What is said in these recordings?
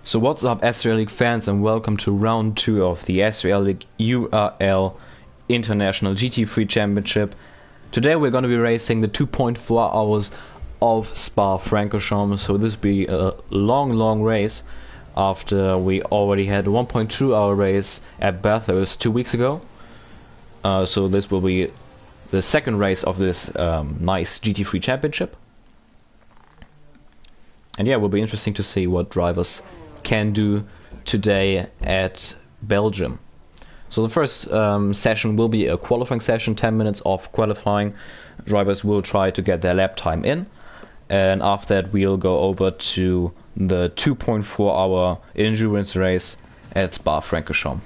So what's up, SRL League fans, and welcome to round 2 of the SRL League URL International GT3 Championship. Today we're going to be racing the 2.4 hours of Spa-Francorchamps, so this will be a long race after we already had a 1.2 hour race at Bathurst 2 weeks ago. So this will be the second race of this nice GT3 Championship. And yeah, it will be interesting to see what drivers can do today at Belgium. So the first session will be a qualifying session, 10 minutes of qualifying. Drivers will try to get their lap time in, and after that we'll go over to the 2.4 hour endurance race at Spa-Francorchamps.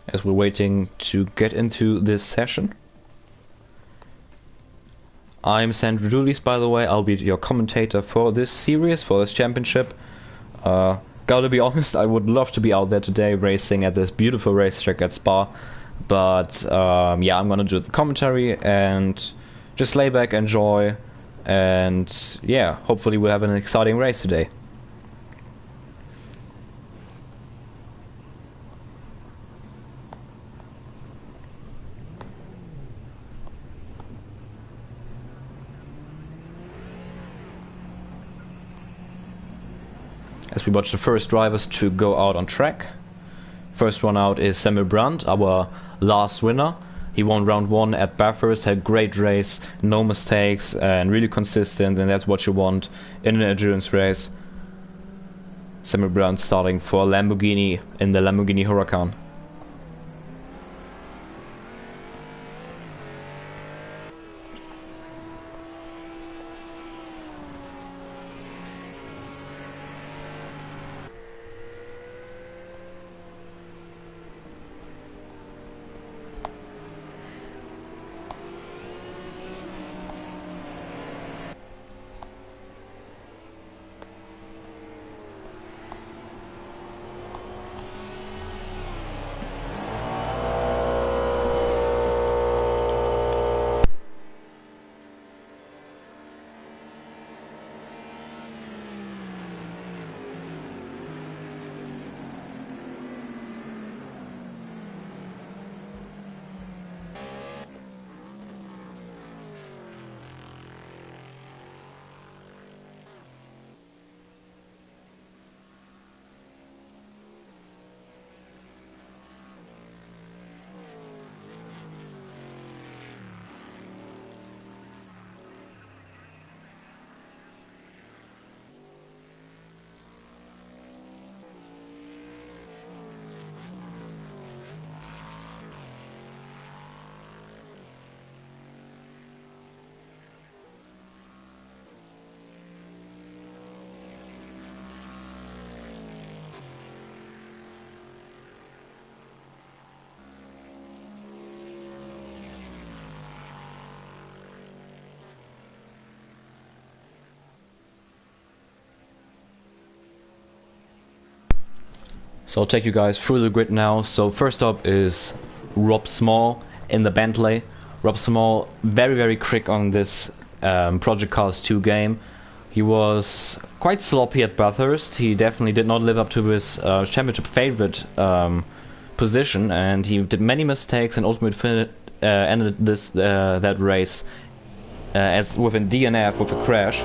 As we're waiting to get into this session. I'm Sandro Doulis, by the way. I'll be your commentator for this series, for this championship. Gotta be honest, I would love to be out there today racing at this beautiful racetrack at Spa, but yeah, I'm gonna do the commentary and just lay back, enjoy, and yeah, hopefully we'll have an exciting race today. As we watch the first drivers to go out on track. First one out is Samuel Brandt, our last winner. He won round 1 at Bathurst, had a great race, no mistakes, and really consistent, and that's what you want in an endurance race. Samuel Brandt starting for Lamborghini in the Lamborghini Huracan. So I'll take you guys through the grid now. So first up is Rob Small in the Bentley. Rob Small, very quick on this Project Cars 2 game. He was quite sloppy at Bathurst. He definitely did not live up to his championship favorite position, and he did many mistakes and ultimately ended this that race as with a DNF with a crash.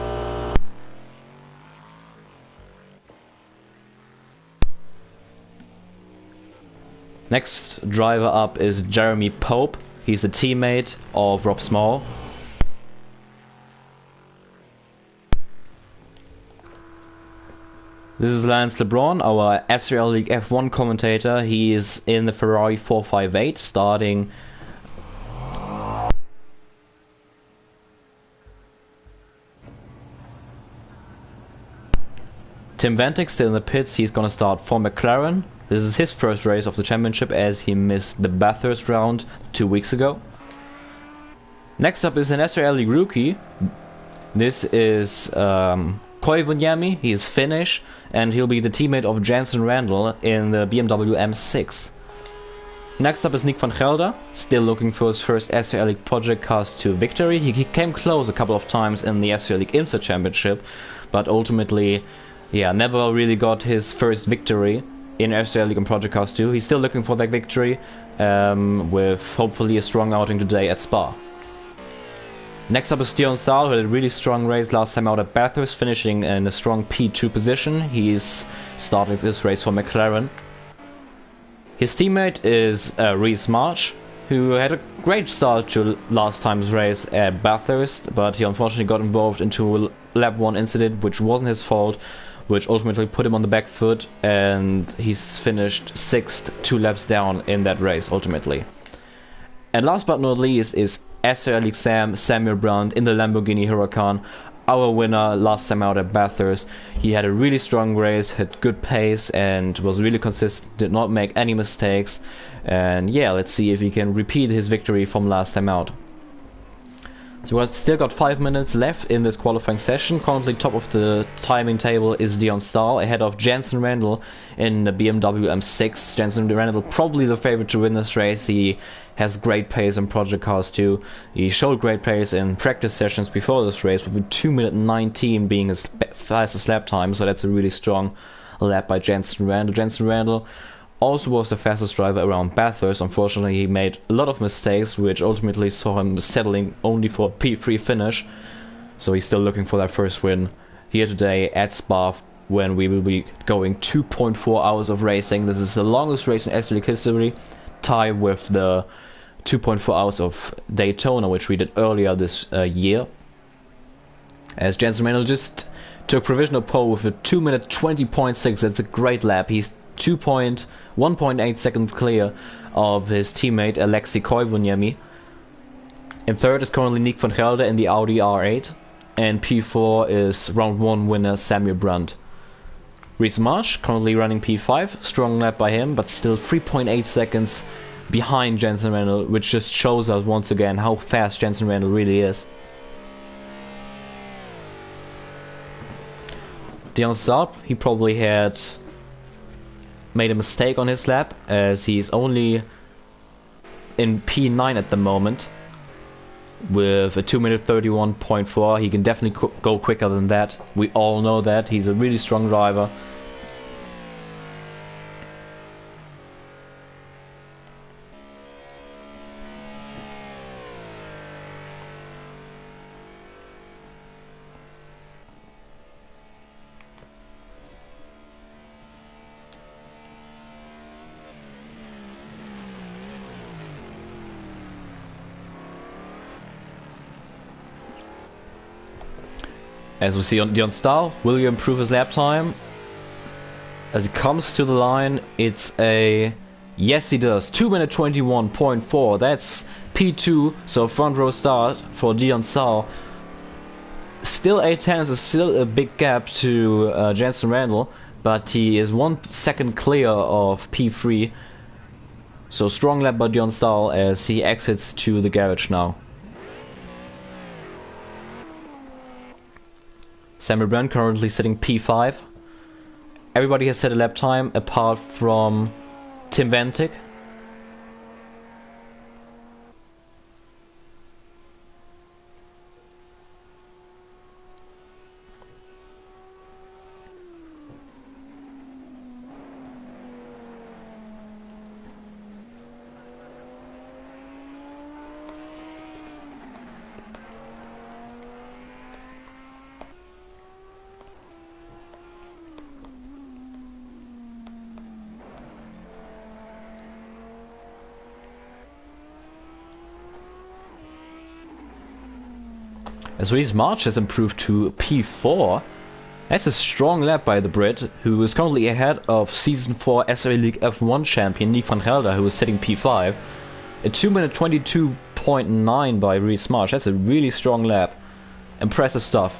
Next driver up is Jeremy Pope. He's a teammate of Rob Small. This is Lance LeBron, our SRL League F1 commentator. He is in the Ferrari 458, starting Tim Vantik still in the pits. He's gonna start for McLaren. This is his first race of the championship as he missed the Bathurst round 2 weeks ago. Next up is an SRL League rookie. This is Koivuniemi. He is Finnish and he'll be the teammate of Jansen Randall in the BMW M6. Next up is Nick van Gelder, still looking for his first SRL League Project Cars 2 victory. He came close a couple of times in the SRL League IMSA Championship, but ultimately, yeah, never really got his first victory in SRL League and Project Cars 2. He's still looking for that victory, with hopefully a strong outing today at Spa. Next up is Dion Stahl, who had a really strong race last time out at Bathurst, finishing in a strong P2 position. He's starting this race for McLaren. His teammate is Reese March, who had a great start to last time's race at Bathurst, but he unfortunately got involved into a lap 1 incident, which wasn't his fault, which ultimately put him on the back foot, and he's finished 6th, 2 laps down in that race ultimately. And last but not least is SRL League Samuel Brandt in the Lamborghini Huracan, our winner last time out at Bathurst. He had a really strong race, had good pace and was really consistent, did not make any mistakes, and yeah, let's see if he can repeat his victory from last time out. So we've still got 5 minutes left in this qualifying session. Currently top of the timing table is Dion Stahl, ahead of Jansen Randall in the BMW M6. Jansen Randall probably the favorite to win this race. He has great pace in Project Cars 2. He showed great pace in practice sessions before this race, with 2 minute 19 being his fastest lap time, so that's a really strong lap by Jansen Randall. Jansen Randall also was the fastest driver around Bathurst. Unfortunately, he made a lot of mistakes, which ultimately saw him settling only for a P3 finish. So he's still looking for that first win here today at Spa, when we will be going 2.4 hours of racing. This is the longest race in SRL League history, tied with the 2.4 hours of Daytona, which we did earlier this year. As Jansen Randall just took provisional pole with a 2 minute 20.6. That's a great lap. He's 1.8 seconds clear of his teammate Alexei Koivuniemi. In third is currently Nick van Gelder in the Audi R8, and P4 is round 1 winner Samuel Brandt. Reese Marsh currently running P5, strong lap by him, but still 3.8 seconds behind Jansen Randall, which just shows us once again how fast Jansen Randall really is. Dion Stahl, he probably had made a mistake on his lap, as he's only in P9 at the moment with a 2 minute 31.4. He can definitely go quicker than that. We all know that. He's a really strong driver. As we see on Dion Stahl, will he improve his lap time? As he comes to the line, it's a... Yes, he does. 2 minute 21.4. That's P2, so front row start for Dion Stahl. Still 8 tenths is still a big gap to Jansen Randall, but he is 1 second clear of P3. So strong lap by Dion Stahl as he exits to the garage now. Samuel Brandt currently sitting P5. Everybody has set a lap time apart from Tim Vantik. As Reese March has improved to P4. That's a strong lap by the Brit, who is currently ahead of Season 4 SRL League F1 champion Nick van Gelder, who is sitting P5. A 2 minute 22.9 by Reese March. That's a really strong lap. Impressive stuff.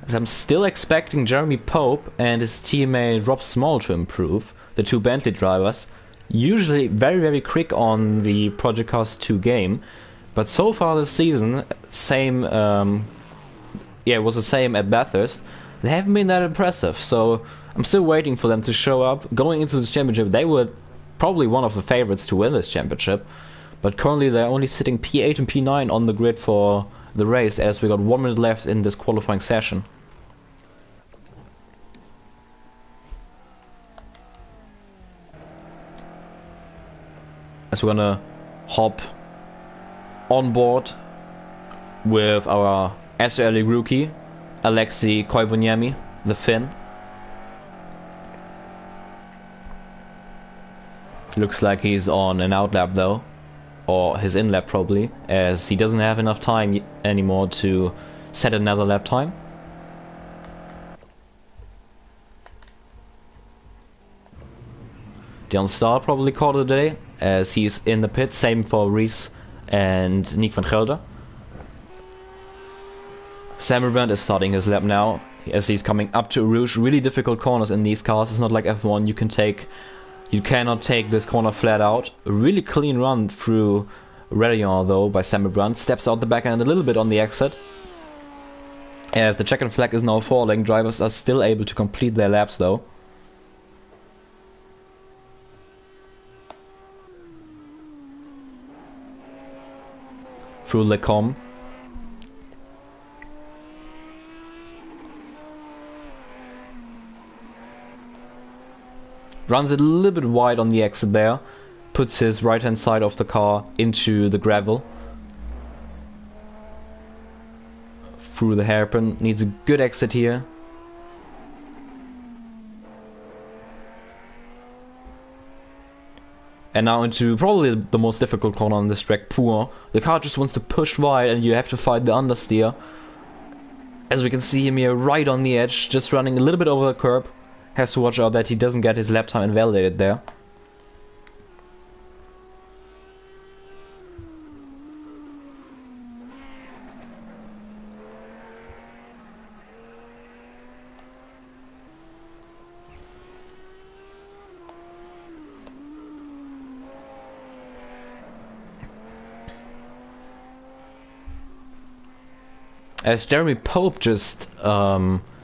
As I'm still expecting Jeremy Pope and his teammate Rob Small to improve, the two Bentley drivers. Usually very, very quick on the Project Cars 2 game, but so far this season, it was the same at Bathurst. They haven't been that impressive, so I'm still waiting for them to show up. Going into this championship, they were probably one of the favorites to win this championship, but currently they're only sitting P8 and P9 on the grid for the race, as we got 1 minute left in this qualifying session. As we're gonna hop on board with our SRL rookie, Alexei Koivuniemi, the Finn. Looks like he's on an outlap though, or his in-lap probably, as he doesn't have enough time anymore to set another lap time. Dion Stahl probably called it a day, as he's in the pit. Same for Reese and Nick van Gelder. Samuel Brandt is starting his lap now, as he's coming up to Rouge. Really difficult corners in these cars. It's not like F1. You cannot take this corner flat out. A really clean run through Redion though by Samuel Brandt. Steps out the back end a little bit on the exit. As the checkered flag is now falling, drivers are still able to complete their laps though. Through Lecom. Runs it a little bit wide on the exit there. Puts his right hand side of the car into the gravel. Through the hairpin. Needs a good exit here. And now into probably the most difficult corner on this track, Poor. The car just wants to push wide and you have to fight the understeer. As we can see him here right on the edge, just running a little bit over the curb. Has to watch out that he doesn't get his lap time invalidated there. As Jeremy Pope just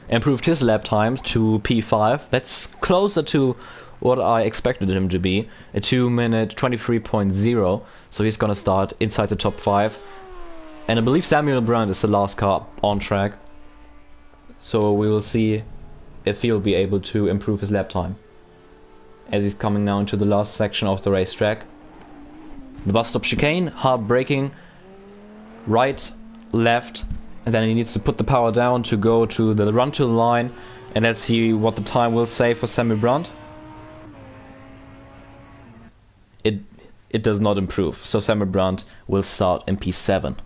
improved his lap time to P5. That's closer to what I expected him to be. A 2 minute 23.0. So he's gonna start inside the top 5. And I believe Samuel Brandt is the last car on track. So we will see if he'll be able to improve his lap time. As he's coming now into the last section of the racetrack. The bus stop chicane, hard braking. Right, left. And then he needs to put the power down to go to the run to the line. And let's see what the time will say for Samuel Brandt. It does not improve. So Samuel Brandt will start in P7.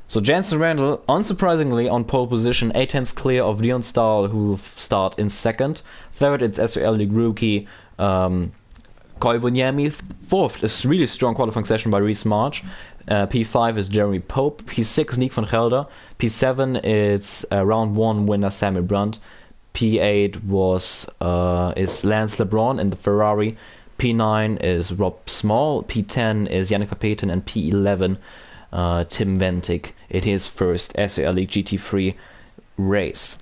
So Jansen Randall, unsurprisingly, on pole position, 8 tenths clear of Leon Stahl, who start in second. Third, it's SRL League rookie Koivuniemi. Fourth is really strong qualifying session by Reese March. P5 is Jeremy Pope. P6 Nick van Gelder. P7 it's round 1 winner Samuel Brandt. P8 is Lance LeBron in the Ferrari. P9 is Rob Small. P10 is Yannick Verpeten, and P11 Tim Ventic. It is first SRL League GT3 race.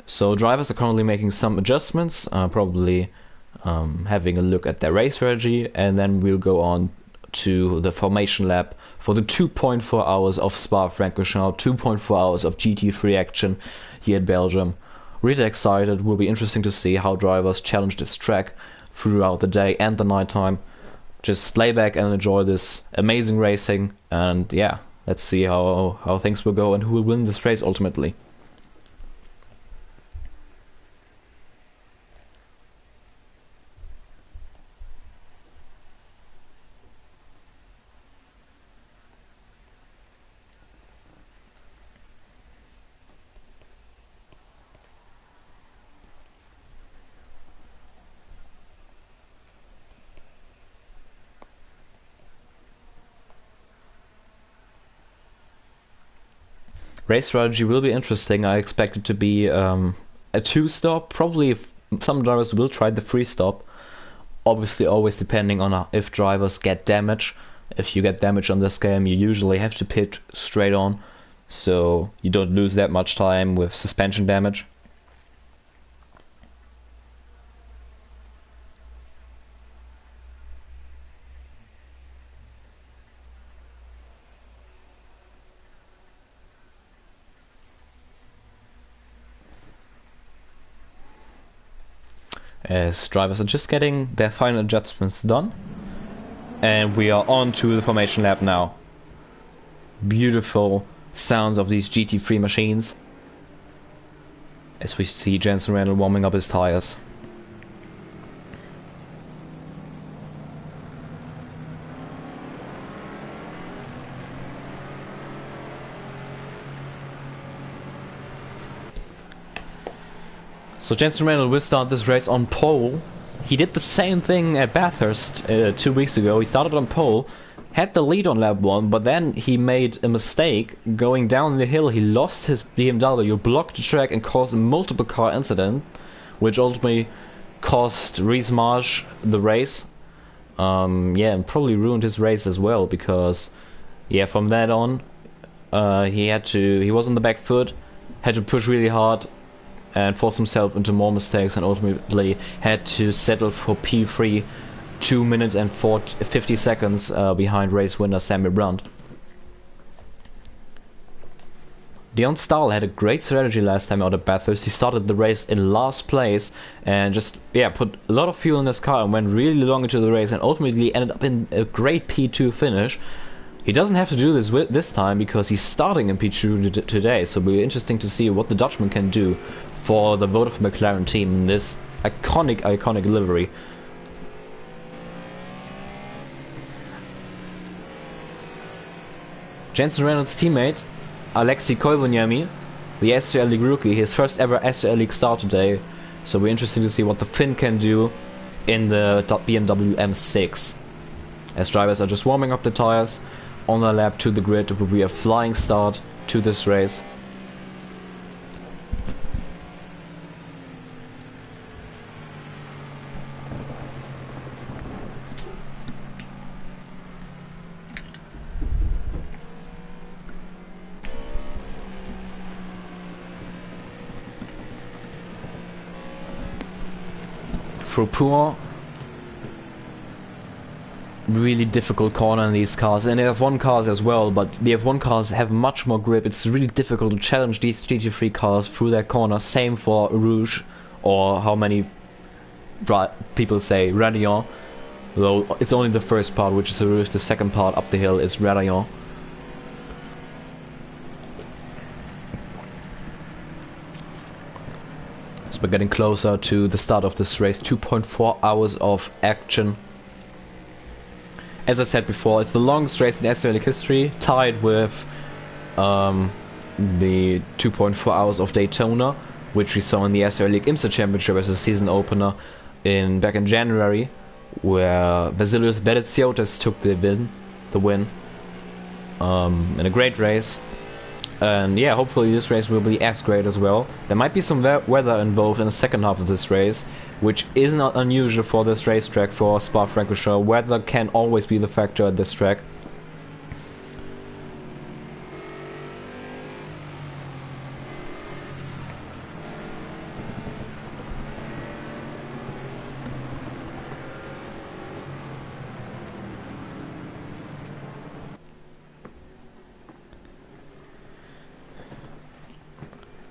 So drivers are currently making some adjustments, probably having a look at their race strategy, and then we'll go on to the formation lap for the 2.4 hours of Spa-Francorchamps, 2.4 hours of GT3 action here at Belgium. Really excited. Will be interesting to see how drivers challenge this track throughout the day and the nighttime. Just lay back and enjoy this amazing racing, and yeah, let's see how things will go and who will win this race ultimately. Race strategy will be interesting. I expect it to be a 2-stop. Probably if some drivers will try the 3-stop. Obviously always depending on if drivers get damage. If you get damage on this game, you usually have to pit straight on, so you don't lose that much time with suspension damage. As drivers are just getting their final adjustments done. And we are on to the formation lap now. Beautiful sounds of these GT3 machines. As we see Jensen Randall warming up his tires. So Jensen Randall will start this race on pole. He did the same thing at Bathurst 2 weeks ago. He started on pole, had the lead on lap 1, but then he made a mistake going down the hill. He lost his BMW, blocked the track and caused a multiple car incident, which ultimately cost Reese Marsh the race. Yeah, and probably ruined his race as well, because yeah, from that on he was on the back foot, had to push really hard and forced himself into more mistakes, and ultimately had to settle for P3 2 minutes and 50 seconds behind race winner Sammy Brunt. Dion Stahl had a great strategy last time out at Bathurst. He started the race in last place and just put a lot of fuel in his car and went really long into the race, and ultimately ended up in a great P2 finish. He doesn't have to do this this time because he's starting in P2 today, so it'll be interesting to see what the Dutchman can do for the Vote of McLaren team in this iconic livery. Jensen Reynolds' teammate Alexei Koivuniemi, the SRL League rookie, his first ever SRL League start today, so we're interested to see what the Finn can do in the BMW M6. As drivers are just warming up the tires on their lap to the grid. It will be a flying start to this race. Through Poor, really difficult corner in these cars, and the F1 cars as well, but the F1 cars have much more grip. It's really difficult to challenge these GT3 cars through their corner. Same for Rouge, or how many people say Radion, though it's only the first part which is Rouge, the second part up the hill is Radion. So we're getting closer to the start of this race. 2.4 hours of action. As I said before, it's the longest race in SRL history, tied with the 2.4 hours of Daytona, which we saw in the SRL League IMSA Championship as a season opener back in January, where Vasilios Beretsiotis took the win in a great race. And yeah, hopefully this race will be as great as well. There might be some weather involved in the second half of this race, which is not unusual for this racetrack, for Spa-Francorchamps. Weather can always be the factor at this track.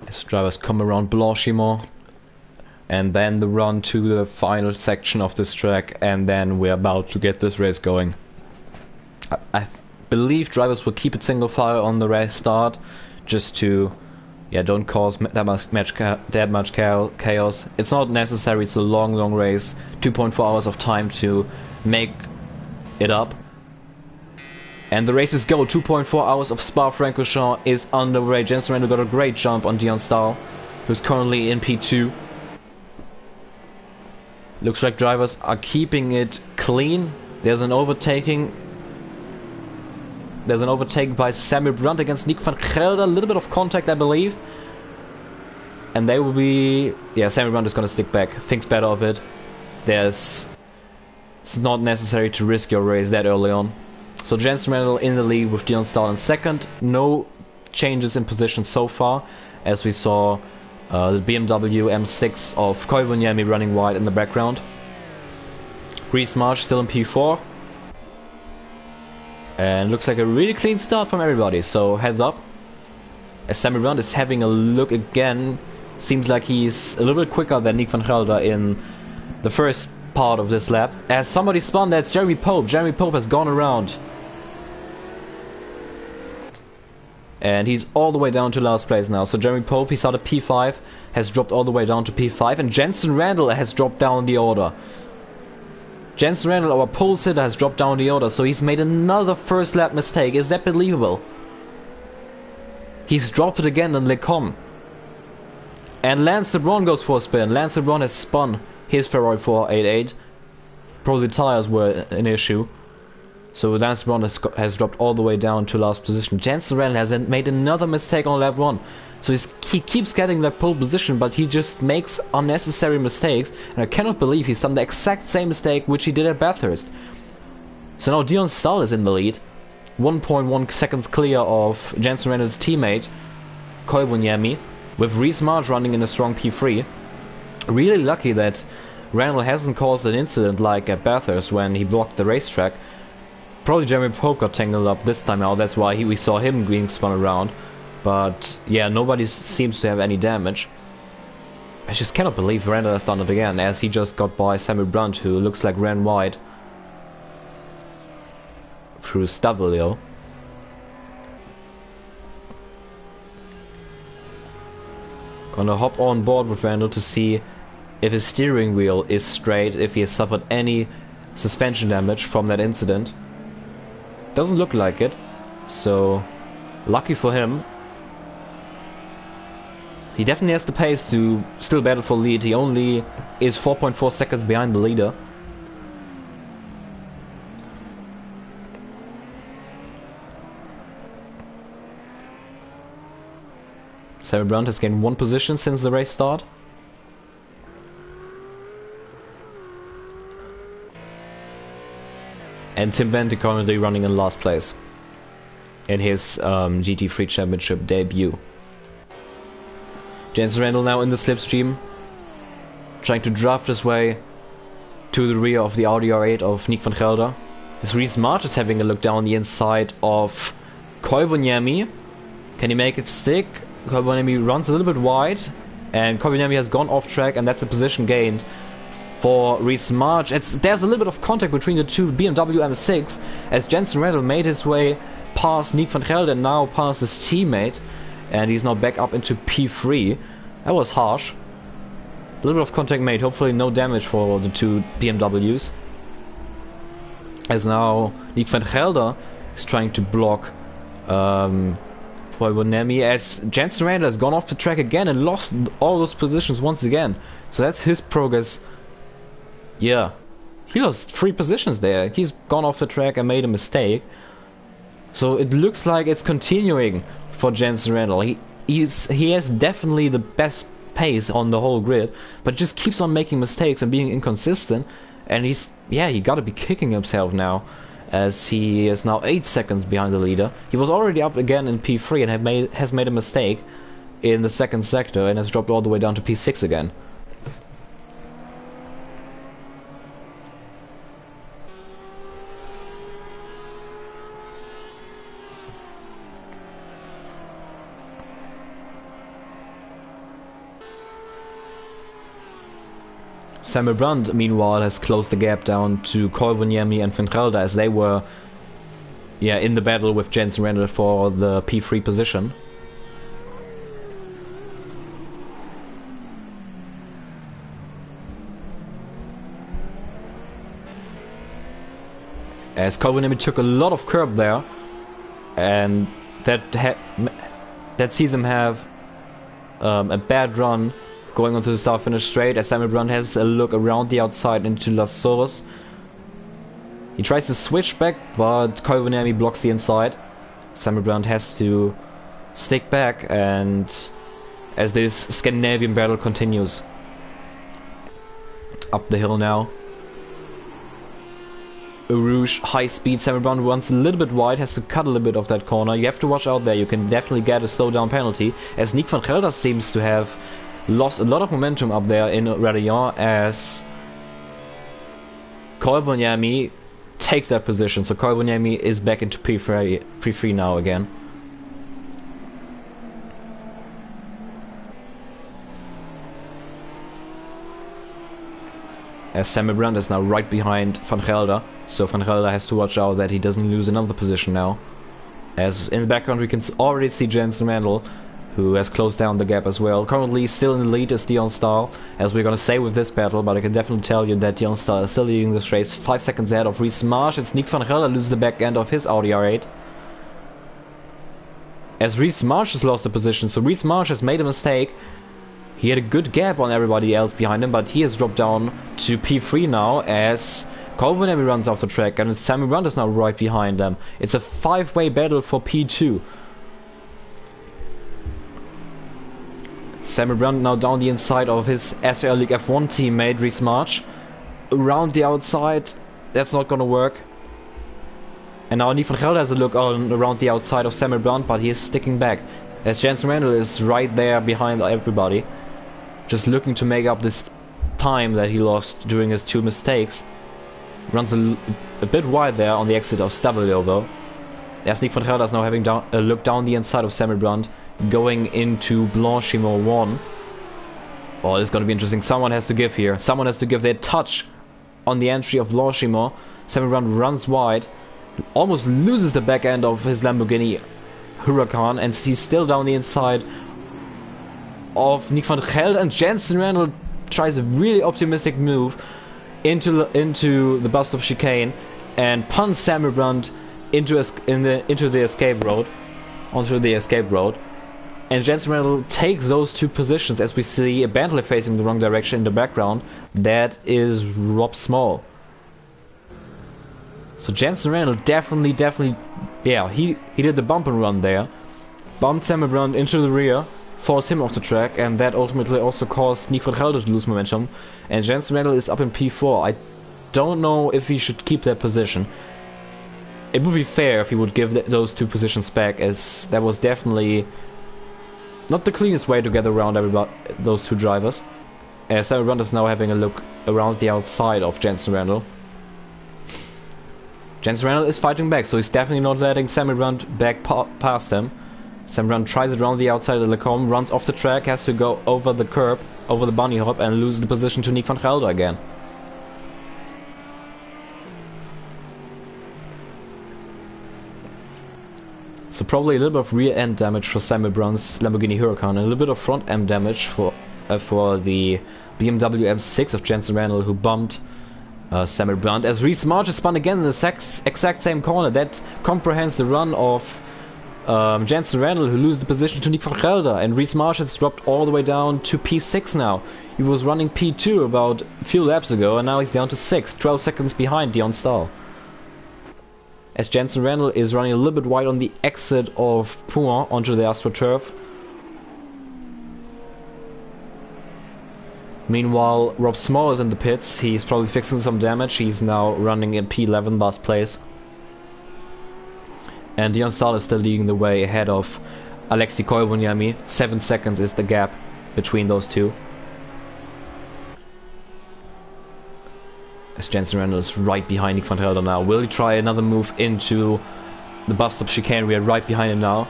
As drivers come around Blanchimont, and then the run to the final section of this track, and then we're about to get this race going. I believe drivers will keep it single file on the race start, just to don't cause that much chaos. It's not necessary. It's a long race, 2.4 hours of time to make it up. And the races go. 2.4 hours of Spa-Francorchamps is underway. Jensen Randall got a great jump on Dion Stahl, who's currently in P2. Looks like drivers are keeping it clean. There's an overtaking There's an overtake by Samuel Brunt against Nick van Gelder. A little bit of contact, I believe. And they will be... Yeah, Samuel Brunt is going to stick back. Thinks better of it. It's not necessary to risk your race that early on. So Jensen Randall in the lead with Dion Stahl in second. No changes in position so far, as we saw the BMW M6 of Koivuniemi running wide in the background. Reese Marsh still in P4. And looks like a really clean start from everybody, so heads up. As Samuel Brunt is having a look again, seems like he's a little bit quicker than Nick van Gelder in the first part of this lap. As somebody spun, that's Jeremy Pope. Jeremy Pope has gone around. And he's all the way down to last place now. So Jeremy Pope, he started P5, has dropped all the way down to P5. And Jensen Randall has dropped down the order. Jensen Randall, our pole sitter, has dropped down the order. So he's made another first lap mistake. Is that believable? He's dropped it again in Lecom. And Lance LeBron goes for a spin. Lance LeBron has spun his Ferrari 488. Probably tires were an issue. So Lance LeBron has dropped all the way down to last position. Jensen Randall has made another mistake on lap 1. So he keeps getting that pole position, but he just makes unnecessary mistakes. And I cannot believe he's done the exact same mistake which he did at Bathurst. So now Dion Stahl is in the lead. 1.1 seconds clear of Jensen Randall's teammate, Koivuniemi, with Reese Marsh running in a strong P3. Really lucky that Randall hasn't caused an incident like at Bathurst when he blocked the racetrack. Probably Jeremy Pope got tangled up this time out, that's why we saw him being spun around. But yeah, nobody seems to have any damage. I just cannot believe Randall has done it again, as he just got by Samuel Brunt, who looks like ran wide through Stavelio. Gonna hop on board with Randall to see if his steering wheel is straight, if he has suffered any suspension damage from that incident. Doesn't look like it, so lucky for him. He definitely has the pace to still battle for lead. He only is 4.4 seconds behind the leader. Samuel Brunt has gained 1 position since the race start. And Tim Vente currently running in last place in his GT3 Championship debut. Jensen Randall now in the slipstream, trying to draft his way to the rear of the Audi R8 of Nick van Gelder. As Reese March is having a look down the inside of Koivuniemi. Can he make it stick? Koivuniemi runs a little bit wide, and Koivuniemi has gone off track, and that's a position gained for Reese March. There's a little bit of contact between the two BMW M6, as Jensen Randall made his way past Nick van Gelder and now past his teammate, and he's now back up into P3. That was harsh. A little bit of contact made, hopefully no damage for the two BMWs. As now Nick van Gelder is trying to block Koivuniemi, as Jensen Randall has gone off the track again and lost all those positions once again. So that's his progress. Yeah, he lost 3 positions there. He's gone off the track and made a mistake. So it looks like it's continuing for Jensen Randall. He has definitely the best pace on the whole grid, but just keeps on making mistakes and being inconsistent. And he got to be kicking himself now, as he is now 8 seconds behind the leader. He was already up again in P3 and has made a mistake in the second sector and has dropped all the way down to P6 again. Samuel Brunt, meanwhile, has closed the gap down to Koivuniemi and Van Gelder, as they were in the battle with Jensen Randall for the P3 position. As Koivuniemi took a lot of curb there, and that sees him have a bad run going onto the start finish straight, as Samuel Brunt has a look around the outside into Las Soros. He tries to switch back, but Koivuniemi blocks the inside. Samuel Brandt has to stick back, and as this Scandinavian battle continues. Up the hill now. Rouge, high speed. Samuel Brandt runs a little bit wide, has to cut a little bit of that corner. You have to watch out there. You can definitely get a slowdown penalty, as Nick van Gelder seems to have lost a lot of momentum up there in Radillon, as Koivuniemi takes that position. So Koivuniemi is back into P3 now again. As Samuel Brandt is now right behind Van Gelder, so Van Gelder has to watch out that he doesn't lose another position now. As in the background we can already see Jensen Randall, who has closed down the gap as well. Currently still in the lead is Dion Stahl, as we're gonna say with this battle, but I can definitely tell you that Dion Stahl is still leading this race, 5 seconds ahead of Rhys Marsh. It's Nick van Gelder loses the back end of his Audi R8. As Rhys Marsh has lost the position, so Rhys Marsh has made a mistake. He had a good gap on everybody else behind him, but he has dropped down to P3 now, as Koivuniemi runs off the track, and Samuel Brandt is now right behind them. It's a 5-way battle for P2. Samuel Brandt now down the inside of his SRL League F1 teammate Rhys Marsh. Around the outside, that's not gonna work. And now Nick van Gelder has a look on around the outside of Samuel Brandt, but he is sticking back, as Jensen Randall is right there behind everybody, just looking to make up this time that he lost during his 2 mistakes. Runs a bit wide there on the exit of Stavelio though. As Nick van Gelder is now having a look down the inside of Samuel Brandt, going into Blanchimont 1. Well, it's going to be interesting. Someone has to give here. Someone has to give their touch on the entry of Blanchimont. Samuel Brandt runs wide, almost loses the back end of his Lamborghini Huracan, and he's still down the inside of Nick van Gelder, and Jensen Randall tries a really optimistic move into the bus stop chicane and punts Samuel Brandt into the escape road, onto the escape road. And Jensen Randall takes those 2 positions, as we see a Bentley facing the wrong direction in the background. That is Rob Small. So Jensen Randall definitely, yeah, he did the bump and run there. Bumped Samuel Brandt into the rear, forced him off the track, and that ultimately also caused Nick van Gelder to lose momentum. And Jensen Randall is up in P4. I don't know if he should keep that position. It would be fair if he would give those 2 positions back, as that was definitely not the cleanest way to get around those 2 drivers. As Samuel Brandt is now having a look around the outside of Jensen Randall. Jensen Randall is fighting back, so he's definitely not letting Samuel Brandt back past him. Samuel Brandt tries it around the outside of the Lecombe, runs off the track, has to go over the curb, over the bunny hop, and loses the position to Nick van Gelder again. So probably a little bit of rear end damage for Samuel Brandt's Lamborghini Huracan, and a little bit of front end damage for the BMW M6 of Jensen Randall, who bumped Samuel Brandt. As Rhys Marsh is spun again in the exact same corner, that comprehends the run of Jensen Randall, who loses the position to Nick van Gelder, and Rhys Marsh has dropped all the way down to P6 now. He was running P2 about a few laps ago, and now he's down to 6, 12 seconds behind Dion Stahl. As Jensen Randall is running a little bit wide on the exit of Pouin onto the AstroTurf. Meanwhile, Rob Small is in the pits. He's probably fixing some damage. He's now running in P11 last place. And Dion Stahl is still leading the way ahead of Alexei Koivuniemi. 7 seconds is the gap between those 2. As Jensen Randall is right behind Nick van Gelder now. Will he try another move into the bus stop chicane? We are right behind him now.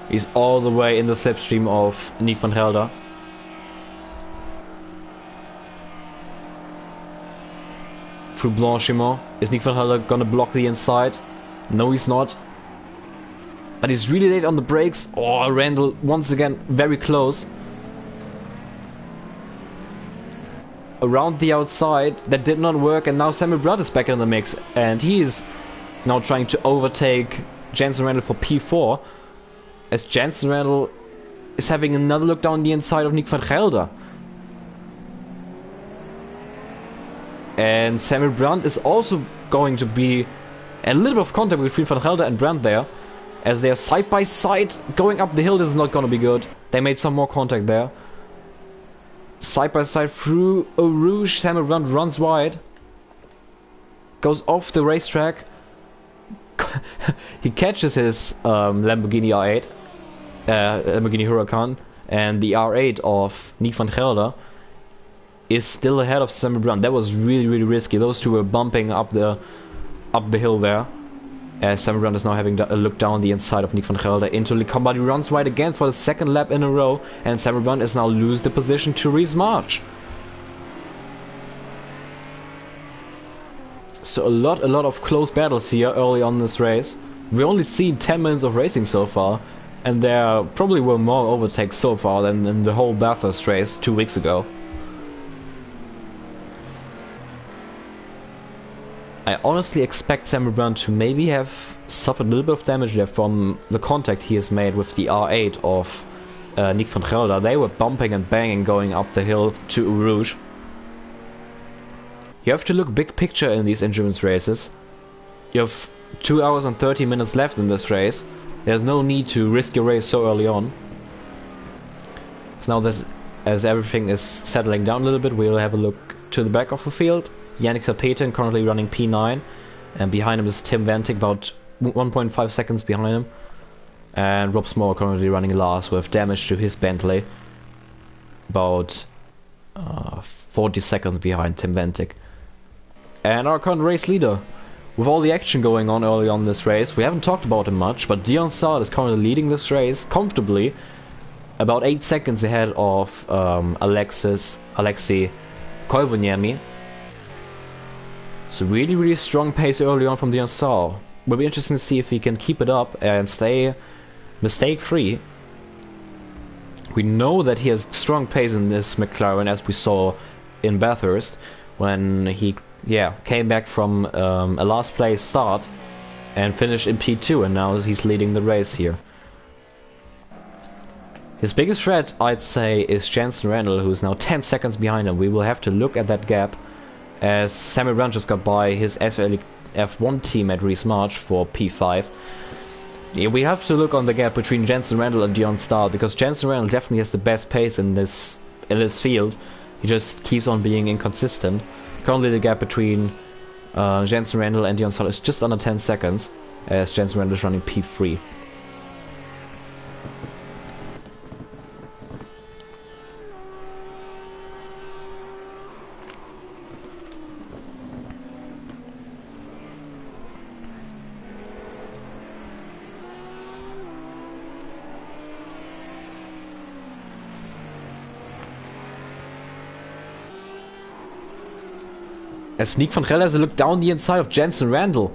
He's all the way in the slipstream of Nick van Gelder. Through Blanchimont. Is Nick van Gelder gonna block the inside? No, he's not. But he's really late on the brakes. Oh, Randall once again very close. Around the outside, that did not work, and now Samuel Brandt is back in the mix, and he is now trying to overtake Jensen Randall for P4, as Jensen Randall is having another look down the inside of Nick van Gelder. And Samuel Brandt is also going to be A little bit of contact between Van Gelder and Brandt there. As they are side by side going up the hill. This is not going to be good. They made some more contact there. Side by side through Eau Rouge. Samuel Brandt runs wide. Goes off the racetrack. He catches his Lamborghini R8. Lamborghini Huracan. And the R8 of Nick van Gelder is still ahead of Samuel Brandt. That was really, really risky. Those two were bumping up the hill there. As Samuel Brandt is now having a look down the inside of Nick van Gelder into Lecombe, but he runs wide again for the second lap in a row, and Samuel Brandt is now lose the position to Rhys March. So a lot of close battles here early on in this race. We only seen 10 minutes of racing so far, and there probably were more overtakes so far than in the whole Bathurst race 2 weeks ago. I honestly expect Samuel Brandt to maybe have suffered a little bit of damage there from the contact he has made with the R8 of Nick van Gelder. They were bumping and banging going up the hill to Eau Rouge. You have to look big picture in these endurance races. You have 2 hours and 30 minutes left in this race. There's no need to risk your race so early on. So now as everything is settling down a little bit, we'll have a look to the back of the field. Yannick Verpeten currently running P9, and behind him is Tim Vantik, about 1.5 seconds behind him. And Rob Small currently running last with damage to his Bentley, about 40 seconds behind Tim Vantik. And our current race leader, with all the action going on early on in this race, we haven't talked about him much, but Dion Sard is currently leading this race comfortably, about 8 seconds ahead of Alexei Koivuniemi. So really strong pace early on from Dion Sard. Will be interesting to see if he can keep it up and stay mistake free. We know that he has strong pace in this McLaren, as we saw in Bathurst when he came back from a last place start and finished in P2, and now he's leading the race here. His biggest threat, I'd say, is Jensen Randall, who's now 10 seconds behind him. We will have to look at that gap, as Samuel Brandt just got by his SRL F1 team at Rhys March for P5. Yeah, we have to look on the gap between Jensen Randall and Dion Sard, because Jensen Randall definitely has the best pace in this field. He just keeps on being inconsistent. Currently the gap between Jensen Randall and Dion Sard is just under 10 seconds, as Jensen Randall is running P3. As Nick van Gelder has a look down the inside of Jensen Randall.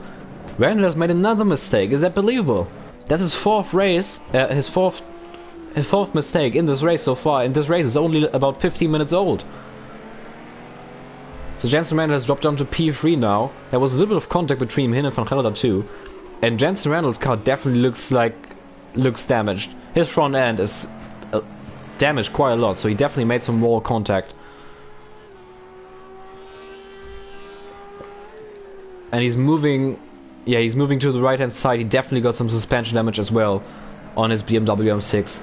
Randall has made another mistake. Is that believable? That's his fourth race, his fourth mistake in this race so far. And this race is only about 15 minutes old. So Jensen Randall has dropped down to P3 now. There was a little bit of contact between him and van Gelder too. And Jensen Randall's car definitely looks damaged. His front end is damaged quite a lot, so he definitely made some more contact. And he's moving to the right hand side. He definitely got some suspension damage as well on his BMW M6,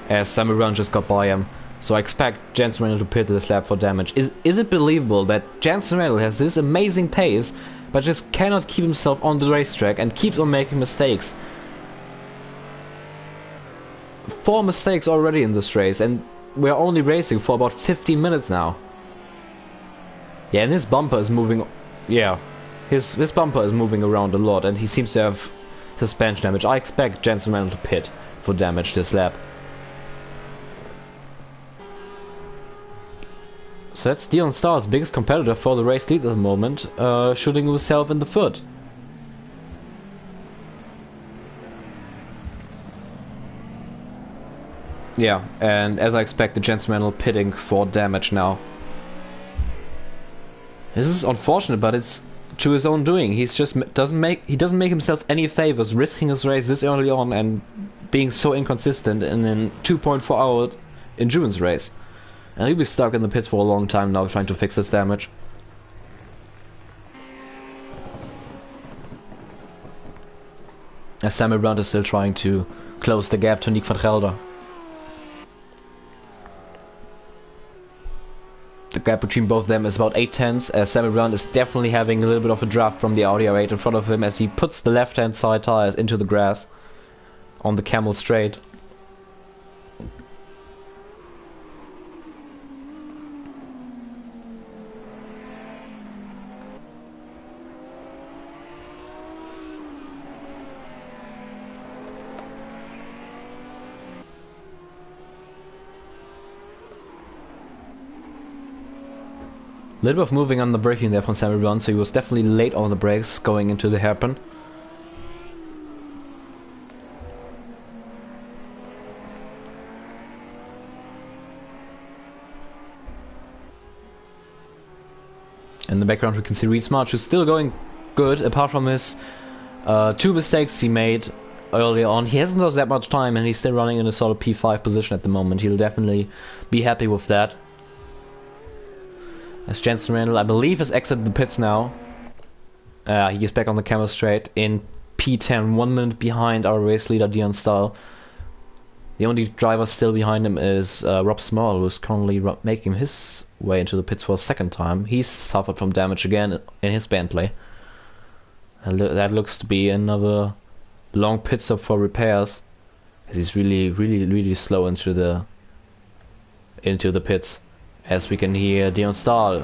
as Samuel Brandt just got by him. So I expect Jensen Randall to pit this lap for damage. Is it believable that Jensen Randall has this amazing pace, but just cannot keep himself on the racetrack and keeps on making mistakes? 4 mistakes already in this race, and we're only racing for about 15 minutes now. Yeah, and his bumper is moving. Yeah. His bumper is moving around a lot, and he seems to have suspension damage. I expect Jensen Randall to pit for damage this lap. So that's Dion Sard's biggest competitor for the race lead at the moment, shooting himself in the foot. Yeah, and as I expected, Jensen Randall pitting for damage now. This is unfortunate, but it's to his own doing. He doesn't make himself any favors risking his race this early on and being so inconsistent in a 2.4 hour endurance race. And he'll be stuck in the pits for a long time now trying to fix this damage. as Samuel Brandt is still trying to close the gap to Nick van Gelder. The gap between both of them is about 8 tenths, as Samuel Brandt is definitely having a little bit of a draft from the Audi R8 in front of him as he puts the left hand side tires into the grass on the Camel straight. A little bit of moving on the braking there from Samuel Brandt, so he was definitely late on the brakes going into the hairpin. In the background we can see Reed Smart, who's still going good, apart from his 2 mistakes he made earlier on. He hasn't lost that much time and he's still running in a solid P5 position at the moment. He'll definitely be happy with that. As Jensen Randall, I believe, has exited the pits now. He is back on the Camel straight in P10, 1 minute behind our race leader Dion Stahl. The only driver still behind him is Rob Small, who's currently making his way into the pits for a second time. He's suffered from damage again in his Bentley. And that looks to be another long pit stop for repairs, as he's really slow into the pits. As we can hear Dion Stahl,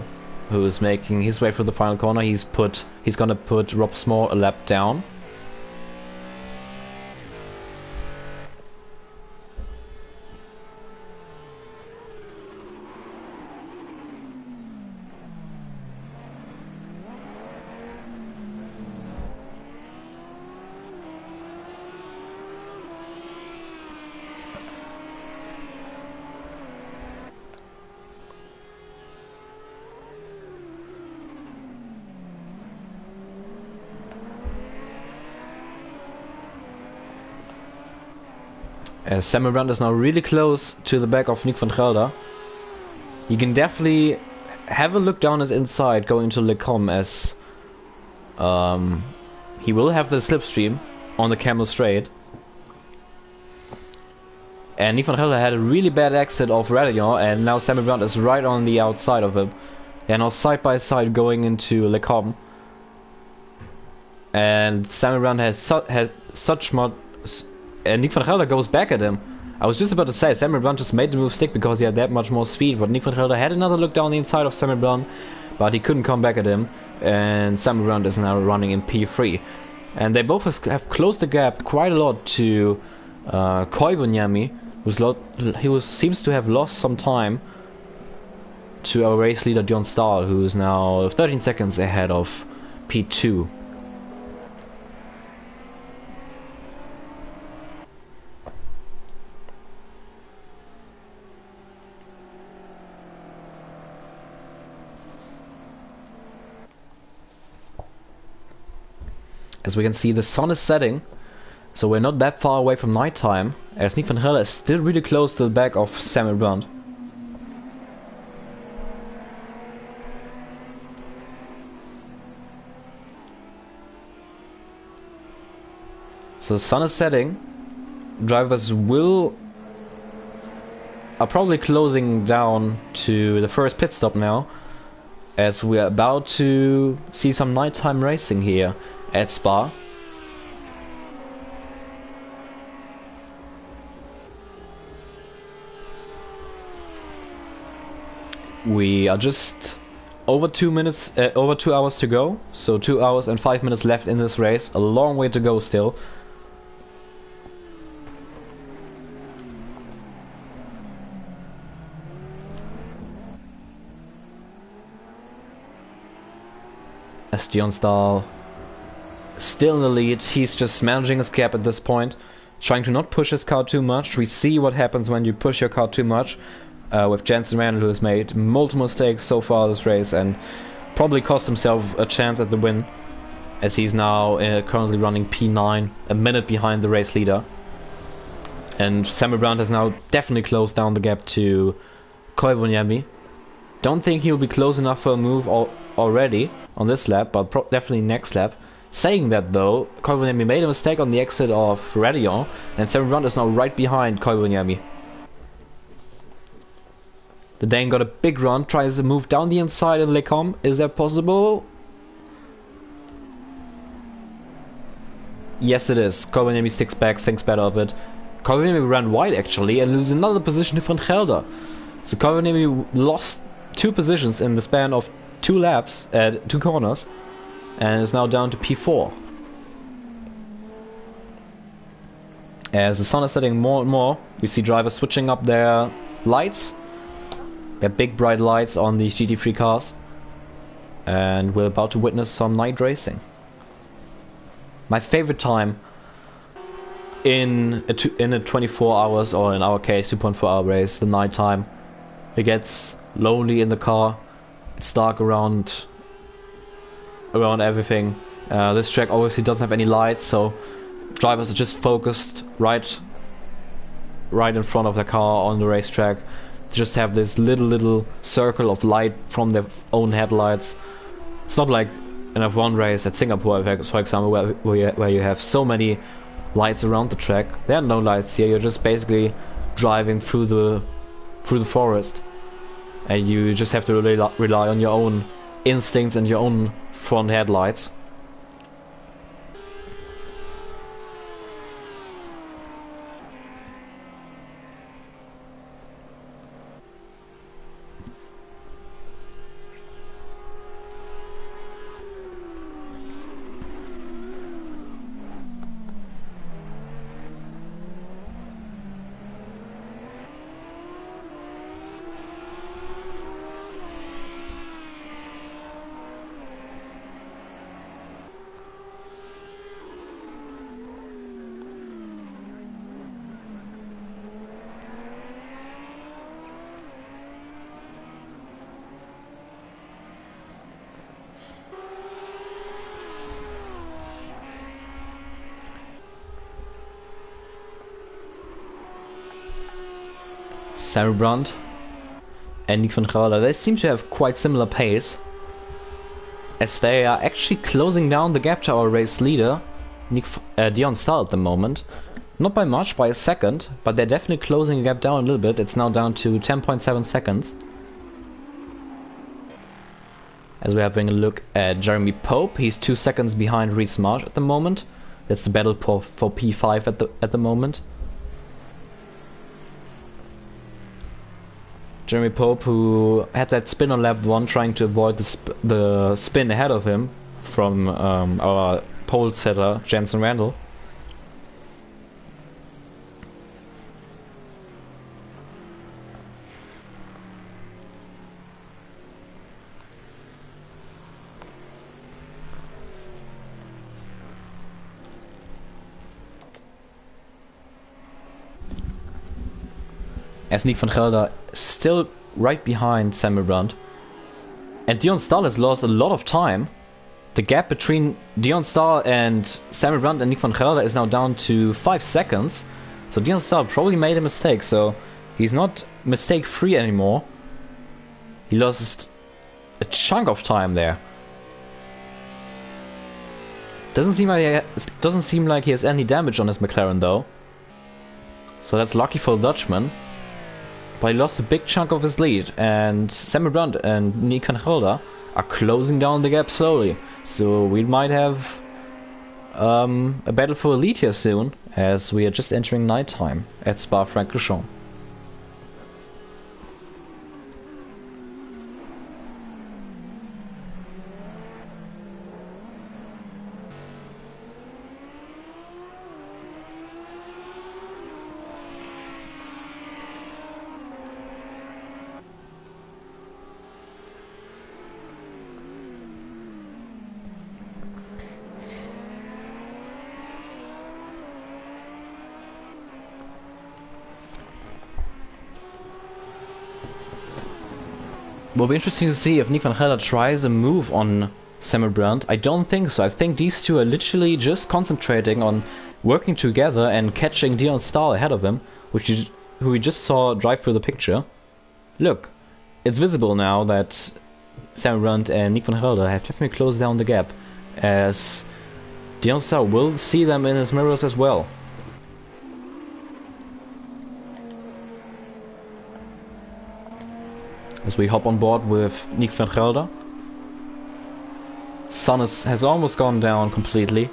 who is making his way through the final corner. He's gonna put Rob Small a lap down. As Samuel Brandt is now really close to the back of Nick van Gelder. You can definitely have a look down his inside going to Le Com, as he will have the slipstream on the Camel straight. And Nick van Gelder had a really bad exit of Radillon, and now Samuel Brandt is right on the outside of him. They're now side by side going into Le Com. And Samuel Brandt has such much. And Nick van Gelder goes back at him. I was just about to say, Samuel Brandt just made the move stick because he had that much more speed, but Nick van Gelder had another look down the inside of Samuel Brandt, but he couldn't come back at him, and Samuel Brandt is now running in P3. And they both have closed the gap quite a lot to Koivuniemi, who seems to have lost some time to our race leader Dion Stahl, who is now 13 seconds ahead of P2. As we can see, the sun is setting, so we're not that far away from nighttime, as Nick van Gelder is still really close to the back of Samuel Brandt. So the sun is setting. Drivers are probably closing down to the first pit stop now, as we are about to see some nighttime racing here at Spa. We are just over 2 hours to go, so 2 hours and 5 minutes left in this race. A long way to go still. As Dion Stahl still in the lead, he's just managing his gap at this point, trying to not push his car too much. We see what happens when you push your car too much, with Jensen Randall, who has made multiple mistakes so far this race and probably cost himself a chance at the win, as he's now currently running P9, a minute behind the race leader. And Samuel Brandt has now definitely closed down the gap to Koivuniemi. Don't think he'll be close enough for a move already on this lap, but definitely next lap. Saying that though, Koivuniemi made a mistake on the exit of Radion, and Sandro Doulis is now right behind Koivuniemi. The Dane got a big run, tries to move down the inside of Lecom. Is that possible? Yes, it is. Koivuniemi sticks back, thinks better of it. Koivuniemi ran wide actually and loses another position to Van Gelder. So Koivuniemi lost 2 positions in the span of 2 laps at 2 corners and is now down to P4. As the sun is setting more and more, we see drivers switching up their lights, their big bright lights on the GT3 cars, and we're about to witness some night racing. My favorite time in a 24 hours, or in our case 2.4 hour race, the night time. It gets lonely in the car, it's dark around everything. This track obviously doesn't have any lights, so drivers are just focused right in front of their car on the racetrack. They just have this little circle of light from their own headlights. It's not like in a F1 race at Singapore, for example, where you have so many lights around the track. There are no lights here. You're just basically driving through the forest, and you just have to rely on your own instincts and your own front headlights. Sandro and Nick van Gelder, they seem to have quite similar pace, as they are actually closing down the gap to our race leader, Dion Stahl, at the moment. Not by much, by a second, but they're definitely closing the gap down a little bit. It's now down to 10.7 seconds. As we're having a look at Jeremy Pope, he's 2 seconds behind Reece Marsh at the moment. That's the battle for P5 at the moment. Jeremy Pope, who had that spin on lap 1, trying to avoid the spin ahead of him from our pole setter Jensen Randall. As Nick van Gelder still right behind Samuel Brandt. And Dion Stahl has lost a lot of time. The gap between Dion Stahl and Samuel Brandt and Nick van Gelder is now down to 5 seconds. So Dion Stahl probably made a mistake, so he's not mistake free anymore. He lost a chunk of time there. Doesn't seem like he has any damage on his McLaren though. So that's lucky for the Dutchman. But he lost a big chunk of his lead, and Samuel Brandt and Nick van Gelder are closing down the gap slowly. So we might have a battle for a lead here soon, as we are just entering nighttime at Spa-Francorchamps. Will be interesting to see if Nick van Gelder tries a move on Samuel Brandt. I don't think so. I think these two are literally just concentrating on working together and catching Dion Stahl ahead of him, who we just saw drive through the picture. Look, it's visible now that Samuel Brandt and Nick van Gelder have definitely closed down the gap, as Dion Star will see them in his mirrors as well. As we hop on board with Nick van Gelder. Sun has almost gone down completely.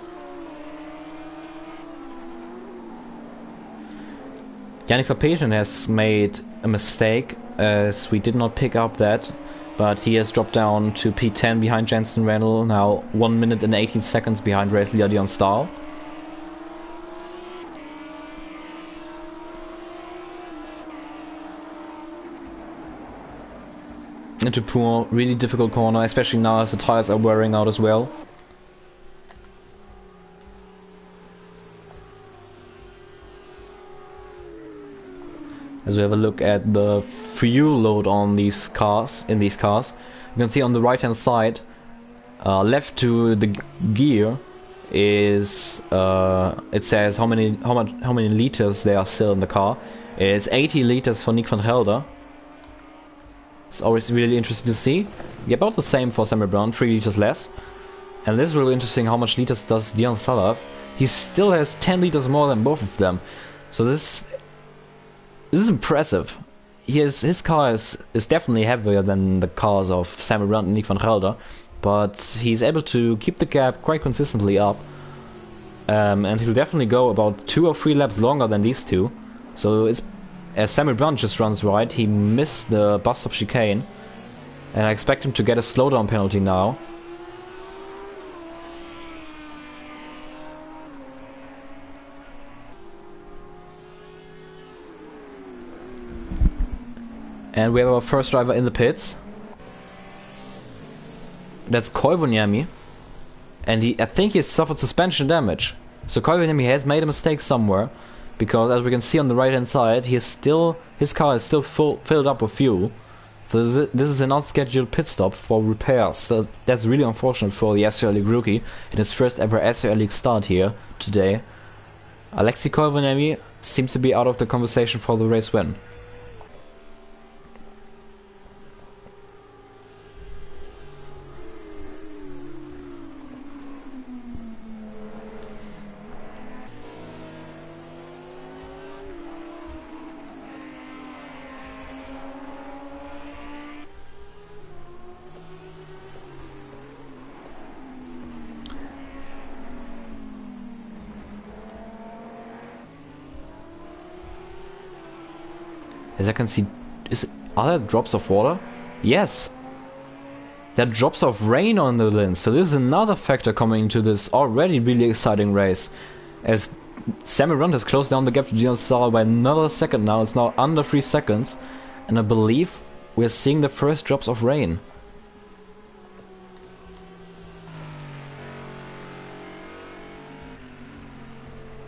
Yannick Verpeten has made a mistake, as we did not pick up that, but he has dropped down to P10 behind Jensen Rennell, now 1 minute and 18 seconds behind race leader Dion Stahl. Into Poor, really difficult corner, especially now as the tires are wearing out as well. As we have a look at the fuel load on these cars, you can see on the right hand side, left to the gear is it says how many liters there are still in the car. It's 80 liters for Nick van Gelder. It's always really interesting to see. Yeah, about the same for Samuel Brown, 3 liters less. And this is really interesting, how much liters does Dion Stahl have? He still has 10 liters more than both of them. So this is impressive. His car is definitely heavier than the cars of Samuel Brown and Nick van Gelder, but he's able to keep the gap quite consistently up. And he'll definitely go about 2 or 3 laps longer than these two. So it's, as Samuel Brown just runs right, he missed the bus stop chicane, and I expect him to get a slowdown penalty now. And we have our first driver in the pits. That's Koivuniemi, and I think he suffered suspension damage. So Koivuniemi has made a mistake somewhere, because as we can see on the right hand side, his car is still filled up with fuel. So this is an unscheduled pit stop for repairs. So that's really unfortunate for the SRL League rookie in his first ever SRL League start here today. Alexei Koivuniemi seems to be out of the conversation for the race win. As I can see, are there drops of water? Yes! There are drops of rain on the lens, so this is another factor coming into this already really exciting race. As Samuel Brown has closed down the gap to Dion Stahl by another second now, it's now under 3 seconds, and I believe we're seeing the first drops of rain.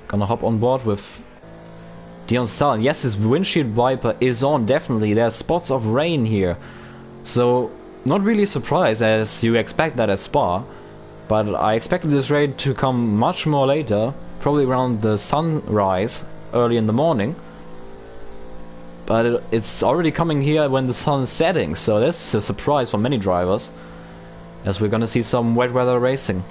Gonna hop on board with Dion Stahl. Yes, his windshield wiper is on, definitely. There are spots of rain here. So, not really surprised, as you expect that at Spa. But I expected this rain to come much more later, probably around the sunrise, early in the morning. But it's already coming here when the sun is setting, so that's a surprise for many drivers, as we're gonna see some wet weather racing.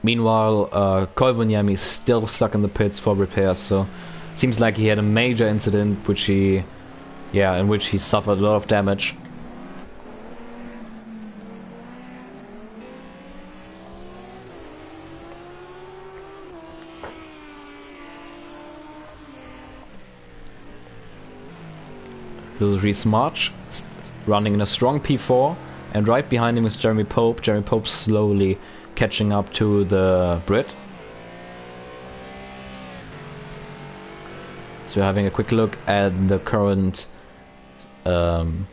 Meanwhile, Koivuniemi is still stuck in the pits for repairs, so seems like he had a major incident in which he suffered a lot of damage. This is Reese March, running in a strong P4, and right behind him is Jeremy Pope. Jeremy Pope slowly catching up to the Brit. So we're having a quick look at the current in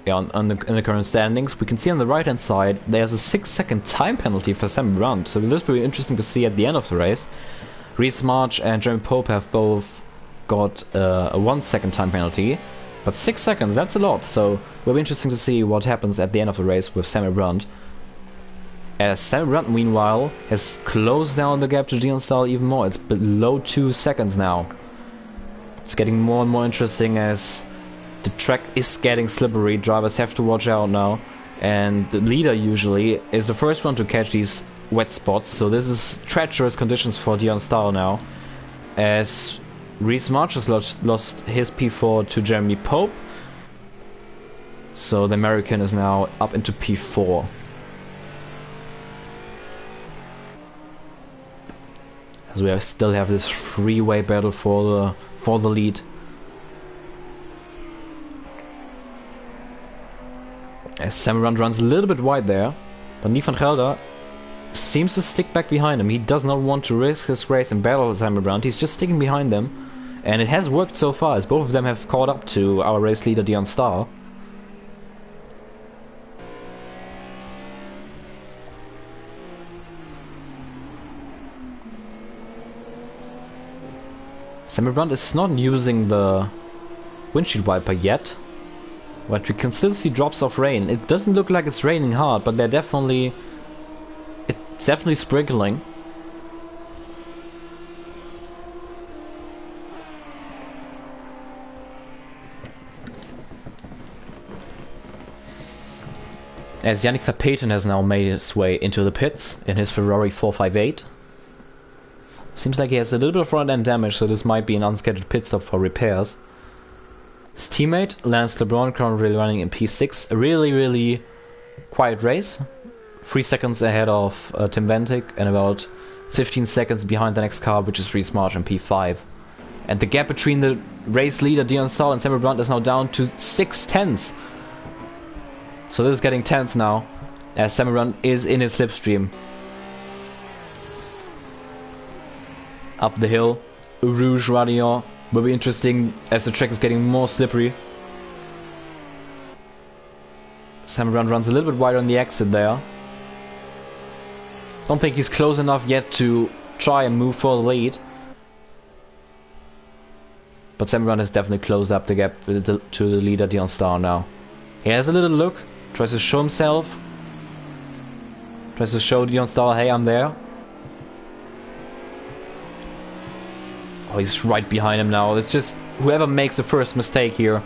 the current standings. We can see on the right hand side there's a 6-second time penalty for Sam Brown, so this will be interesting to see at the end of the race. Reese March and Jeremy Pope have both got a 1-second time penalty, but 6 seconds, that's a lot, so it will be interesting to see what happens at the end of the race with Samuel Brandt. As Samuel Brandt, meanwhile, has closed down the gap to Dion Stahl even more. It's below 2 seconds now. It's getting more and more interesting as The track is getting slippery, drivers have to watch out now. And the leader usually is the first one to catch these wet spots, so this is treacherous conditions for Dion Stahl now. As Reese March has lost his P4 to Jeremy Pope. So the American is now up into P4. As we still have this three-way battle for the lead. As Samarand runs a little bit wide there, but Nick van Gelder seems to stick back behind him. He does not want to risk his race and battle Samarand. He's just sticking behind them, and it has worked so far, as both of them have caught up to our race leader Dion Stahl. Samarand is not using the windshield wiper yet, but we can still see drops of rain. It doesn't look like it's raining hard, but it's definitely sprinkling. As Yannick Verpeten has now made his way into the pits in his Ferrari 458. Seems like he has a little bit of front end damage, so this might be an unscheduled pit stop for repairs. His teammate, Lance LeBron, currently running in P6. A really quiet race. 3 seconds ahead of Tim Ventic and about 15 seconds behind the next car, which is Reese March in P5. And the gap between the race leader Dion Stahl and Samuel Brandt is now down to 6 tenths. So this is getting tense now, as Samuel Brandt is in his slipstream. Up the hill, Rouge Radion will be interesting as the track is getting more slippery. Samuel Brandt runs a little bit wide on the exit there. Don't think he's close enough yet to try and move for the lead. But Samuel Brandt has definitely closed up the gap to the leader Dion Stahl now. He has a little look, tries to show himself. Tries to show Dion Stahl, hey, I'm there. Oh, he's right behind him now. It's just whoever makes the first mistake here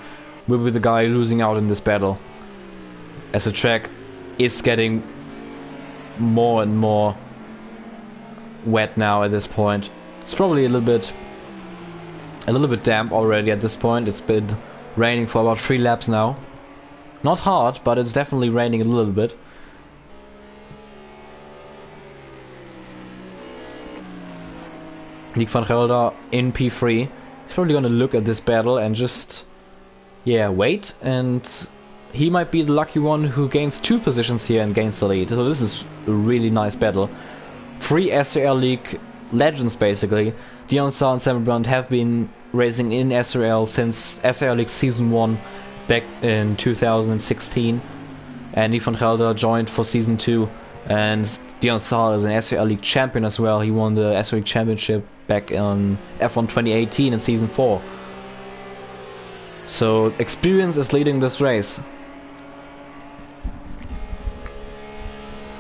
will be the guy losing out in this battle. As the track is getting more and more wet now at this point. It's probably a little bit damp already at this point. It's been raining for about 3 laps now. Not hard, but it's definitely raining a little bit. Nick van Gelder in P3. He's probably gonna look at this battle and just, yeah, wait, and he might be the lucky one who gains 2 positions here and gains the lead. So this is a really nice battle. 3 SRL League legends basically. Dion Stahl and Samuel Brandt have been racing in SRL since SRL League Season 1 back in 2016. And Nick van Gelder joined for Season 2. And Dion Stahl is an SRL League champion as well. He won the SRL League Championship back on F1 2018 in Season 4. So experience is leading this race.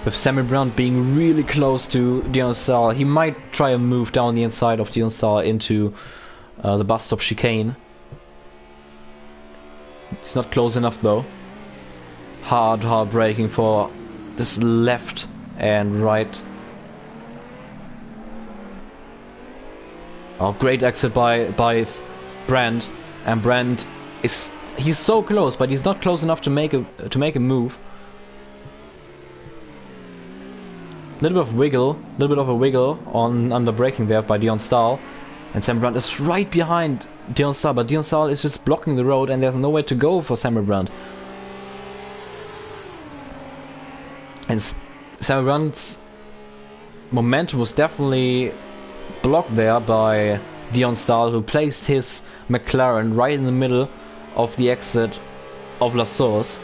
With Samuel Brandt being really close to Dion Stahl, he might try a move down the inside of Dion Stahl into the bus stop chicane. It's not close enough though. Hard braking for this left and right. Oh, great exit by Brandt, and Brandt he's so close, but he's not close enough to make a move. A little bit of a wiggle on the braking there by Dion Stahl, and Samuel Brandt is right behind Dion Stahl, but Dion Stahl is just blocking the road, and there's nowhere to go for Samuel Brandt. And Samuel Brandt's momentum was definitely blocked there by Dion Stahl, who placed his McLaren right in the middle of the exit of La Source.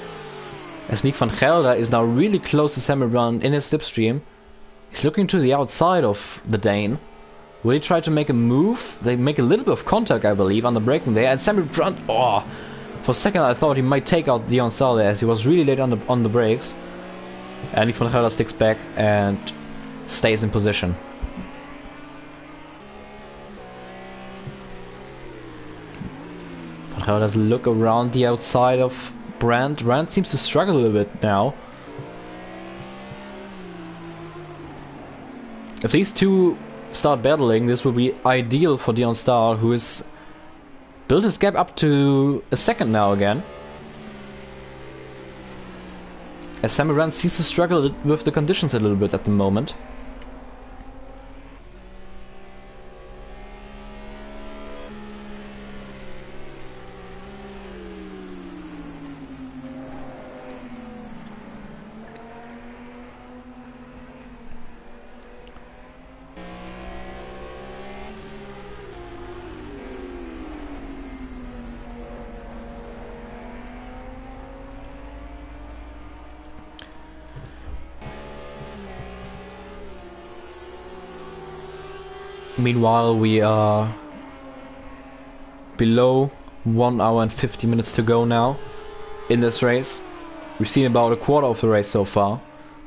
As Nick van Gelder is now really close to Samuel Brandt in his slipstream. He's looking to the outside of the Dane. Will he try to make a move? They make a little bit of contact, I believe, on the braking there. And Samuel Brandt, oh, for a second I thought he might take out Dion Stahl there, as he was really late on the brakes. And Nick van Gelder sticks back and stays in position. Van Gelder has a look around the outside of Brandt. Brandt seems to struggle a little bit now. If these two start battling, this will be ideal for Dion Stahl, who has built his gap up to a second now again. As Samuel Brandt seems to struggle with the conditions a little bit at the moment. Meanwhile, we are below 1 hour and 50 minutes to go now in this race. We've seen about a quarter of the race so far,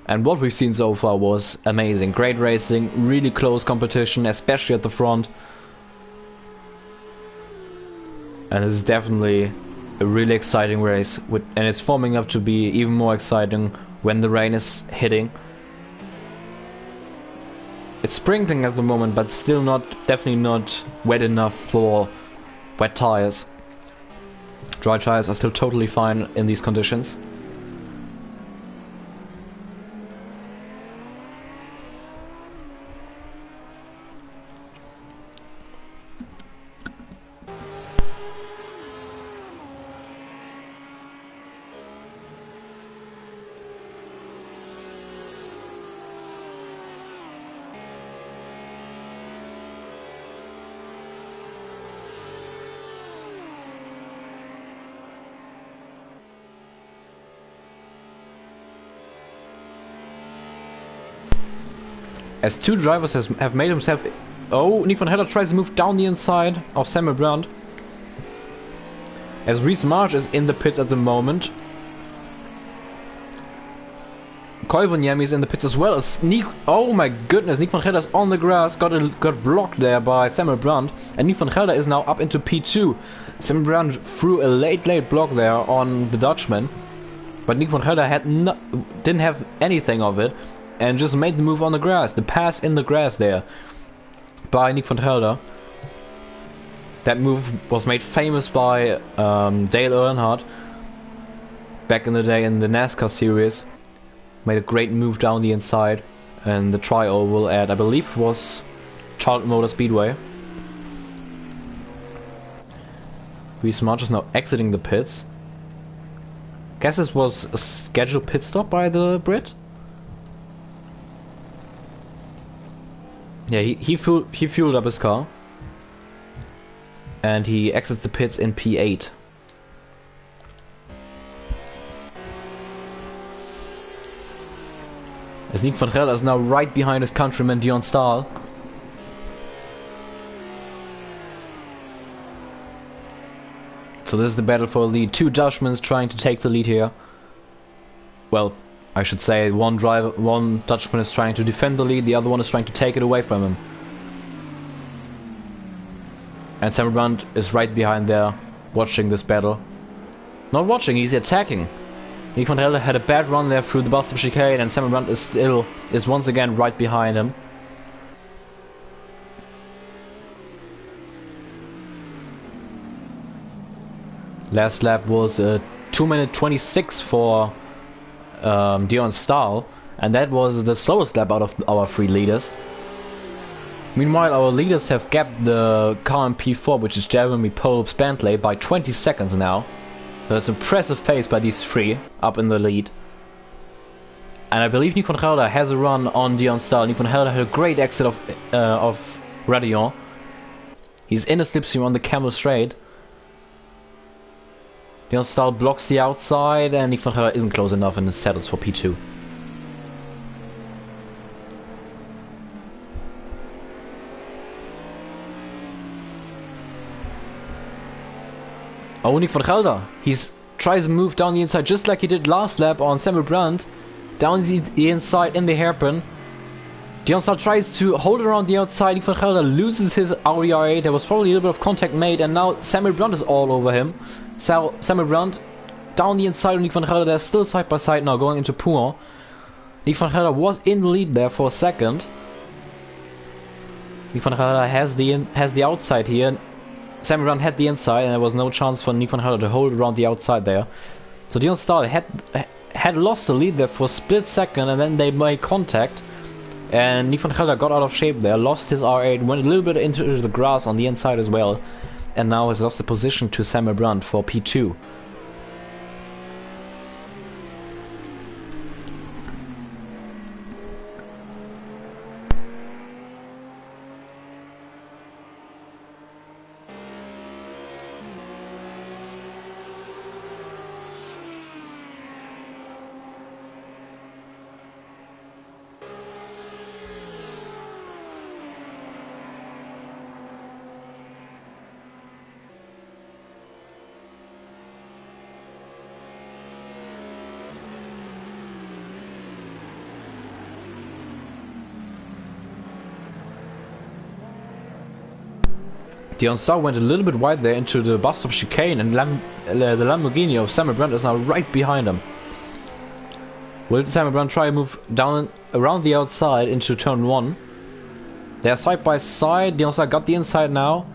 and what we've seen so far was amazing. Great racing, really close competition, especially at the front. And it's definitely a really exciting race, and it's forming up to be even more exciting when the rain is hitting. It's sprinkling at the moment, but still definitely not wet enough for wet tires. Dry tires are still totally fine in these conditions. As two drivers have made himself... Oh, Nick van Helder tries to move down the inside of Samuel Brandt. As Reese March is in the pits at the moment. Koivuniemi is in the pits as well as Nick... Oh my goodness, Nick van Helder is on the grass, got blocked there by Samuel Brandt. And Nick van Helder is now up into P2. Samuel Brandt threw a late block there on the Dutchman. But Nick van Helder didn't have anything of it. And just made the move on the grass. The pass in the grass there by Nick van Helder. That move was made famous by Dale Earnhardt back in the day in the NASCAR series. Made a great move down the inside. And the tri-oval at, I believe, was Charlton Motor Speedway. Reese March is now exiting the pits. Guess this was a scheduled pit stop by the Brit. Yeah, he fueled up his car. And he exits the pits in P8. As Nick van Gelder is now right behind his countryman Dion Stahl. So this is the battle for the lead. Two Dutchmen trying to take the lead here. Well, I should say one Dutchman is trying to defend the lead, the other one is trying to take it away from him. And Samuel Brandt is right behind there, watching this battle. Not watching, he's attacking. Nick van Helder had a bad run there through the bottom chicane, and Samuel Brandt is once again right behind him. Last lap was 2 minute 26 for Dion Stahl, and that was the slowest lap out of our three leaders. Meanwhile, our leaders have gapped the car in P4, which is Jeremy Pope's Bentley, by 20 seconds now. There's impressive pace by these three up in the lead. And I believe Nick van Gelder has a run on Dion Stahl. Nick van Gelder had a great exit of Radillon. He's in a slipstream on the Camel Straight. Dion Stahl blocks the outside, and Nick van Gelder isn't close enough and settles for P2. Oh, Nick van Gelder. He tries to move down the inside just like he did last lap on Samuel Brandt. Down the inside in the hairpin. Dion Stahl tries to hold it around the outside. Nick van Gelder loses his RDR8. There was probably a little bit of contact made, and now Samuel Brandt is all over him. Samuel Brandt down the inside of Nick van Gelder. They're still side by side now, going into Pouin. Nick van Gelder was in the lead there for a second. Nick van Gelder has the outside here. Samuel Brandt had the inside, and there was no chance for Nick van Gelder to hold around the outside there. So Dion Stahl had lost the lead there for a split second, and then they made contact. And Nick van Gelder got out of shape there, lost his R8, went a little bit into the grass on the inside as well, and now has lost the position to Samuel Brandt for P2. Dion Stahl went a little bit wide there into the bust of chicane, and the Lamborghini of Samuel Brandt is now right behind him. Will Samuel Brandt try to move down around the outside into turn 1? They're side by side. Dion Stahl got the inside now.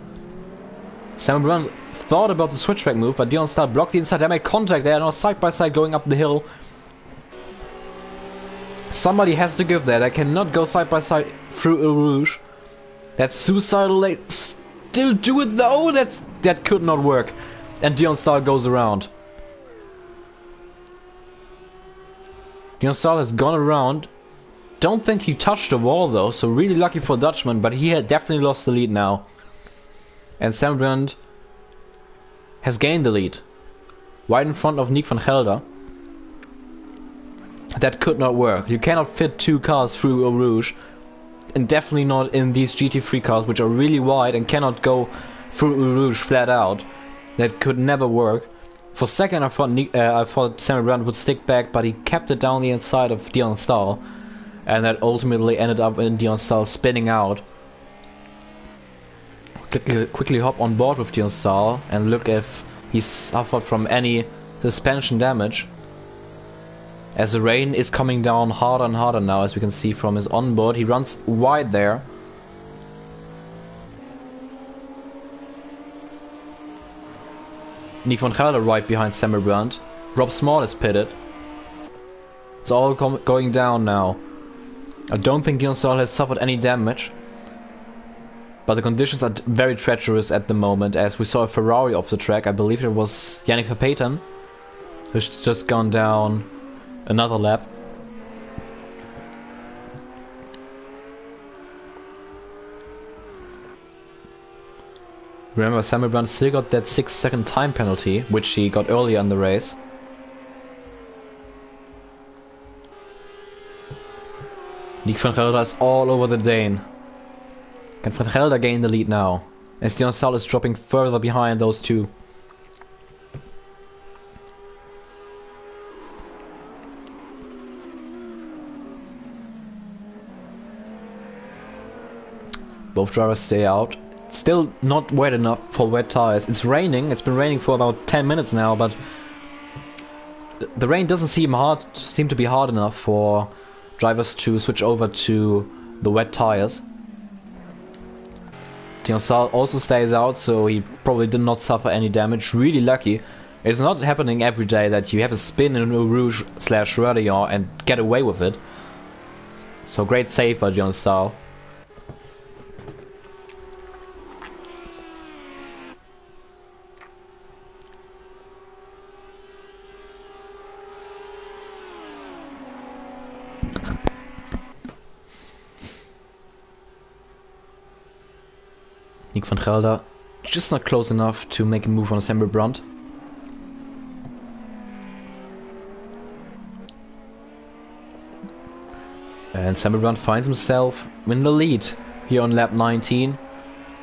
Samuel Brandt thought about the switchback move, but Dion Stahl blocked the inside. They made contact. They are now side by side going up the hill. Somebody has to give there. They cannot go side by side through Eau Rouge. That's suicidal. They still do it though. That could not work. And Dion Stahl goes around. Dion Stahl has gone around. Don't think he touched the wall though, so really lucky for Dutchman, but he had definitely lost the lead now. And Samuel Brandt has gained the lead. Right in front of Nick van Gelder. That could not work. You cannot fit two cars through Eau Rouge. And definitely not in these GT3 cars, which are really wide and cannot go through Eau Rouge flat out. That could never work. For a second I thought Samuel Brandt would stick back, but he kept it down the inside of Dion Stahl. And that ultimately ended up in Dion Stahl spinning out. Quickly hop on board with Dion Stahl and look if he suffered from any suspension damage. As the rain is coming down harder and harder now, as we can see from his onboard. He runs wide there. Nick van Gelder right behind Samuel Brandt. Rob Small is pitted. It's all going down now. I don't think Dion Stahl has suffered any damage. But the conditions are very treacherous at the moment, as we saw a Ferrari off the track. I believe it was Yannick Verpeten, who's just gone down another lap. Remember, Samuel Brandt still got that 6-second time penalty, which he got earlier in the race. Nick van Gelder is all over the Dane. Can Van Gelder gain the lead now? As Dion Stahl is dropping further behind those two. Both drivers stay out. Still not wet enough for wet tires. It's raining. It's been raining for about 10 minutes now, but the rain doesn't seem to be hard enough for drivers to switch over to the wet tires. Dion Stahl also stays out, so he probably did not suffer any damage. Really lucky. It's not happening every day that you have a spin in Eau Rouge / Radion and get away with it. So great save by Dion Stahl. Nick van Gelder just not close enough to make a move on Samuel Brandt. And Samuel Brandt finds himself in the lead here on lap 19.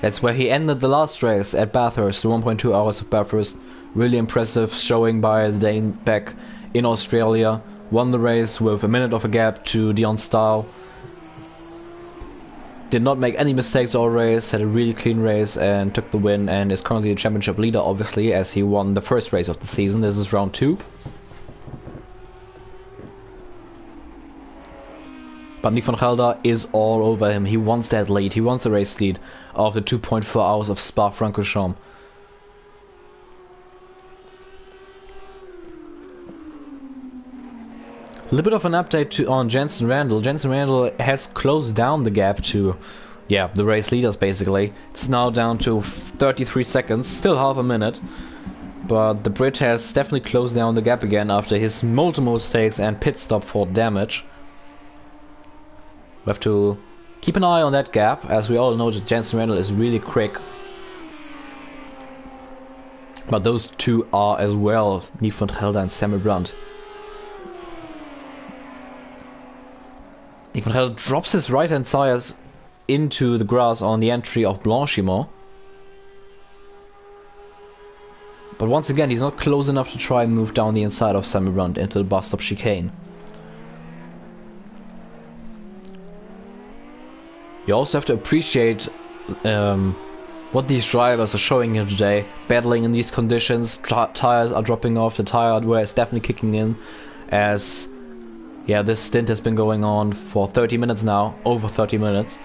That's where he ended the last race at Bathurst, the 1.2 hours of Bathurst. Really impressive showing by the Dane back in Australia. Won the race with a minute of a gap to Dion Stahl. did not make any mistakes all race, had a really clean race and took the win, and is currently the championship leader, obviously, as he won the first race of the season. This is round 2. But Nick van Gelder is all over him. He wants that lead. He wants the race lead after 2.4 hours of Spa-Francorchamps. A little bit of an update on Jensen Randall. Jensen Randall has closed down the gap to, the race leaders basically. It's now down to 33 seconds, still half a minute. But the Brit has definitely closed down the gap again after his multiple mistakes and pit stop for damage. We have to keep an eye on that gap, as we all know that Jensen Randall is really quick. But those two are as well, Nick van Gelder and Samuel Brandt. Nick van Gelder drops his right hand tires into the grass on the entry of Blanchimont. But once again, he's not close enough to try and move down the inside of Samuel Brandt into the bus stop chicane. You also have to appreciate what these drivers are showing here today. Battling in these conditions, tires are dropping off, the tire wear is definitely kicking in, as this stint has been going on for 30 minutes now, over 30 minutes.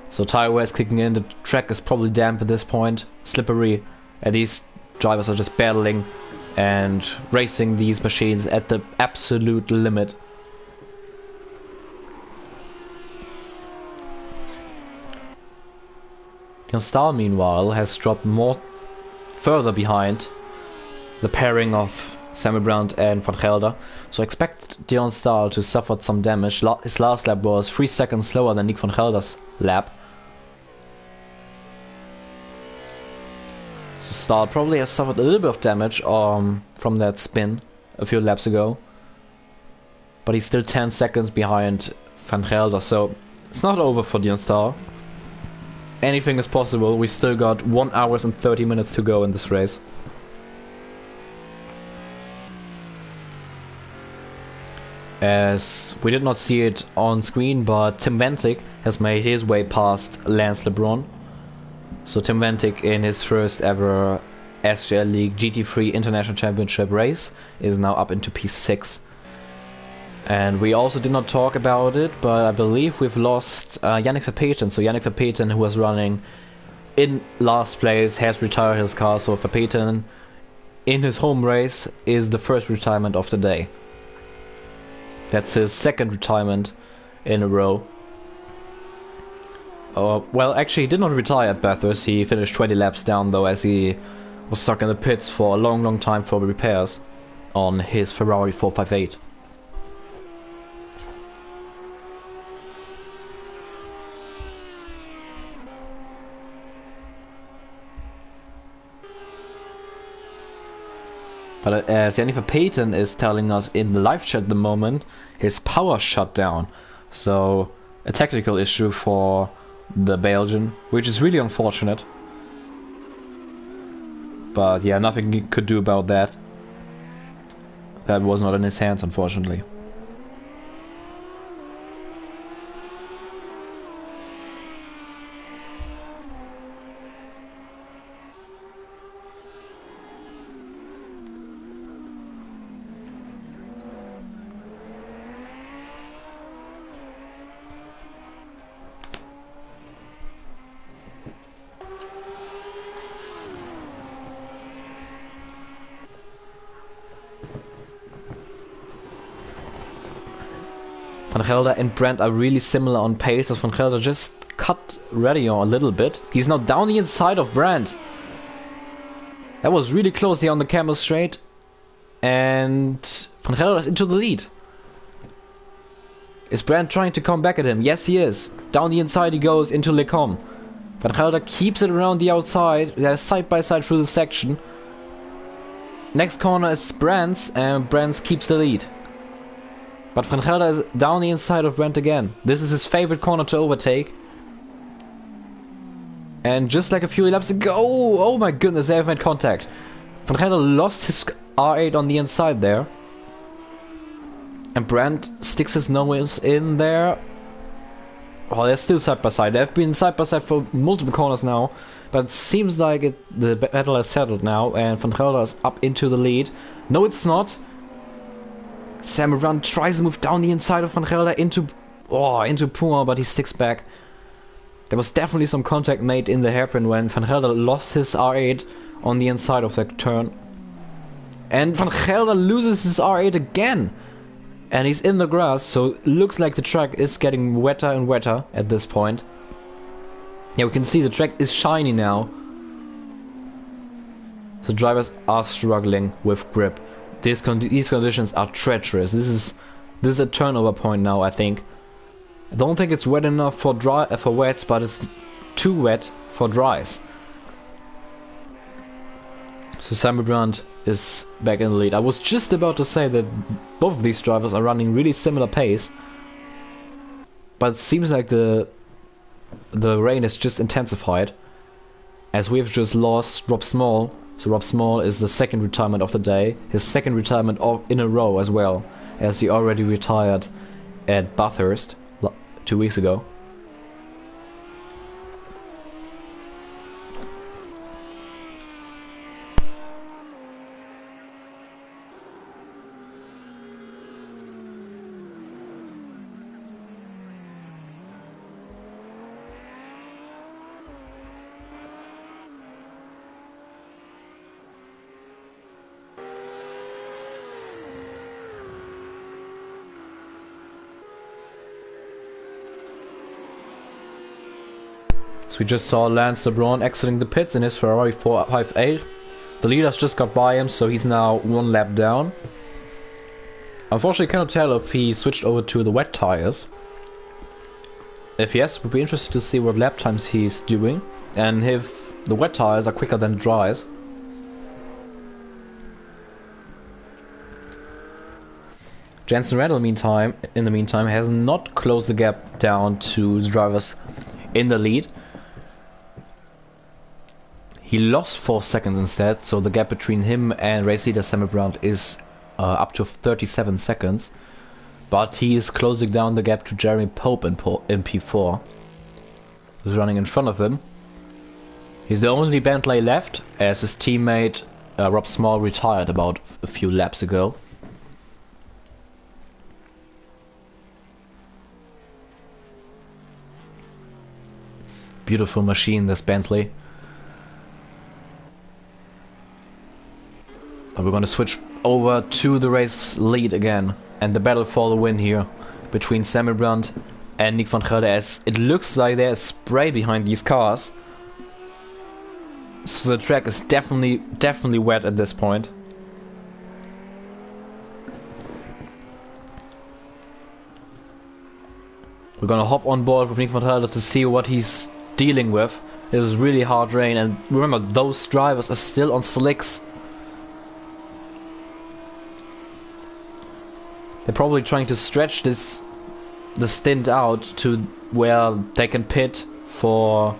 So tire wear is kicking in, the track is probably damp at this point, slippery, and these drivers are just battling and racing these machines at the absolute limit. Dion Stahl, meanwhile, has dropped further behind the pairing of Samuel Brandt and Van Gelder. So expect Dion Stahl to suffer some damage. His last lap was 3 seconds slower than Nick van Gelder's lap. So Stahl probably has suffered a little bit of damage from that spin a few laps ago. But he's still 10 seconds behind Van Gelder, so it's not over for Dion Stahl. Anything is possible. We still got 1 hour and 30 minutes to go in this race. As we did not see it on screen, but Tim Ventic has made his way past Lance LeBron. So Tim Ventic, in his first ever SRL League GT3 International Championship race, is now up into P6. And we also did not talk about it, but I believe we've lost Yannick Verpeten. So Yannick Verpeten, who was running in last place, has retired his car. So Verpeten, in his home race, is the first retirement of the day. That's his second retirement in a row. Well, actually, he did not retire at Bathurst. He finished 20 laps down, though, as he was stuck in the pits for a long time for repairs on his Ferrari 458. But as Yannick Verpeten is telling us in the live chat at the moment, his power shut down. So a technical issue for the Belgian, which is really unfortunate. But yeah, nothing he could do about that. That was not in his hands, unfortunately. Van Gelder and Brandt are really similar on pace, as Van Gelder just cut Radio a little bit. He's now down the inside of Brandt. That was really close here on the Camel Straight. And Van Gelder is into the lead. Is Brandt trying to come back at him? Yes, he is. Down the inside he goes into Le Com. Van Gelder keeps it around the outside. They're side by side through the section. Next corner is Brandt's, and Brandt's keeps the lead. But Van Gelder is down the inside of Brandt again. This is his favorite corner to overtake. And just like a few laps ago, oh my goodness, they have made contact. Van Gelder lost his R8 on the inside there. And Brandt sticks his nose in there. well, they're still side by side. They've been side by side for multiple corners now, but it seems like the battle has settled now, and Van Gelder is up into the lead. No, it's not. Sam Run tries to move down the inside of Van Gelder into Puma, but he sticks back. There was definitely some contact made in the hairpin when Van Gelder lost his R8 on the inside of that turn. And Van Gelder loses his R8 again. And he's in the grass, so it looks like the track is getting wetter and wetter at this point. Yeah, we can see the track is shiny now. So drivers are struggling with grip. These conditions are treacherous. This is a turnover point now, I think. I don't think it's wet enough for wets, but it's too wet for dries. So Samuel Brandt is back in the lead. I was just about to say that both of these drivers are running really similar pace, but it seems like the rain has just intensified, as we've just lost Rob Small. So Rob Small is the second retirement of the day, his second retirement in a row as well, as he already retired at Bathurst 2 weeks ago. So we just saw Lance LeBron exiting the pits in his Ferrari 458. The leaders just got by him, so he's now one lap down. Unfortunately, I cannot tell if he switched over to the wet tires. If yes, we'd be interested to see what lap times he's doing, and if the wet tires are quicker than dries. Jensen Randall, in the meantime, has not closed the gap down to the drivers in the lead. He lost 4 seconds instead, so the gap between him and race leader Samuel Brandt is up to 37 seconds. But he is closing down the gap to Jeremy Pope in P4, who's running in front of him. He's the only Bentley left, as his teammate Rob Small retired about a few laps ago. Beautiful machine, this Bentley. But we're going to switch over to the race lead again, and the battle for the win here between Samuel Brandt and Nick van Gelder, as it looks like there is spray behind these cars. So the track is definitely wet at this point. We're gonna hop on board with Nick van Gelder to see what he's dealing with. It was really hard rain, and remember, those drivers are still on slicks. They're probably trying to stretch the stint out to where they can pit for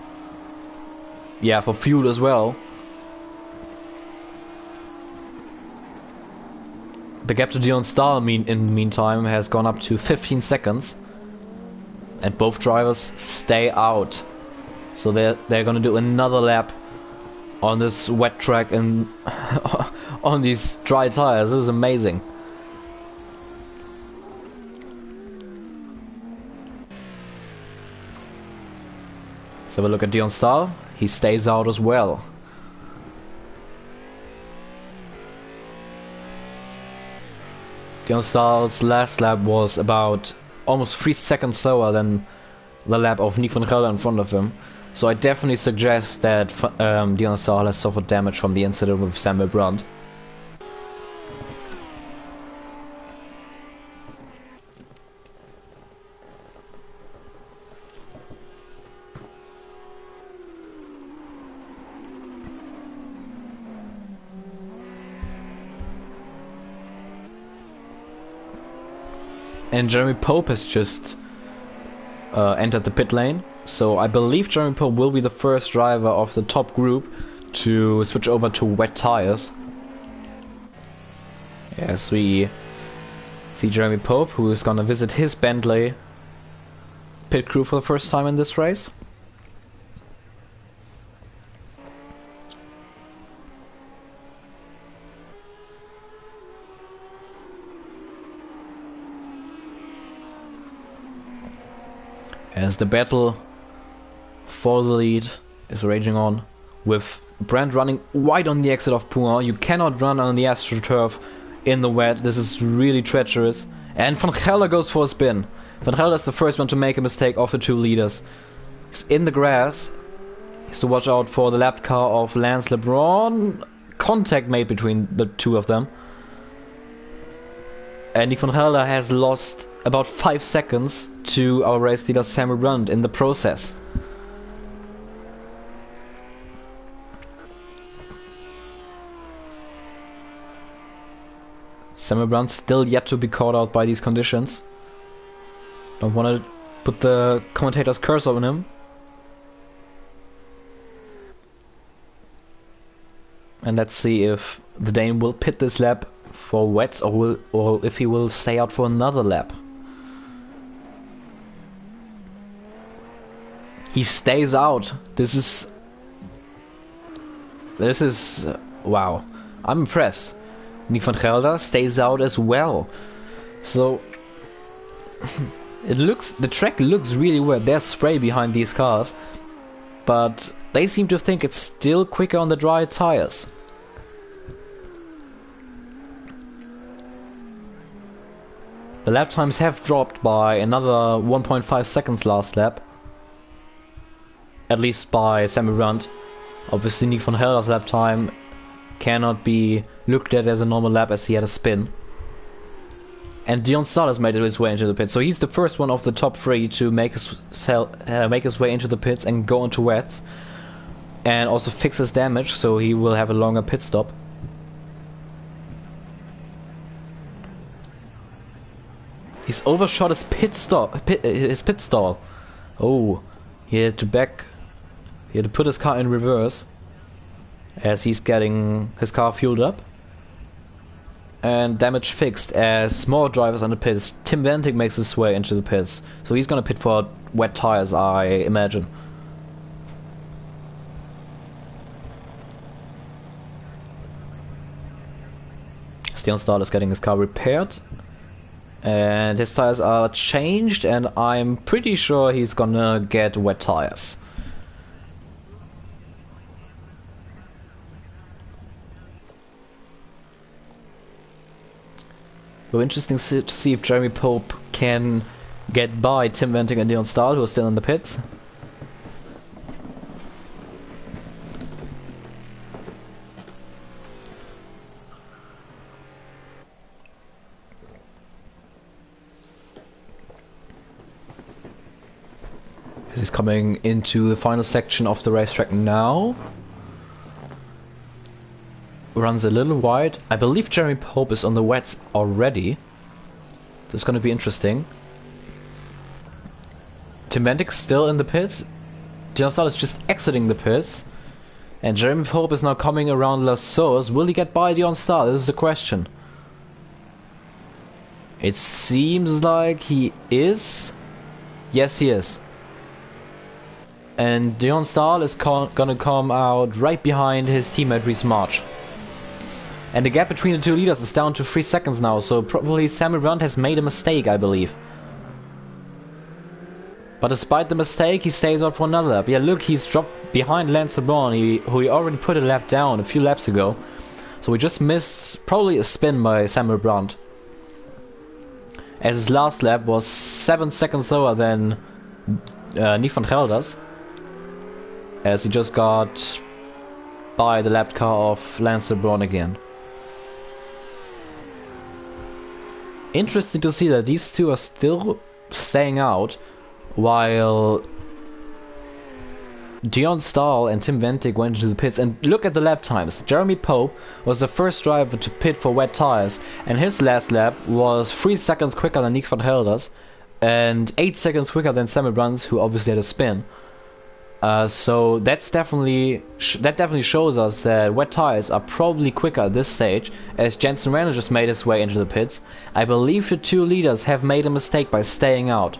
fuel as well. The gap to Dion Stahl in the meantime has gone up to 15 seconds, and both drivers stay out. So they're gonna do another lap on this wet track and on these dry tires. This is amazing. Let's have a look at Dion Stahl. He stays out as well. Dion Stahl's last lap was about almost 3 seconds slower than the lap of Nick van Gelder in front of him. So I definitely suggest that Dion Stahl has suffered damage from the incident with Samuel Brandt. And Jeremy Pope has just entered the pit lane. So I believe Jeremy Pope will be the first driver of the top group to switch over to wet tires. Yes, we see Jeremy Pope, who is gonna visit his Bentley pit crew for the first time in this race. As the battle for the lead is raging on, with Brand running wide on the exit of Pouin. You cannot run on the AstroTurf in the wet. This is really treacherous. And Van Gelder goes for a spin. Van Gelder is the first one to make a mistake of the two leaders. He's in the grass. He has to watch out for the lap car of Lance LeBron. Contact made between the two of them. And Nick Van Gelder has lost about 5 seconds to our race leader Samuel Brandt in the process. Samuel Brandt still yet to be caught out by these conditions. Don't want to put the commentator's curse on him. And let's see if the Dane will pit this lap for wets or if he will stay out for another lap. He stays out. This is wow. I'm impressed. Nick Van Gelder stays out as well. So the track looks really wet. There's spray behind these cars, but they seem to think it's still quicker on the dry tires. The lap times have dropped by another 1.5 seconds last lap. At least by Samuel Brandt. Obviously Nick Van Gelder's lap time cannot be looked at as a normal lap as he had a spin. And Dion Stahl has made his way into the pits. So he's the first one of the top three to make his way into the pits and go into wets. And also fix his damage, so he will have a longer pit stop. He's overshot his pit stall. Oh, he had to put his car in reverse as he's getting his car fueled up. And damage fixed as more drivers on the pits. Tim Ventic makes his way into the pits, so he's gonna pit for wet tires, I imagine. Dion Stahl is getting his car repaired. And his tires are changed, and I'm pretty sure he's gonna get wet tires. Well, interesting to see if Jeremy Pope can get by Tim Venting and Dion Stahl, who are still in the pits. He's coming into the final section of the racetrack now. Runs a little wide. I believe Jeremy Pope is on the wets already. This is going to be interesting. Tim Ventic still in the pits. Dion Stahl is just exiting the pits. And Jeremy Pope is now coming around La Source. Will he get by Dion Stahl? This is the question. It seems like he is. Yes, he is. And Dion Stahl is gonna come out right behind his teammate Rhys March. And the gap between the two leaders is down to 3 seconds now, so probably Samuel Brandt has made a mistake, I believe. But despite the mistake, he stays out for another lap. Yeah, look, he's dropped behind Lance LeBron, who he already put a lap down a few laps ago. So we just missed probably a spin by Samuel Brandt. As his last lap was 7 seconds lower than Nick Van Gelder's. As he just got by the lap car of Lance LeBron again. Interesting to see that these two are still staying out, while Dion Stahl and Tim Ventic went into the pits. And look at the lap times. Jeremy Pope was the first driver to pit for wet tires, and his last lap was 3 seconds quicker than Nick Van Gelder's, and 8 seconds quicker than Samuel Brandt's, who obviously had a spin. So that definitely shows us that wet tires are probably quicker at this stage, as Jensen Renner just made his way into the pits. I believe the two leaders have made a mistake by staying out.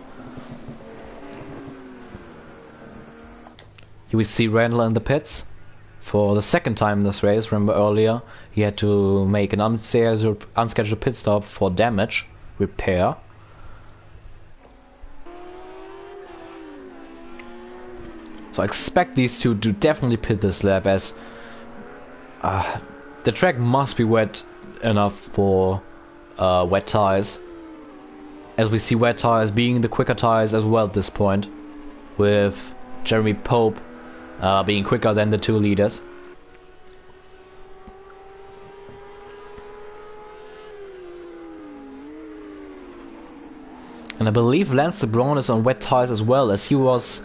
Here we see Randall in the pits for the second time in this race. Remember earlier he had to make an unscheduled pit stop for damage repair. So I expect these two to definitely pit this lap, as the track must be wet enough for wet tires. As we see wet tires being the quicker tires as well at this point, with Jeremy Pope being quicker than the two leaders. And I believe Lance LeBron is on wet tires as well, as he was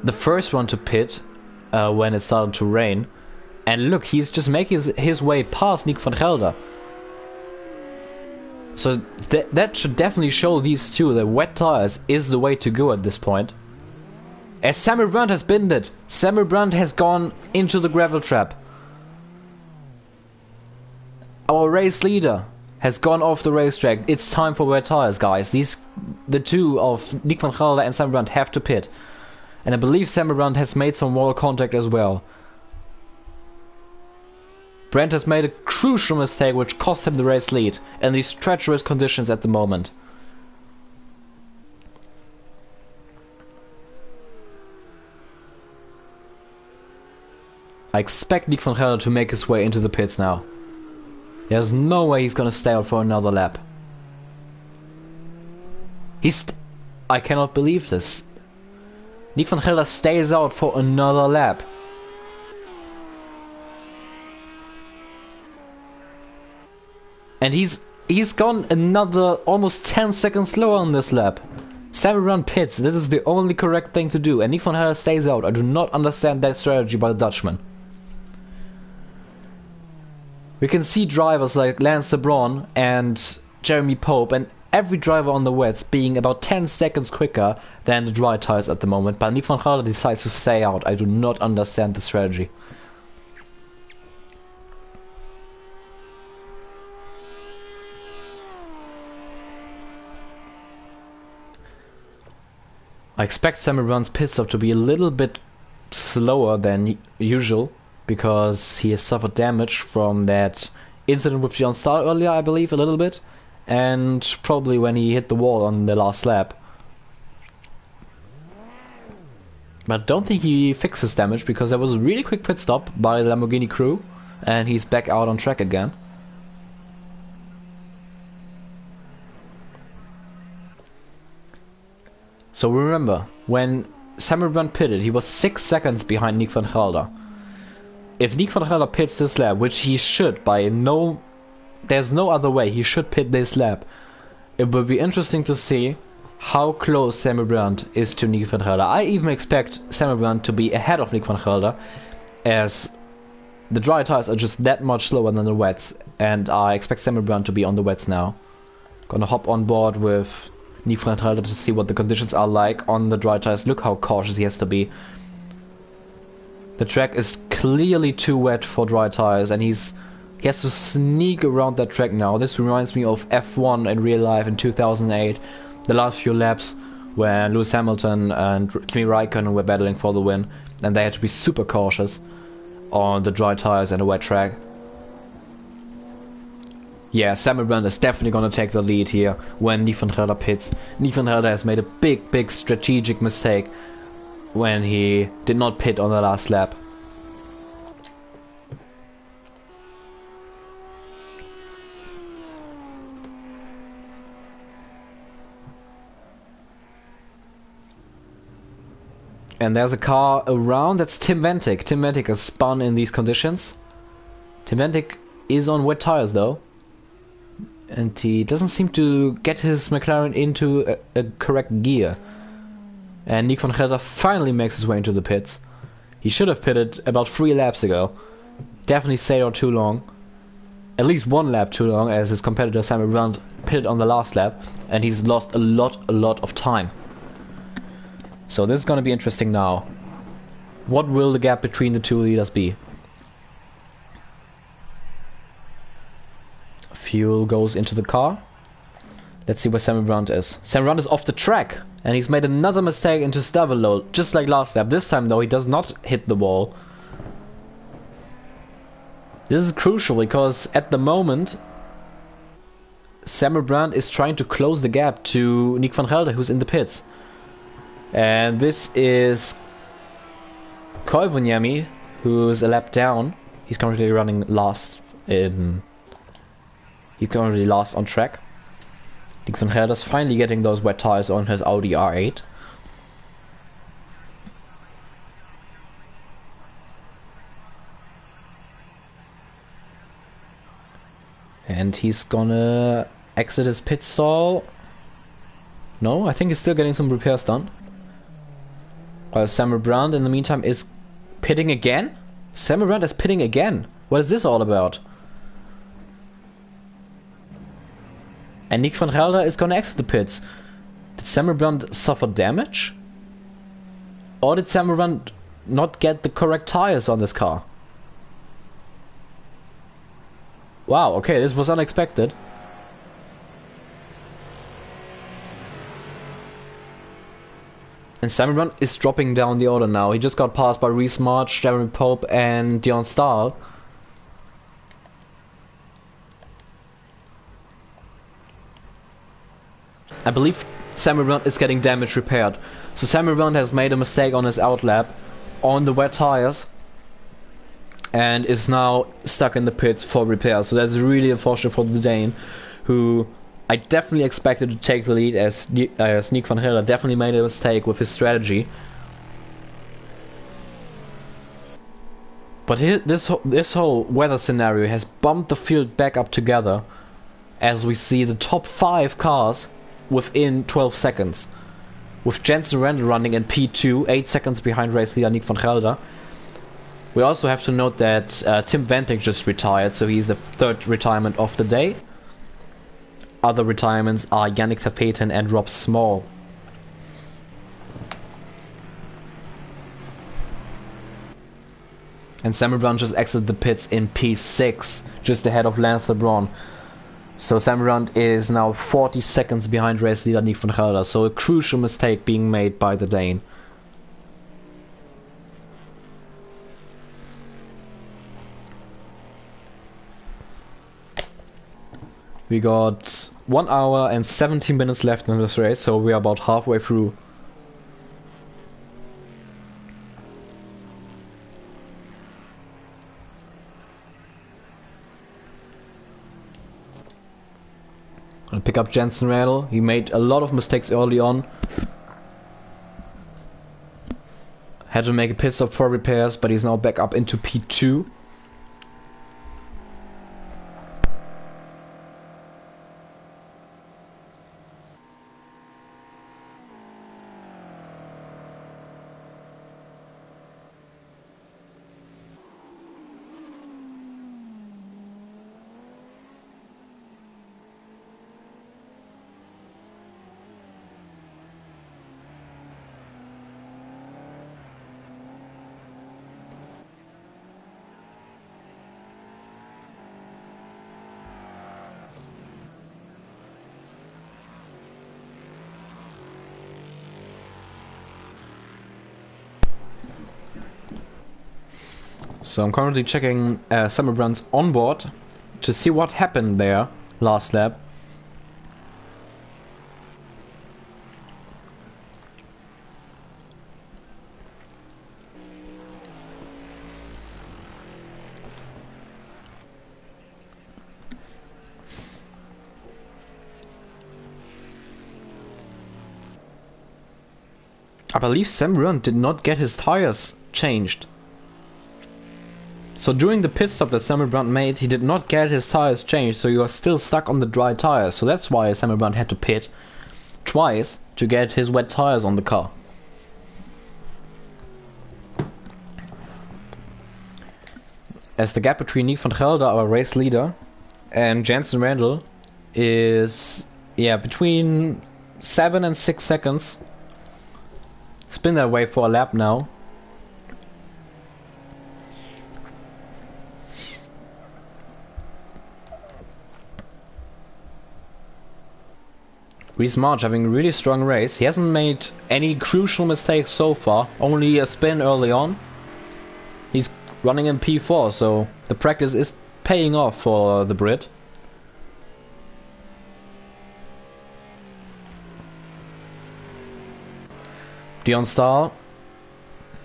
the first one to pit when it started to rain. And look, he's just making his way past Nick van Gelder. So that should definitely show these two that wet tires is the way to go at this point. As Samuel Brandt has binned it. Samuel Brandt has gone into the gravel trap. Our race leader has gone off the racetrack. It's time for wet tires, guys. The two of Nick van Gelder and Samuel Brandt have to pit. And I believe Samuel Brandt has made some wall contact as well. Brandt has made a crucial mistake which cost him the race lead in these treacherous conditions at the moment. I expect Nick van Gelder to make his way into the pits now. There's no way he's gonna stay out for another lap. I cannot believe this. Nick van Gelder stays out for another lap. And he's gone another almost 10 seconds slower on this lap. Samuel Brandt pits. This is the only correct thing to do. And Nick van Gelder stays out. I do not understand that strategy by the Dutchman. We can see drivers like Lance LeBron and Jeremy Pope and every driver on the wets being about 10 seconds quicker than the dry tires at the moment. But Nick van Gelder decides to stay out. I do not understand the strategy. I expect Samuel Brandt's pit stop to be a little bit slower than usual, because he has suffered damage from that incident with John Starr earlier, I believe, a little bit, and probably when he hit the wall on the last lap. But don't think he fixes damage, because there was a really quick pit stop by the Lamborghini crew, and he's back out on track again. So remember, when Samuel Brandt pitted, he was 6 seconds behind Nick van Gelder. If Nick van Gelder pits this lap, which he should there's no other way, he should pit this lap. It will be interesting to see how close Samuel Brandt is to Nick van Gelder. I even expect Samuel Brandt to be ahead of Nick van Gelder, as the dry tires are just that much slower than the wets, and I expect Samuel Brandt to be on the wets now. Gonna hop on board with Nick van Gelder to see what the conditions are like on the dry tires. Look how cautious he has to be. The track is clearly too wet for dry tires, and he has to sneak around that track now. This reminds me of F1 in real life in 2008, the last few laps when Lewis Hamilton and Kimi Räikkönen were battling for the win, and they had to be super cautious on the dry tires and a wet track. Yeah, Samuel Brandt is definitely going to take the lead here when Nick van Gelder pits. Nick van Gelder has made a big strategic mistake when he did not pit on the last lap. And there's a car around, that's Tim Ventic. Tim Ventic has spun in these conditions. Tim Ventic is on wet tires though. And he doesn't seem to get his McLaren into a correct gear. And Nick van Gelder finally makes his way into the pits. He should have pitted about 3 laps ago. Definitely stayed out too long. At least 1 lap too long, as his competitor Samuel Brandt pitted on the last lap. And he's lost a lot of time. So this is going to be interesting now. What will the gap between the two leaders be? Fuel goes into the car. Let's see where Samuel Brandt is. Samuel Brandt is off the track. And he's made another mistake into double load, just like last lap. This time though, he does not hit the wall. This is crucial because at the moment, Samuel Brandt is trying to close the gap to Nick van Gelder, who's in the pits. And this is Koivuniemi, who's a lap down. He's currently running last in... He's currently last on track. Nick van Gelder's finally getting those wet tires on his Audi R8. And he's gonna exit his pit stall. No, I think he's still getting some repairs done. While Samuel Brandt in the meantime is pitting again? Samuel Brandt is pitting again. What is this all about? And Nick van Gelder is gonna exit the pits. Did Samuel Brandt suffer damage? Or did Samuel Brandt not get the correct tires on this car? Wow, okay, this was unexpected. And Samuel Brandt is dropping down the order now. He just got passed by Reese March, Jeremy Pope and Dion Stahl. I believe Samuel Brandt is getting damage repaired. So Samuel Brandt has made a mistake on his outlap on the wet tires and is now stuck in the pits for repair. So that's really unfortunate for the Dane, who I definitely expected to take the lead, as Nick van Gelder definitely made a mistake with his strategy. But this whole weather scenario has bumped the field back up together, as we see the top 5 cars within 12 seconds. With Jensen Randall running in P2, 8 seconds behind race leader Nick van Gelder. We also have to note that Tim Venting just retired, so he's the 3rd retirement of the day. Other retirements are Yannick Verpeten and Rob Small. And Samuel Brandt just exited the pits in P6, just ahead of Lance LeBron. So Samuel Brandt is now 40 seconds behind race leader Nick van Gelder, so a crucial mistake being made by the Dane. We got 1 hour and 17 minutes left in this race, so we are about halfway through. I'll pick up Jensen Randall. He made a lot of mistakes early on. Had to make a pit stop for repairs, but he's now back up into P2. So I'm currently checking Samuel Brandt's onboard to see what happened there last lap. I believe Sam Brandt did not get his tires changed. So during the pit stop that Samuel Brandt made, he did not get his tires changed, so you are still stuck on the dry tires. So that's why Samuel Brandt had to pit twice to get his wet tires on the car. As the gap between Nick van Gelder, our race leader, and Jensen Randall is, between 7 and 6 seconds. It's been that way for a lap now. Reece March having a really strong race. He hasn't made any crucial mistakes so far, only a spin early on. He's running in P4, so the practice is paying off for the Brit. Dion Stahl,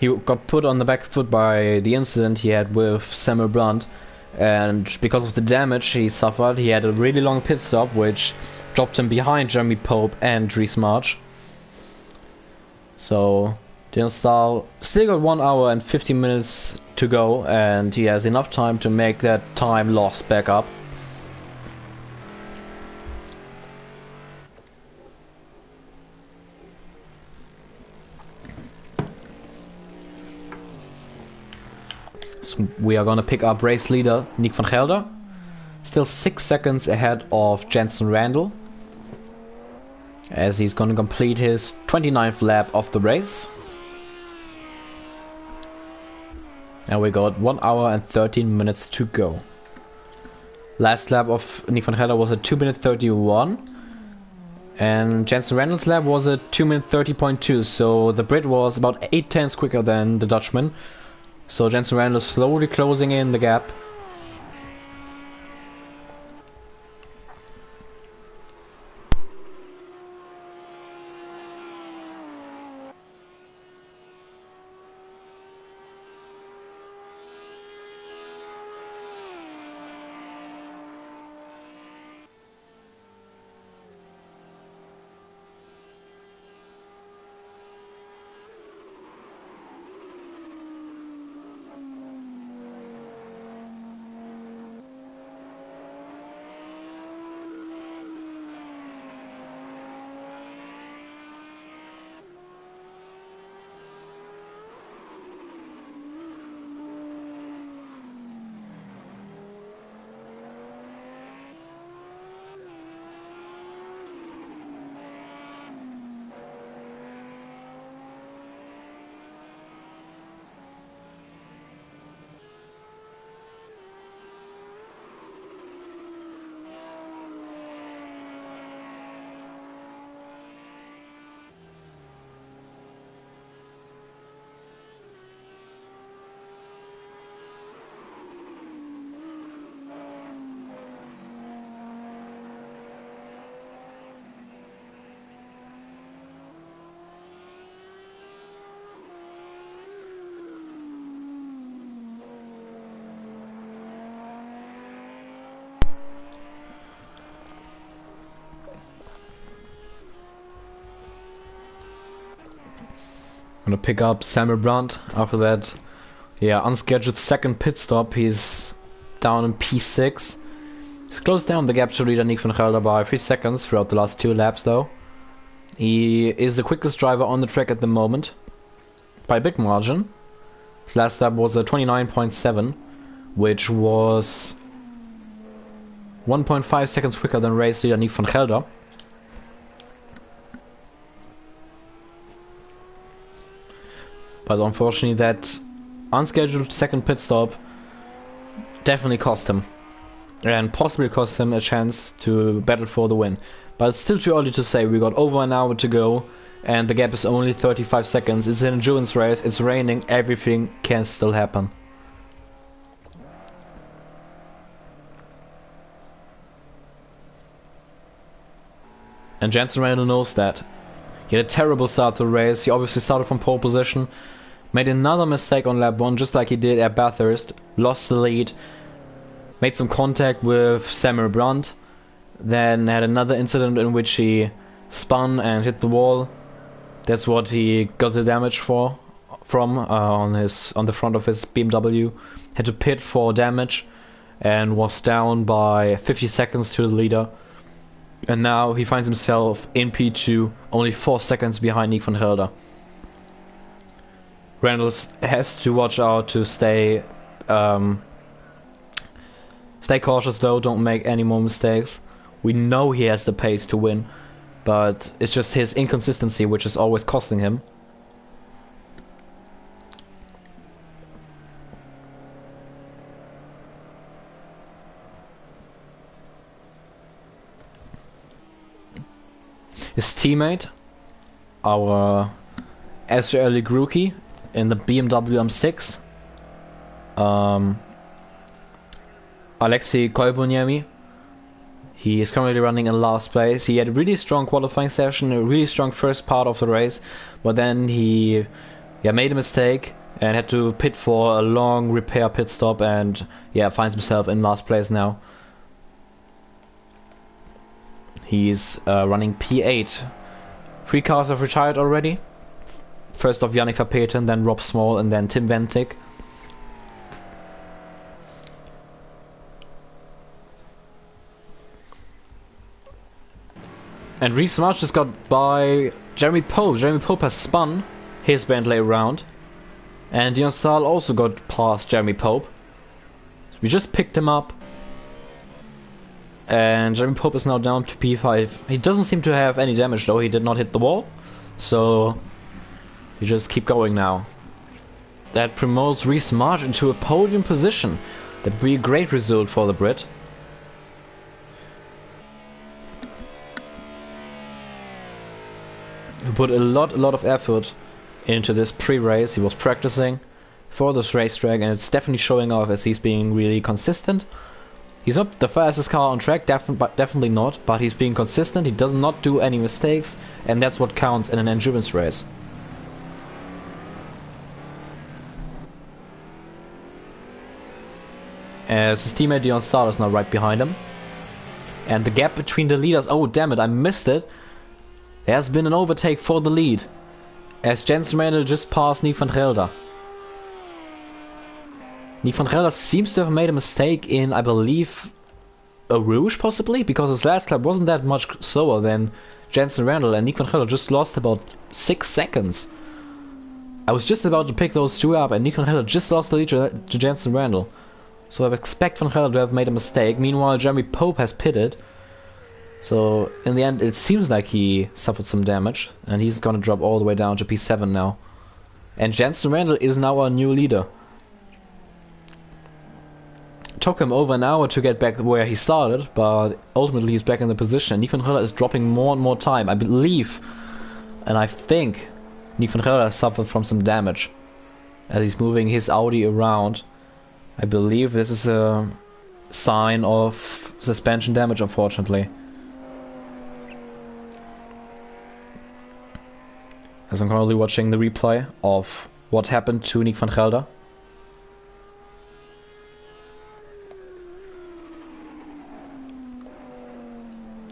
he got put on the back foot by the incident he had with Samuel Brandt, and because of the damage he suffered, he had a really long pit stop which dropped him behind Jeremy Pope and Reece March. So Dion Stahl still got 1 hour and 50 minutes to go, and he has enough time to make that time lost back up. So we are gonna pick up race leader Nick van Gelder, still 6 seconds ahead of Jensen Randall, as he's gonna complete his 29th lap of the race. And we got 1 hour and 13 minutes to go. Last lap of Nick van Gelder was a 2 minute 31, and Jensen Randall's lap was a 2 minute 30.2, so the Brit was about 8 tenths quicker than the Dutchman. So Jensen Randall slowly closing in the gap. Gonna pick up Samuel Brandt after that. Yeah, unscheduled second pit stop. He's down in P6. He's closed down the gap to leader Nick van Gelder by 3 seconds throughout the last 2 laps though. He is the quickest driver on the track at the moment, by a big margin. His last lap was a 29.7, which was 1.5 seconds quicker than race leader Nick van Gelder. But unfortunately that unscheduled second pit stop definitely cost him. And possibly cost him a chance to battle for the win. But it's still too early to say. We got over an hour to go and the gap is only 35 seconds. It's an endurance race, it's raining, everything can still happen. And Jensen Randall knows that. He had a terrible start to the race. He obviously started from pole position, made another mistake on lap 1 just like he did at Bathurst, lost the lead, made some contact with Samuel Brandt, then had another incident in which he spun and hit the wall. That's what he got the damage from on the front of his BMW. Had to pit for damage and was down by 50 seconds to the leader. And now he finds himself in P2, only 4 seconds behind Nick van Gelder. Reynolds has to watch out to stay cautious though, don't make any more mistakes. We know he has the pace to win, but it's just his inconsistency which is always costing him. His teammate, our SRL League rookie in the BMW M6, Alexei Koivuniemi. He is currently running in last place. He had a really strong qualifying session, a really strong first part of the race, but then he made a mistake and had to pit for a long repair pit stop, and finds himself in last place now. He's running P8. 3 cars have retired already. First off Yannick Verpeten, then Rob Small, and then Tim Ventic. And Reece March just got by Jeremy Pope. Jeremy Pope has spun his Bentley around. And Dion Stahl also got past Jeremy Pope. So we just picked him up. And Jeremy Pope is now down to P5. He doesn't seem to have any damage though. He did not hit the wall. So you just keep going now. That promotes Reece March into a podium position. That would be a great result for the Brit. He put a lot of effort into this pre-race. He was practicing for this racetrack, and it's definitely showing off as he's being really consistent. He's not the fastest car on track, definitely not, but he's being consistent. He does not do any mistakes, and that's what counts in an endurance race. As his teammate Dion Stahl is now right behind him. And the gap between the leaders, oh damn it, I missed it. There has been an overtake for the lead, as Jensen Randall just passed Nick van Gelder. Nick van Gelder seems to have made a mistake in, I believe, a Rouge possibly, because his last lap wasn't that much slower than Jensen Randall, and Nick van Gelder just lost about 6 seconds. I was just about to pick those two up, and Nick van Gelder just lost the lead to Jensen Randall. So I expect van Gelder to have made a mistake. Meanwhile, Jeremy Pope has pitted. So in the end, it seems like he suffered some damage, and he's gonna drop all the way down to P7 now. And Jensen Randall is now our new leader. Took him over an hour to get back where he started, but ultimately he's back in the position. Nick van Gelder is dropping more and more time. I believe, and I think, Nick van Gelder suffered from some damage as he's moving his Audi around. I believe this is a sign of suspension damage, unfortunately. As I'm currently watching the replay of what happened to Nick van Gelder.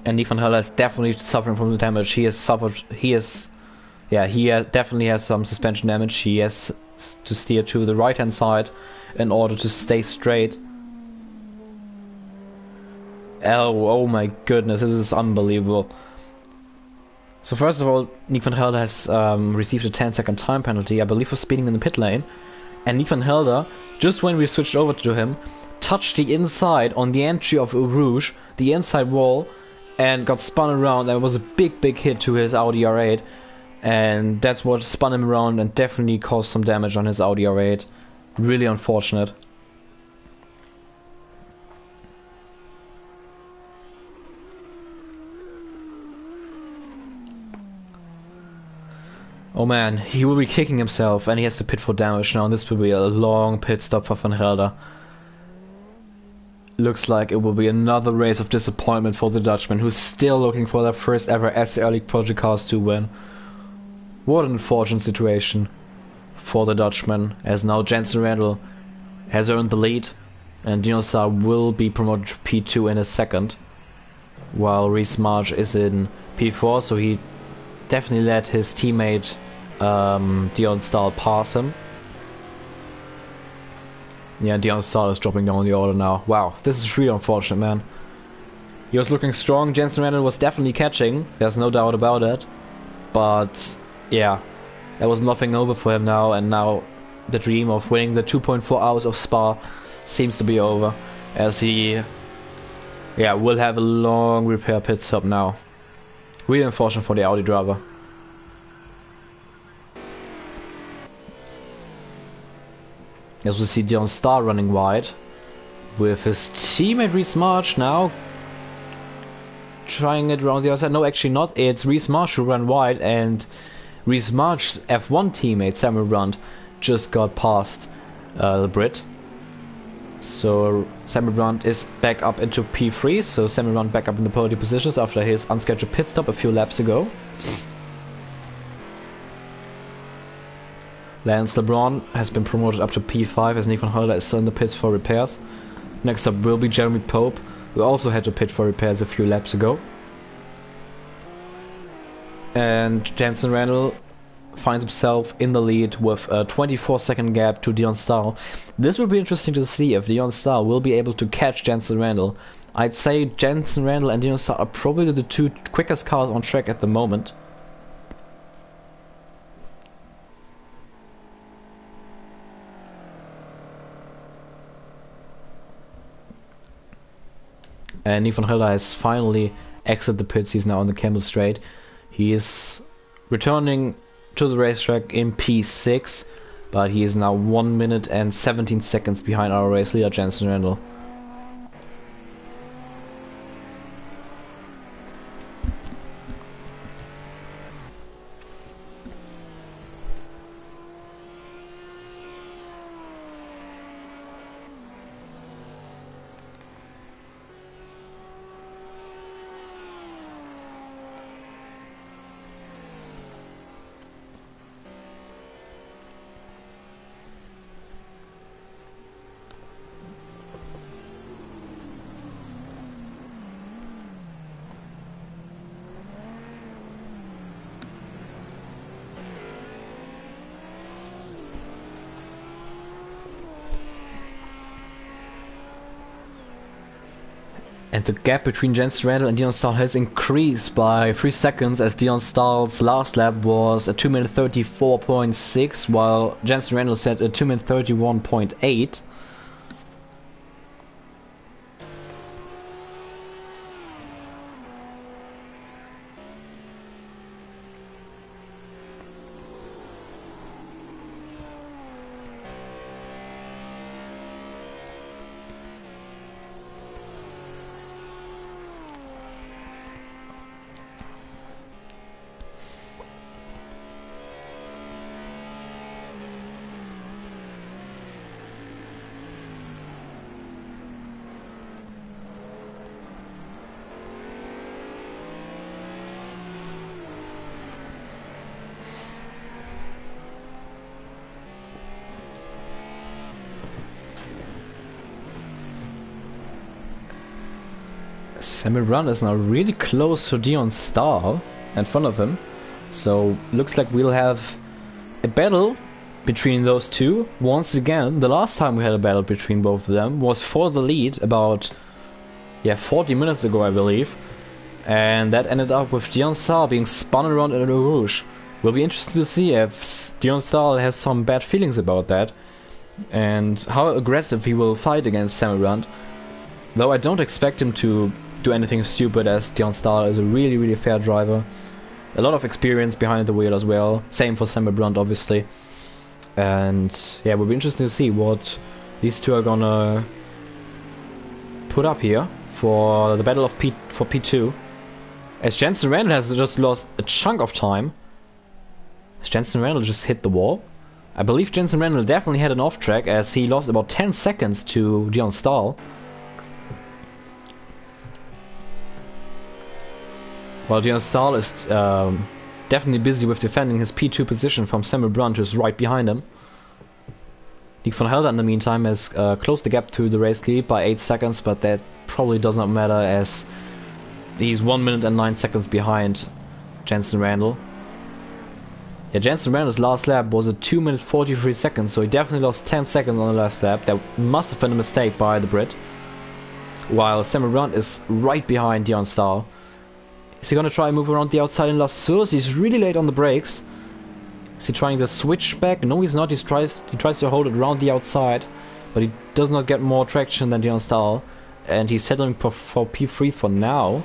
And Nick van Gelder is definitely suffering from the damage. He definitely has some suspension damage. He has to steer to the right hand side in order to stay straight. Oh my goodness, this is unbelievable. So first of all, Nick van Gelder has received a 10-second time penalty, I believe, for speeding in the pit lane. And Nick van Gelder, just when we switched over to him, touched the inside on the entry of Eau Rouge, the inside wall, and got spun around. There was a big hit to his Audi R8, and that's what spun him around and definitely caused some damage on his Audi R8. Really unfortunate. Oh man, he will be kicking himself, and he has to pit for damage now, and this will be a long pit stop for van Gelder. Looks like it will be another race of disappointment for the Dutchman, who's still looking for their first ever SRL League Project Cars 2 win. What an unfortunate situation for the Dutchman, as now Jensen Randall has earned the lead, and Dion Stahl will be promoted to P2 in a second, while Reece March is in P4, so he definitely let his teammate Dion Stahl pass him. Yeah, Dion Stahl is dropping down the order now. Wow, this is really unfortunate, man. He was looking strong. Jensen Randall was definitely catching. There's no doubt about it. But yeah, there was nothing over for him now, and now the dream of winning the 2.4 hours of Spa seems to be over, as he will have a long repair pit stop now. Really unfortunate for the Audi driver. As we see Dion Stahl running wide with his teammate Reece March now trying it around the other side. No, actually not. It's Reese Marsh who ran wide, and Reese Marsh's F1 teammate Samuel Brandt just got past the Brit. So Samuel Brandt is back up into P3, so Samuel Brandt back up in the podium positions after his unscheduled pit stop a few laps ago. Lance LeBron has been promoted up to P5 as Nick van Hulda is still in the pits for repairs. Next up will be Jeremy Pope, who also had to pit for repairs a few laps ago. And Jensen Randall finds himself in the lead with a 24-second gap to Dion Stahl. This will be interesting to see if Dion Stahl will be able to catch Jensen Randall. I'd say Jensen Randall and Dion Stahl are probably the two quickest cars on track at the moment. And Nick van Hulda has finally exited the pits. He's now on the Camel Straight. He is returning to the racetrack in P6, but he is now 1 minute and 17 seconds behind our race leader Jensen Randall. And the gap between Jensen Randall and Dion Stahl has increased by 3 seconds, as Dion Stahl's last lap was a 2 minute 34.6, while Jensen Randall set a 2 minute 31.8. Samuel Brandt is now really close to Dion Stahl in front of him, so looks like we'll have a battle between those two once again. The last time we had a battle between both of them was for the lead about 40 minutes ago, I believe, and that ended up with Dion Stahl being spun around in a Rouge. Will be interesting to see if Dion Stahl has some bad feelings about that and how aggressive he will fight against Samuel Brandt, though I don't expect him to do anything stupid, as Dion Stahl is a really fair driver. A lot of experience behind the wheel as well. Same for Samuel Brandt, obviously. And yeah, it will be interesting to see what these two are gonna put up here for the battle of P2. As Jensen Randall has just lost a chunk of time. Has Jensen Randall just hit the wall? I believe Jensen Randall definitely had an off track, as he lost about 10 seconds to Dion Stahl. While Dion Stahl is definitely busy with defending his P2 position from Samuel Brandt, who's right behind him. Nick van Hulda, in the meantime, has closed the gap to the race lead by 8 seconds, but that probably does not matter, as he's 1 minute and 9 seconds behind Jensen Randall. Yeah, Jensen Randall's last lap was a 2 minute 43 seconds, so he definitely lost 10 seconds on the last lap. That must have been a mistake by the Brit. While Samuel Brandt is right behind Dion Stahl. Is he gonna try and move around the outside in La Source? He's really late on the brakes. Is he trying to switch back? No, he's not. He tries to hold it around the outside, but he does not get more traction than Dion Stahl, and he's settling for P3 for now.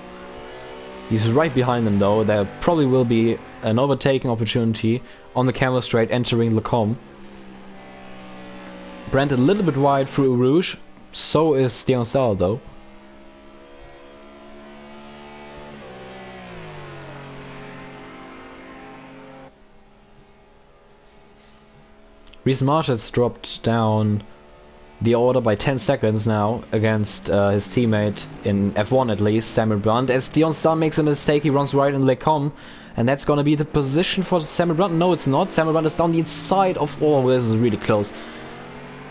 He's right behind them though. There probably will be an overtaking opportunity on the Camel Straight entering Le Com. Brandt a little bit wide through Rouge. So is Dion Stahl though. Reece Marsh has dropped down the order by 10 seconds now against his teammate in F1 at least, Samuel Brandt. As Dion Star makes a mistake, he runs right in Lecom, and that's gonna be the position for Samuel Brandt. No, it's not. Samuel Brandt is down the inside of... Oh, this is really close.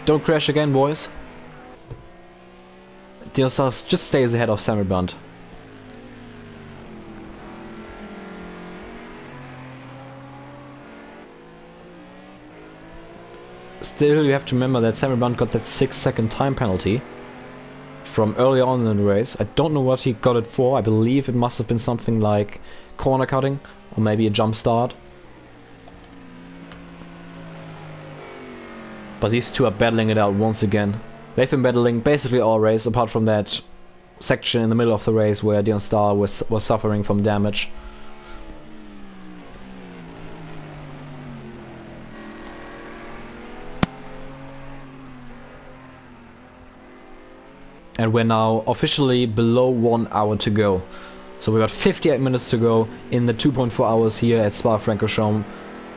Don't crash again, boys. Dion Star just stays ahead of Samuel Brandt. Still, you have to remember that Samuel Brandt got that 6-second time penalty from early on in the race. I don't know what he got it for. I believe it must have been something like corner cutting or maybe a jump start. But these two are battling it out once again. They've been battling basically all race, apart from that section in the middle of the race where Dion Star was suffering from damage. And we're now officially below 1 hour to go. So we got 58 minutes to go in the 2.4 hours here at Spa-Francorchamps.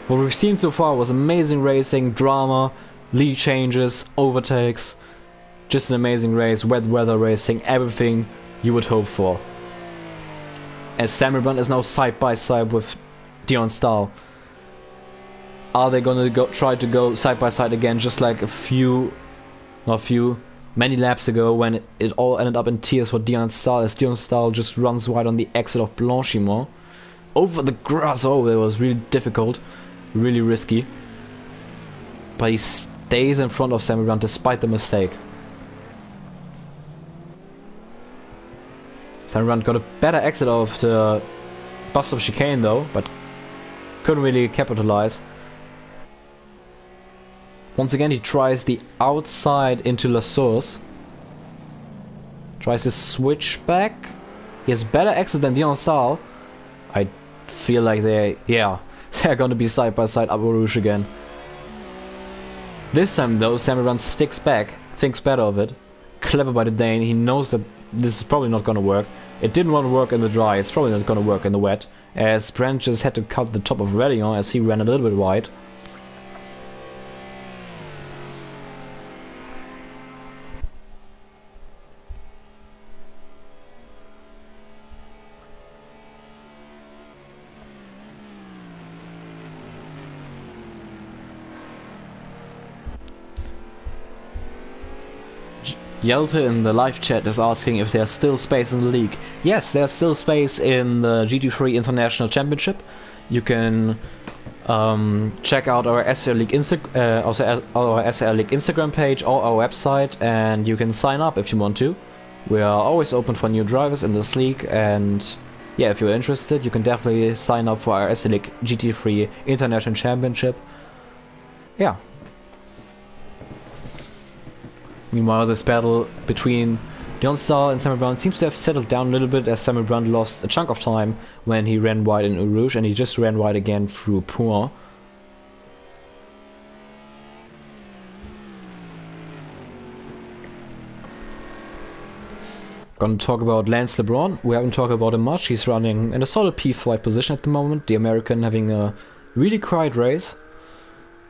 What we've seen so far was amazing racing, drama, lead changes, overtakes. Just an amazing race, wet weather racing, everything you would hope for. As Samuel Brandt is now side by side with Dion Stahl. Are they gonna try to go side by side again, just like many laps ago when it all ended up in tears for Dion Stahl, as Dion Stahl just runs wide on the exit of Blanchimont. Over the grass, oh, that was really difficult, really risky. But he stays in front of Samuel Brandt despite the mistake. Samuel Brandt got a better exit of the bust of chicane though, but couldn't really capitalize. Once again, he tries the outside into La Source. Tries to switch back. He has better exit than Dion Stahl. I feel like they're gonna be side by side up Rouge again. This time though, Samuel Brandt sticks back, thinks better of it. Clever by the Dane. He knows that this is probably not gonna work. It didn't want to work in the dry. It's probably not gonna work in the wet. As Brandt just had to cut the top of Reliant as he ran a little bit wide. Yelte in the live chat is asking if there's still space in the league. Yes, there's still space in the GT3 International Championship. You can check out our SRL League Instagram page or our website, and you can sign up if you want to. We are always open for new drivers in this league, and yeah, if you're interested, you can definitely sign up for our SRL League GT3 International Championship. Yeah. Meanwhile, this battle between Dion Stahl and Samuel Brandt seems to have settled down a little bit, as Samuel Brandt lost a chunk of time when he ran wide in Eau Rouge, and he just ran wide again through Pouin. Gonna talk about Lance LeBron. We haven't talked about him much. He's running in a solid P5 position at the moment. The American having a really quiet race.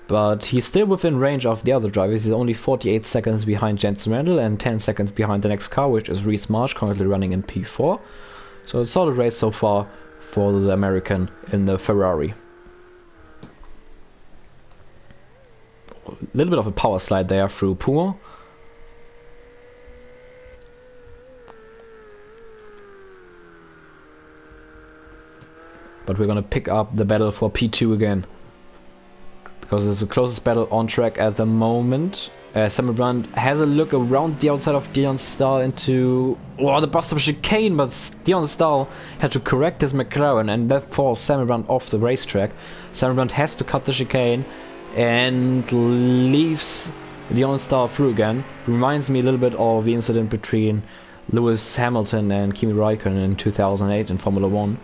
But he's still within range of the other drivers. He's only 48 seconds behind Jensen Randall and 10 seconds behind the next car, which is Reece Marsh, currently running in P4. So a solid race so far for the American in the Ferrari. A little bit of a power slide there through Pouin. But we're gonna pick up the battle for P2 again, because it's the closest battle on track at the moment. Samuel Brandt has a look around the outside of Dion Stahl into the bust of chicane, but Dion Stahl had to correct his McLaren, and that forced Samuel Brandt off the racetrack. Samuel Brandt has to cut the chicane and leaves Dion Stahl through again. Reminds me a little bit of the incident between Lewis Hamilton and Kimi Räikkönen in 2008 in Formula 1.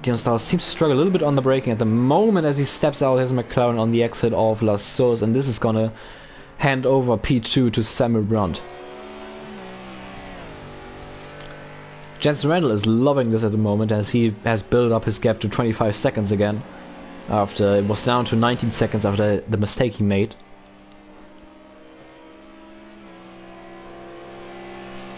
Dion Stahl seems to struggle a little bit on the braking at the moment as he steps out his McLaren on the exit of La Source, and this is gonna hand over P2 to Samuel Brandt. Jensen Randall is loving this at the moment as he has built up his gap to 25 seconds again. after it was down to 19 seconds after the mistake he made.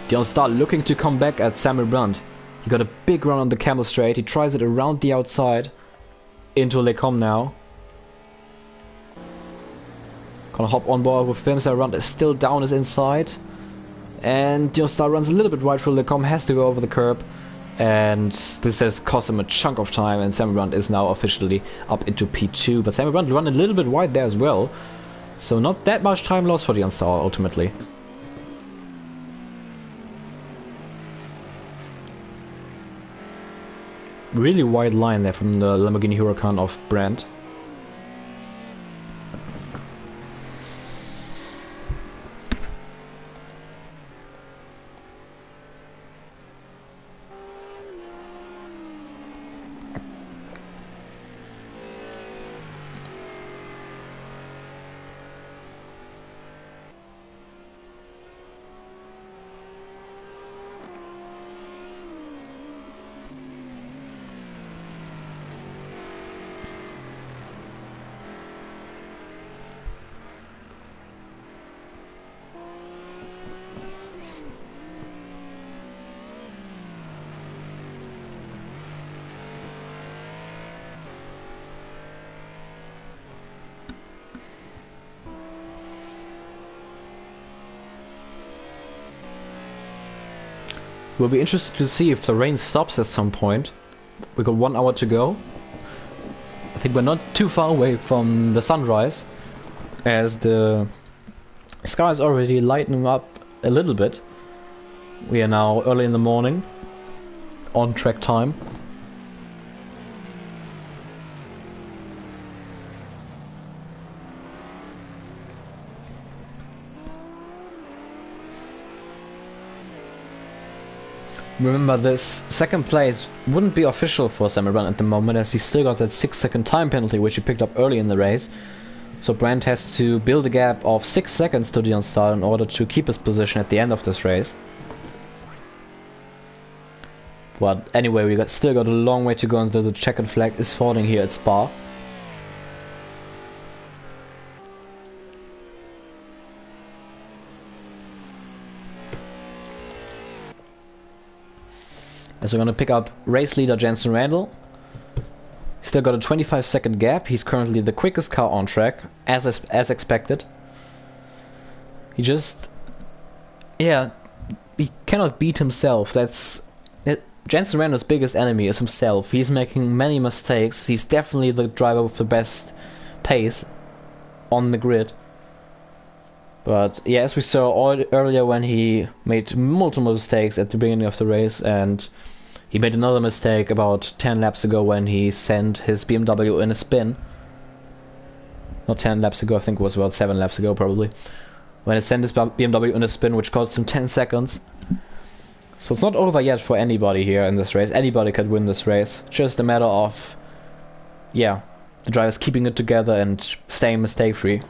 Dion Star looking to come back at Samuel Brandt. He got a big run on the camel straight. He tries it around the outside into Lecom now. Gonna hop on board with him. Samuel Brandt is still down his inside. And Dion Star runs a little bit wide through Lecom, has to go over the curb. And this has cost him a chunk of time, and Samuel Brandt is now officially up into P2. But Samuel Brandt run a little bit wide there as well. So not that much time lost for Dion Star ultimately. Really wide line there from the Lamborghini Huracan of Brandt. We'll be interested to see if the rain stops at some point. We got 1 hour to go. I think we're not too far away from the sunrise, as the sky is already lightening up a little bit. We are now early in the morning, on track time. Remember, this second place wouldn't be official for Samuel Brandt at the moment, as he still got that 6-second time penalty which he picked up early in the race. So Brandt has to build a gap of 6 seconds to Dion Star in order to keep his position at the end of this race. But anyway, we still got a long way to go until the checkered flag is falling here at Spa. As we're going to pick up race leader Jensen Randall. Still got a 25-second gap. He's currently the quickest car on track, as expected. He just... yeah, he cannot beat himself. That's... Jensen Randall's biggest enemy is himself. He's making many mistakes. He's definitely the driver with the best pace on the grid. But yeah, as we saw earlier when he made multiple mistakes at the beginning of the race, and he made another mistake about 10 laps ago when he sent his BMW in a spin. Not 10 laps ago, I think it was about 7 laps ago probably. When he sent his BMW in a spin, which cost him 10 seconds. So it's not over yet for anybody here in this race. Anybody could win this race. Just a matter of, yeah, the drivers keeping it together and staying mistake free.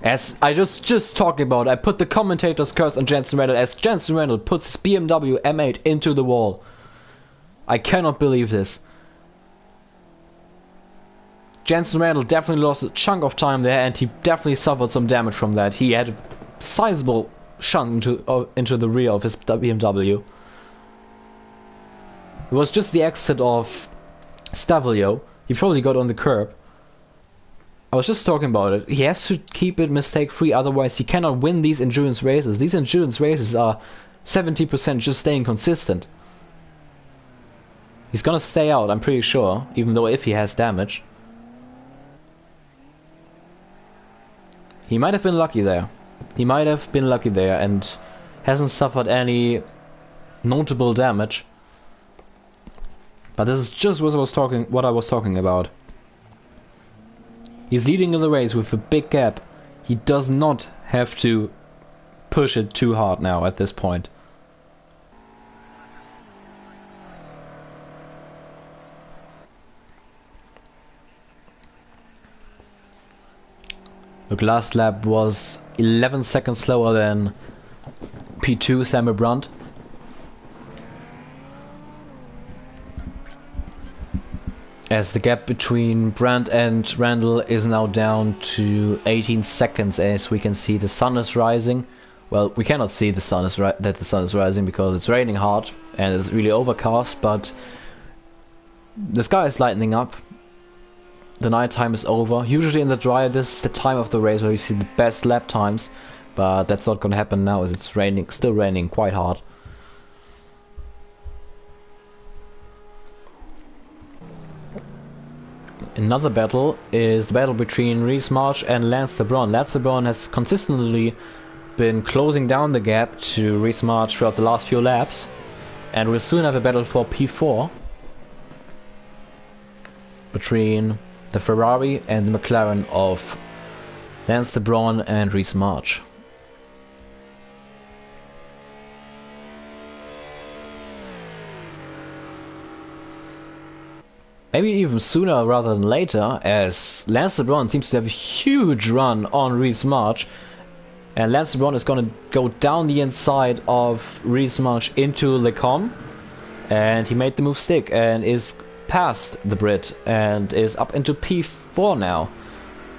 As I just talking about, I put the commentator's curse on Jensen Randall as Jensen Randall puts his BMW M8 into the wall. I cannot believe this. Jensen Randall definitely lost a chunk of time there, and he definitely suffered some damage from that. He had a sizable shunt into the rear of his BMW. It was just the exit of Stavelio. He probably got on the curb. I was just talking about it. He has to keep it mistake-free, otherwise he cannot win these endurance races. These endurance races are 70% just staying consistent. He's gonna stay out, I'm pretty sure, even though if he has damage. He might have been lucky there. He might have been lucky there and hasn't suffered any notable damage. But this is just what I was talking about. He's leading in the race with a big gap. He does not have to push it too hard now at this point. Look, last lap was 11 seconds slower than P2 Samuel Brandt. As the gap between Brandt and Randall is now down to 18 seconds, as we can see the sun is rising. Well, we cannot see the sun is that the sun is rising because it's raining hard and it's really overcast, but the sky is lightening up. The night time is over. Usually in the dry, this is the time of the race where you see the best lap times, but that's not going to happen now as it's raining, still raining quite hard. Another battle is the battle between Reece March and Lance LeBron. Lance LeBron has consistently been closing down the gap to Reece March throughout the last few laps, and we'll soon have a battle for P4 between the Ferrari and the McLaren of Lance LeBron and Reece March. Maybe even sooner rather than later, as Lance LeBron seems to have a huge run on Reece March, and Lance LeBron is going to go down the inside of Reece March into Lecom, and he made the move stick and is past the Brit and is up into P4 now.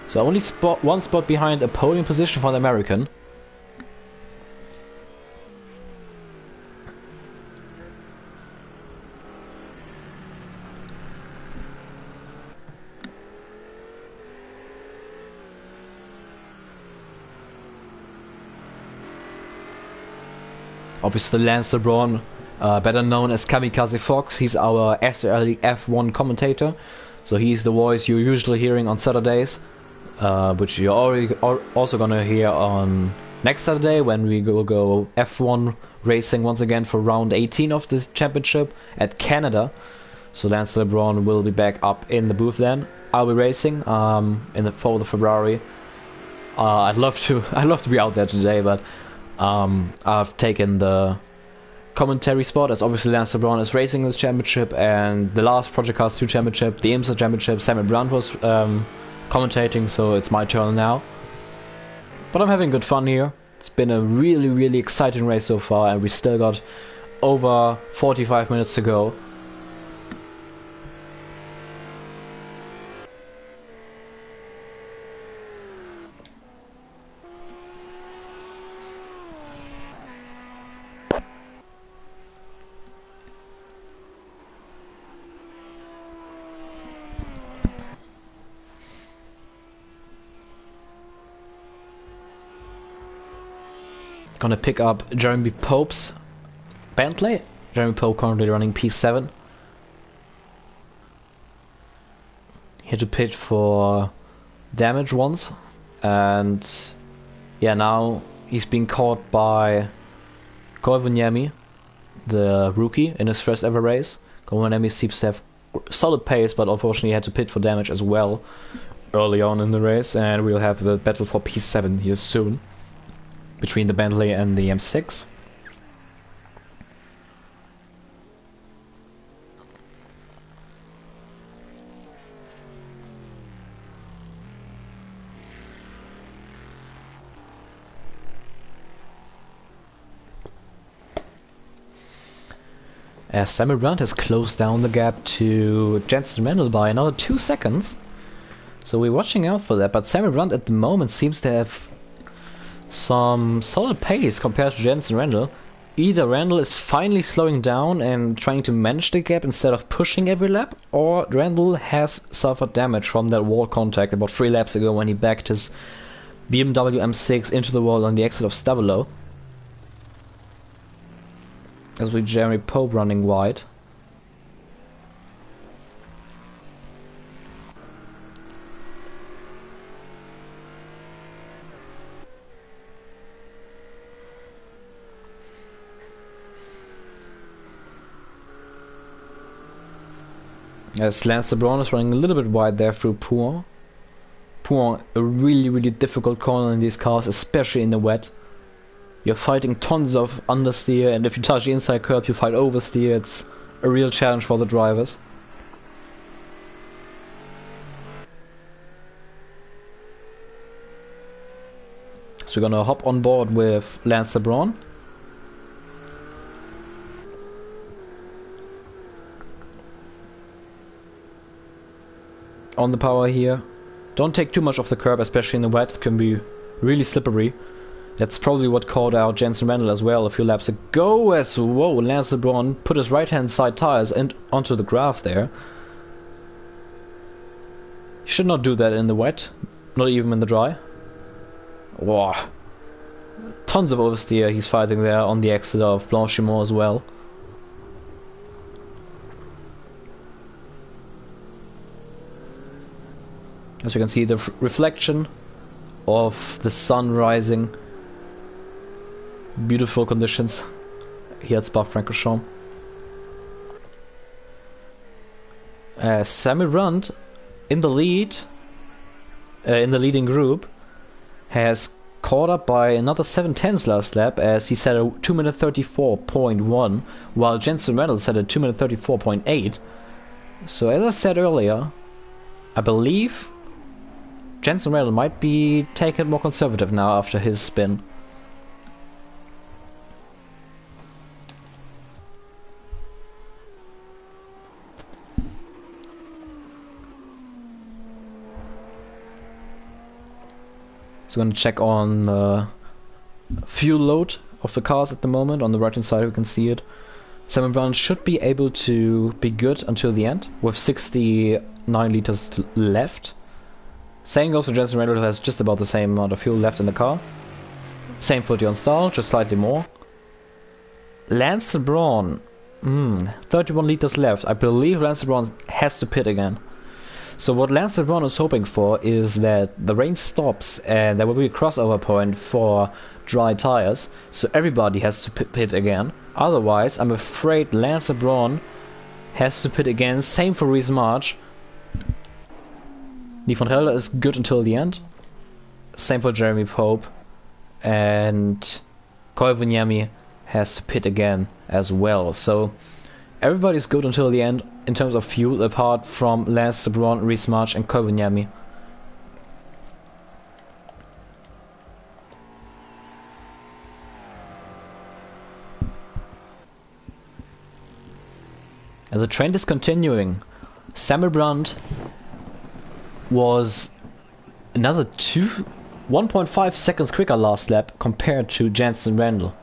So only one spot behind a podium position for the American. Obviously Lance LeBron, better known as Kamikaze Fox, he's our SRL F1 commentator. So he's the voice you're usually hearing on Saturdays, which you're already also gonna hear on next Saturday when we will go F1 racing once again for round 18 of this championship at Canada. So Lance LeBron will be back up in the booth then. I'll be racing for the Ferrari. I'd love to be out there today, but I've taken the commentary spot as obviously Lance LeBron is racing this championship, and the last Project Cars 2 championship, the IMSA championship, Samuel Brandt was commentating, so it's my turn now. But I'm having good fun here. It's been a really exciting race so far, and we still got over 45 minutes to go. Gonna pick up Jeremy Pope's Bentley. Jeremy Pope currently running P7. He had to pit for damage once, and yeah, now he's being caught by Kovanyemi, the rookie, in his first ever race. Kovanyemi seems to have solid pace, but unfortunately he had to pit for damage as well early on in the race, and we'll have the battle for P7 here soon between the Bentley and the M6. As Samuel Brandt has closed down the gap to Jensen Randall by another 2 seconds. So we're watching out for that, but Samuel Brandt at the moment seems to have some solid pace compared to Jensen Randall. Either Randall is finally slowing down and trying to manage the gap instead of pushing every lap, or Randall has suffered damage from that wall contact about 3 laps ago when he backed his BMW M6 into the wall on the exit of Stavelot. As with Jeremy Pope running wide. As Lance LeBron is running a little bit wide there through Pouin. Pouin, a really difficult corner in these cars, especially in the wet. You're fighting tons of understeer, and if you touch the inside curb you fight oversteer. It's a real challenge for the drivers. So we're gonna hop on board with Lance LeBron. on the power here. Don't take too much off the curb, especially in the wet. It can be really slippery. That's probably what caught out Jensen Randall as well a few laps ago, as whoa, Lance LeBron put his right-hand side tires and onto the grass there. You should not do that in the wet, not even in the dry. Whoa. Tons of oversteer he's fighting there on the exit of Blanchimont as well. As you can see, the reflection of the sun rising. Beautiful conditions here at Spa-Francorchamps. Sammy Runt in the lead, in the leading group, has caught up by another 7/10 last lap, as he set a 2-minute 34.1, while Jensen Randall set a 2-minute 34.8. So as I said earlier, I believe Jensen Randall might be taking it more conservative now after his spin. So I'm going to check on the fuel load of the cars at the moment. On the right hand side we can see it. Simon Brown should be able to be good until the end with 69 liters left. Same goes for Jensen Randall, who has just about the same amount of fuel left in the car. Same for Dion Stahl, just slightly more. Lance LeBron, 31 liters left. I believe Lance LeBron has to pit again. So what Lance LeBron is hoping for is that the rain stops and there will be a crossover point for dry tires, so everybody has to pit again. Otherwise, I'm afraid Lance LeBron has to pit again. Same for Reese March. Lee Van Helder is good until the end. Same for Jeremy Pope. And Koi Wanyama has to pit again as well. So everybody's good until the end in terms of fuel, apart from Lance LeBron, Reese March and Koi Wanyama. As the trend is continuing, Samuel Brandt was another 1.5 seconds quicker last lap compared to Jensen Randall.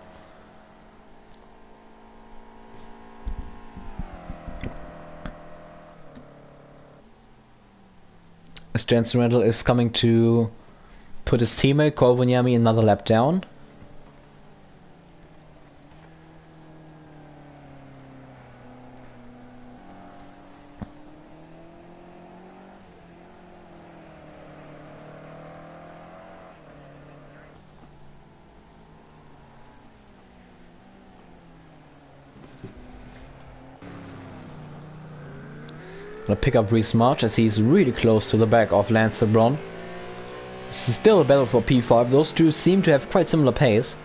As Jensen Randall is coming to put his teammate Koi Wanyama another lap down. Gonna pick up Reese March as he's really close to the back of Lance LeBron. This is still a battle for P5. Those two seem to have quite similar pace.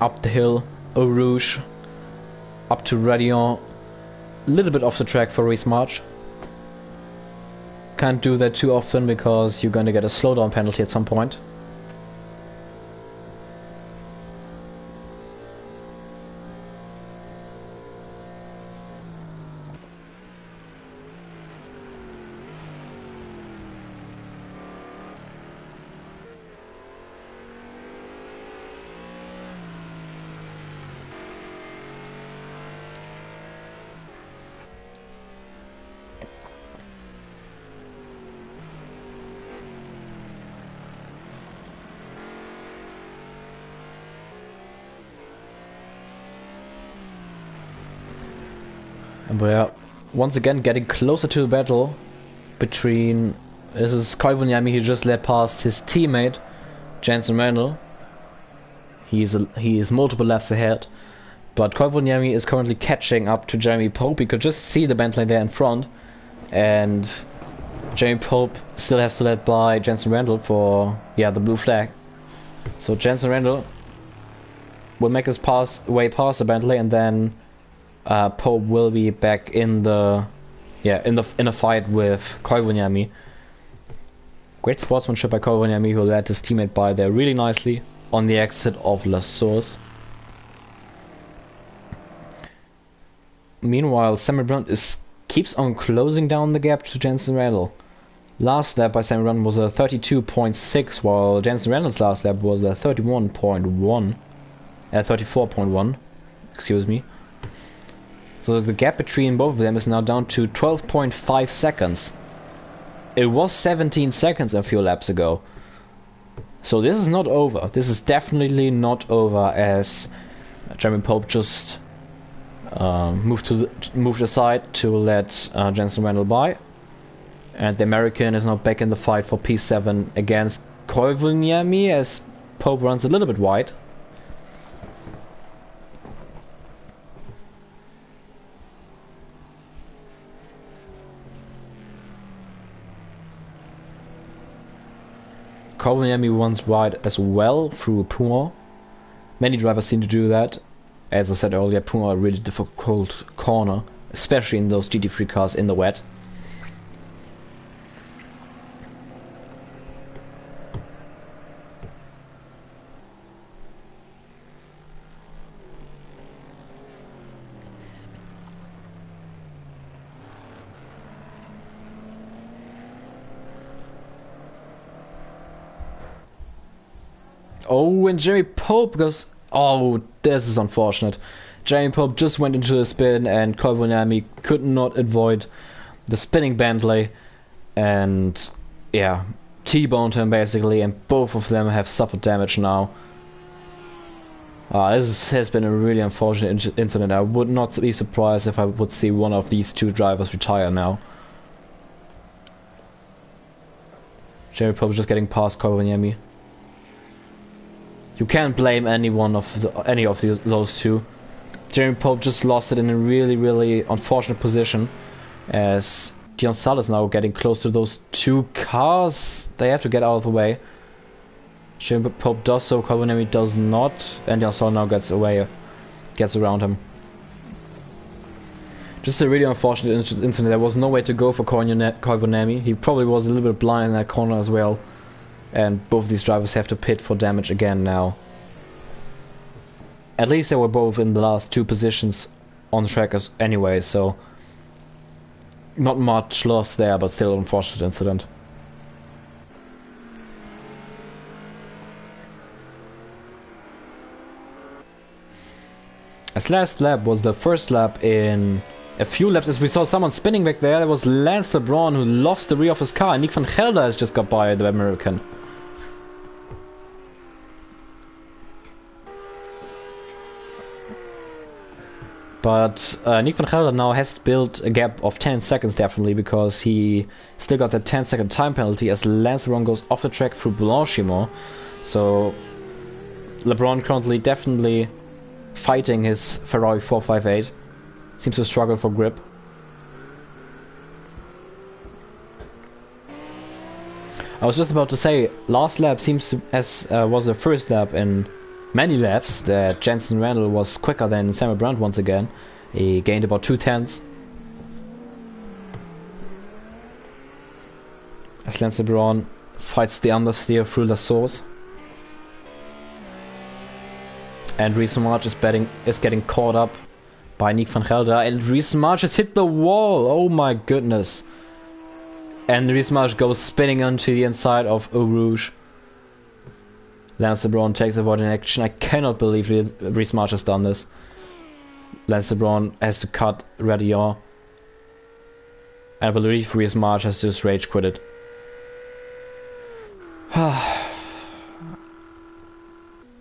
Up the hill, Eau Rouge, up to Radion, a little bit off the track for Reese March. Can't do that too often because you're going to get a slowdown penalty at some point. And we're once again getting closer to the battle between... This is Koi Wanyama, he just led past his teammate Jensen Randall. He is multiple laps ahead, but Koi Wanyama is currently catching up to Jeremy Pope. You could just see the Bentley there in front, and Jeremy Pope still has to let by Jensen Randall for the blue flag. So Jensen Randall will make his way past the Bentley, and then Pope will be back in the in a fight with Koivuniemi. Great sportsmanship by Koivuniemi, who led his teammate by there really nicely on the exit of La Source. Meanwhile, Sammy Brunt keeps on closing down the gap to Jensen Randall. Last lap by Sammy Brunt was a 32.6, while Jensen Randall's last lap was a 34.1, excuse me. So the gap between both of them is now down to 12.5 seconds. It was 17 seconds a few laps ago. So this is not over. This is definitely not over, as Jeremy Pope just moved aside to let Jensen Randall by. And the American is now back in the fight for P7 against Koivuniemi, as Pope runs a little bit wide. Koivuniemi runs wide as well through Puma. Many drivers seem to do that. As I said earlier, Puma a really difficult corner, especially in those GT3 cars in the wet. Oh, and Jeremy Pope goes... Oh, this is unfortunate. Jeremy Pope just went into the spin, and Koivuniemi could not avoid the spinning Bentley. And, yeah, T-boned him basically, and both of them have suffered damage now. This has been a really unfortunate incident. I would not be surprised if I would see one of these two drivers retire now. Jeremy Pope just getting past Koivuniemi. You can't blame any of those two. Jeremy Pope just lost it in a really, really unfortunate position, as Dion Sall is now getting close to those two cars. They have to get out of the way. Jeremy Pope does so, Koivuniemi does not, and Dion Sall now gets around him. Just a really unfortunate incident. There was no way to go for Koivuniemi. He probably was a little bit blind in that corner as well. And both these drivers have to pit for damage again now. At least they were both in the last two positions on the track anyway, so not much loss there, but still an unfortunate incident. As last lap was the first lap in a few laps, as we saw someone spinning back there. There was Lance LeBron, who lost the rear of his car, and Nick van Gelder has just got by the American. But Nick van Gelder now has built a gap of 10 seconds definitely, because he still got that 10-second time penalty as Lance LeBron goes off the track through Blanchimont. So LeBron currently definitely fighting his Ferrari 458. Seems to struggle for grip. I was just about to say, last lap seems to, as was the first lap in many laps, that Jensen Randall was quicker than Sammy Brunt once again. He gained about 2/10. As Lance LeBron fights the understeer through La Source. And Reese March is getting caught up by Nick van Gelder, and Reese March has hit the wall. Oh my goodness. And Reese March goes spinning onto the inside of Eau Rouge. Lance LeBron takes avoiding action. I cannot believe Reese March has done this. Lance LeBron has to cut Radion. And I believe Reese March has just rage quitted.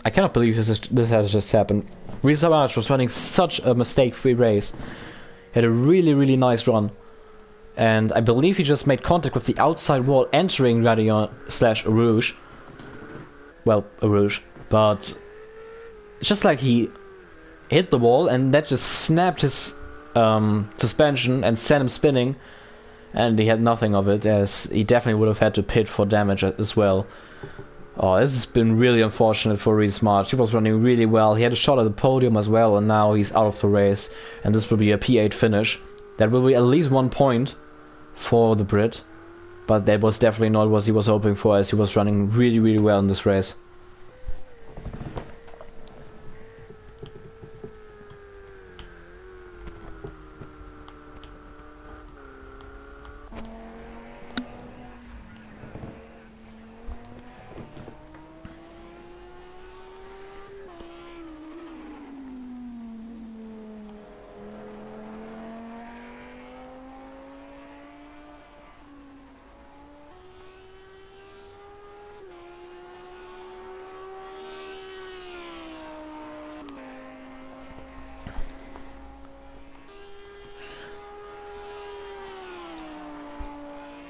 I cannot believe this has just happened. Reese March was running such a mistake-free race. He had a really, really nice run. And I believe he just made contact with the outside wall entering Radion/Eau Rouge. Well, Eau Rouge. But it's just like he hit the wall and that just snapped his suspension and sent him spinning. And he had nothing of it, as he definitely would have had to pit for damage as well. Oh, this has been really unfortunate for Reece March. He was running really well. He had a shot at the podium as well, and now he's out of the race. And this will be a P8 finish. That will be at least 1 point for the Brit. But that was definitely not what he was hoping for, as he was running really, really well in this race.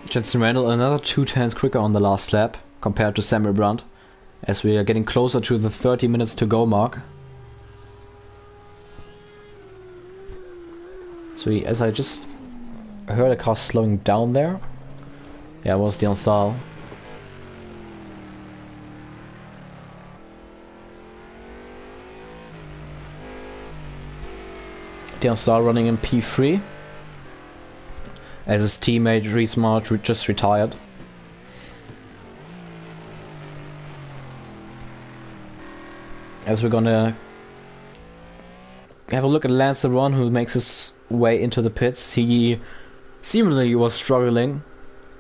Jensen Randall another 2/10 quicker on the last lap compared to Samuel Brandt, as we are getting closer to the 30 minutes to go mark. So as I just heard a car slowing down there. Yeah, it was Dion Stahl. Dion Stahl running in P3. As his teammate Reece March just retired. As we're gonna have a look at Lance LeBron, who makes his way into the pits. He seemingly was struggling.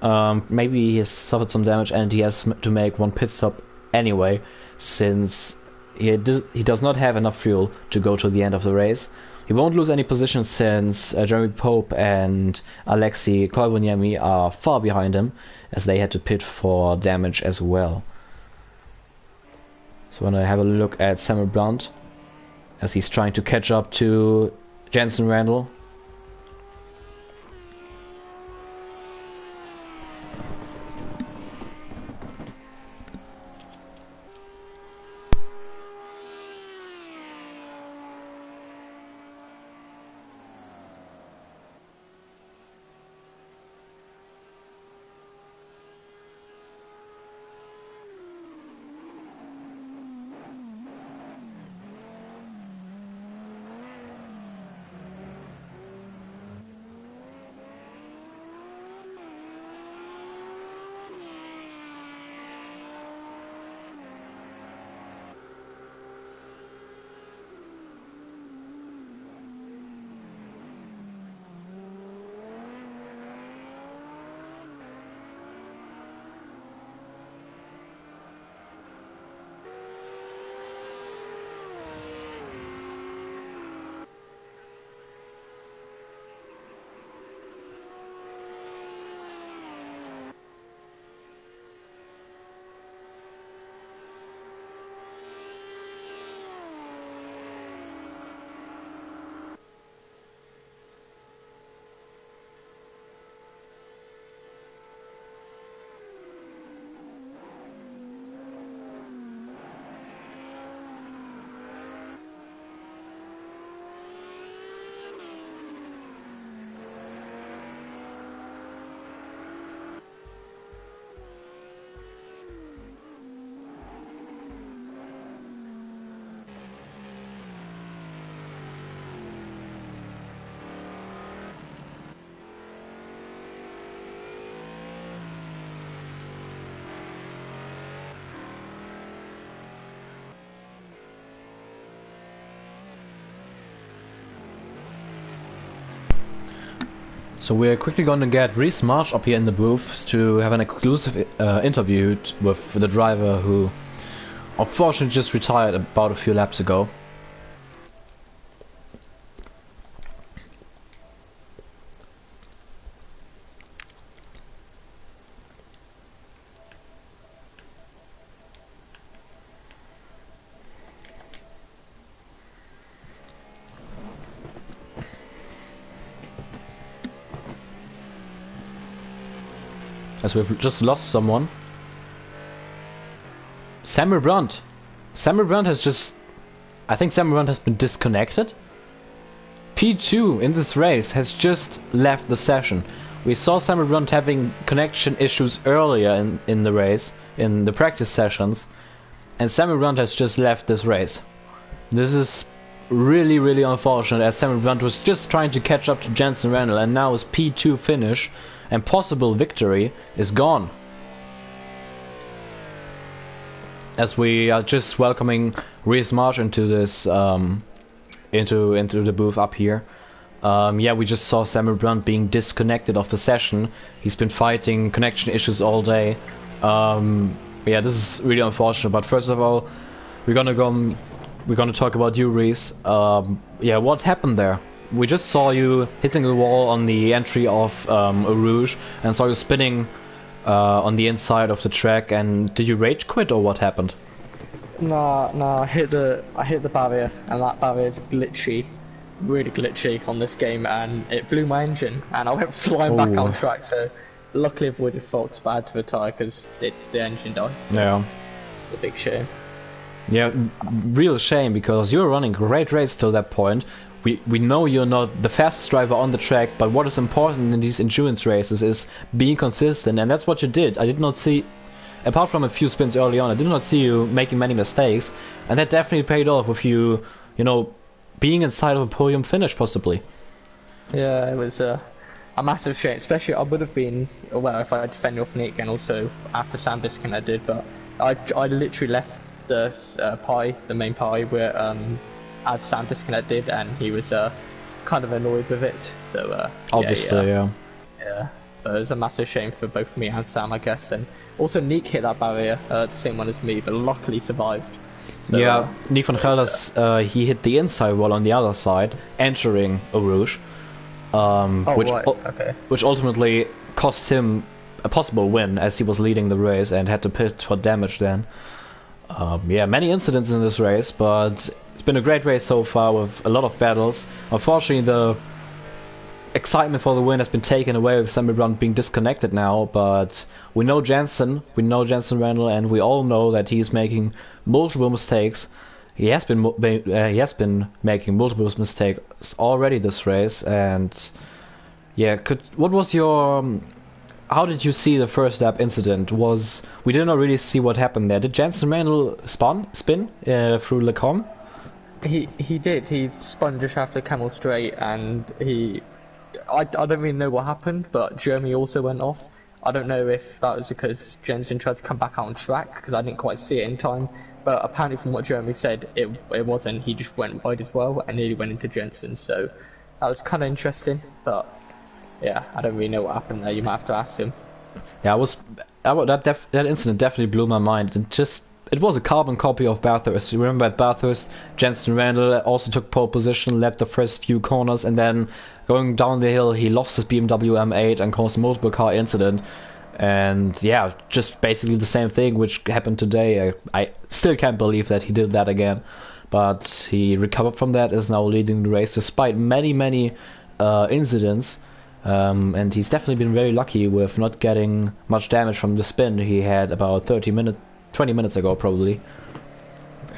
Maybe he has suffered some damage and he has to make one pit stop anyway, since he does not have enough fuel to go to the end of the race. He won't lose any positions since Jeremy Pope and Alexei Kolboniemi are far behind him, as they had to pit for damage as well. So when I have a look at Samuel Blunt, as he's trying to catch up to Jensen Randall. So we're quickly going to get Reece March up here in the booth to have an exclusive interview with the driver who unfortunately just retired about a few laps ago. As we've just lost someone. Samuel Brandt. Samuel Brandt has just... I think Samuel Brandt has been disconnected. P2 in this race has just left the session. We saw Samuel Brandt having connection issues earlier in the race, in the practice sessions, and Samuel Brandt has just left this race. This is really, really unfortunate, as Samuel Brandt was just trying to catch up to Jensen Randall, and now his P2 finish and possible victory is gone. As we are just welcoming Reese Marsh into this into the booth up here. Yeah, we just saw Samuel Brandt being disconnected of the session. He's been fighting connection issues all day. Yeah, this is really unfortunate. But first of all, we're gonna talk about you, Reese. Yeah, what happened there? We just saw you hitting the wall on the entry of Eau Rouge and saw you spinning on the inside of the track. And did you rage quit or what happened? Nah, I hit the barrier, and that barrier is glitchy, really glitchy on this game, and it blew my engine, and I went flying back on track. So luckily avoided faults, but I had to retire because the engine died. So yeah, a big shame. Yeah, real shame, because you were running a great race till that point. We know you're not the fastest driver on the track, but what is important in these endurance races is being consistent, and that's what you did. I did not see, apart from a few spins early on, I did not see you making many mistakes, and that definitely paid off with you, you know, being inside of a podium finish possibly. Yeah, it was a massive shame, especially I would have been, well, if I had defended off Nick and also after Sam disconnected, but I literally left the main pie where as Sam disconnected, and he was kind of annoyed with it. So obviously, yeah. But it was a massive shame for both me and Sam, I guess. And also Nick hit that barrier, the same one as me, but luckily survived. So, yeah, Nick van Gelder's he hit the inside wall on the other side, entering Eau Rouge, which ultimately cost him a possible win, as he was leading the race and had to pit for damage then. Yeah, many incidents in this race, but it's been a great race so far with a lot of battles. Unfortunately, the excitement for the win has been taken away with Samuel Brandt being disconnected now, but we know Jensen Randall, and we all know that he's making multiple mistakes. He has been making multiple mistakes already this race, and yeah, what was your... How did you see the first lap incident? We did not really see what happened there. Did Jensen Randall spin through Le Com? He did. He spun just after Camel Straight, and I don't really know what happened, but Jeremy also went off. I don't know if that was because Jensen tried to come back out on track, because I didn't quite see it in time. But apparently, from what Jeremy said, it wasn't. He just went wide as well, and nearly went into Jensen. So that was kind of interesting, but. Yeah, I don't really know what happened there. You might have to ask him. Yeah, that incident definitely blew my mind. It was a carbon copy of Bathurst. You remember at Bathurst, Jensen Randall also took pole position, led the first few corners, and then going down the hill, he lost his BMW M8 and caused a multiple car incident. And yeah, just basically the same thing which happened today. I still can't believe that he did that again, but he recovered from that, is now leading the race despite many incidents. And he's definitely been very lucky with not getting much damage from the spin he had about 20 minutes ago probably,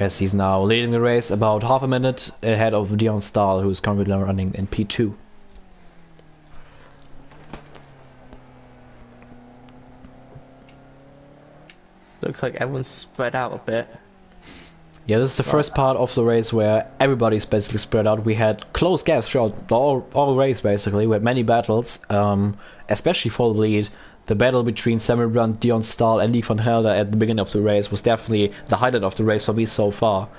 as he's now leading the race about half a minute ahead of Dion Stahl, who is currently running in P2. Looks like everyone's spread out a bit. Yeah, this is the first part of the race where everybody's basically spread out. We had close gaps throughout the all race, basically. We had many battles, especially for the lead. The battle between Samuel Brandt, Dion Stahl, and Nick van Gelder at the beginning of the race was definitely the highlight of the race for me so far.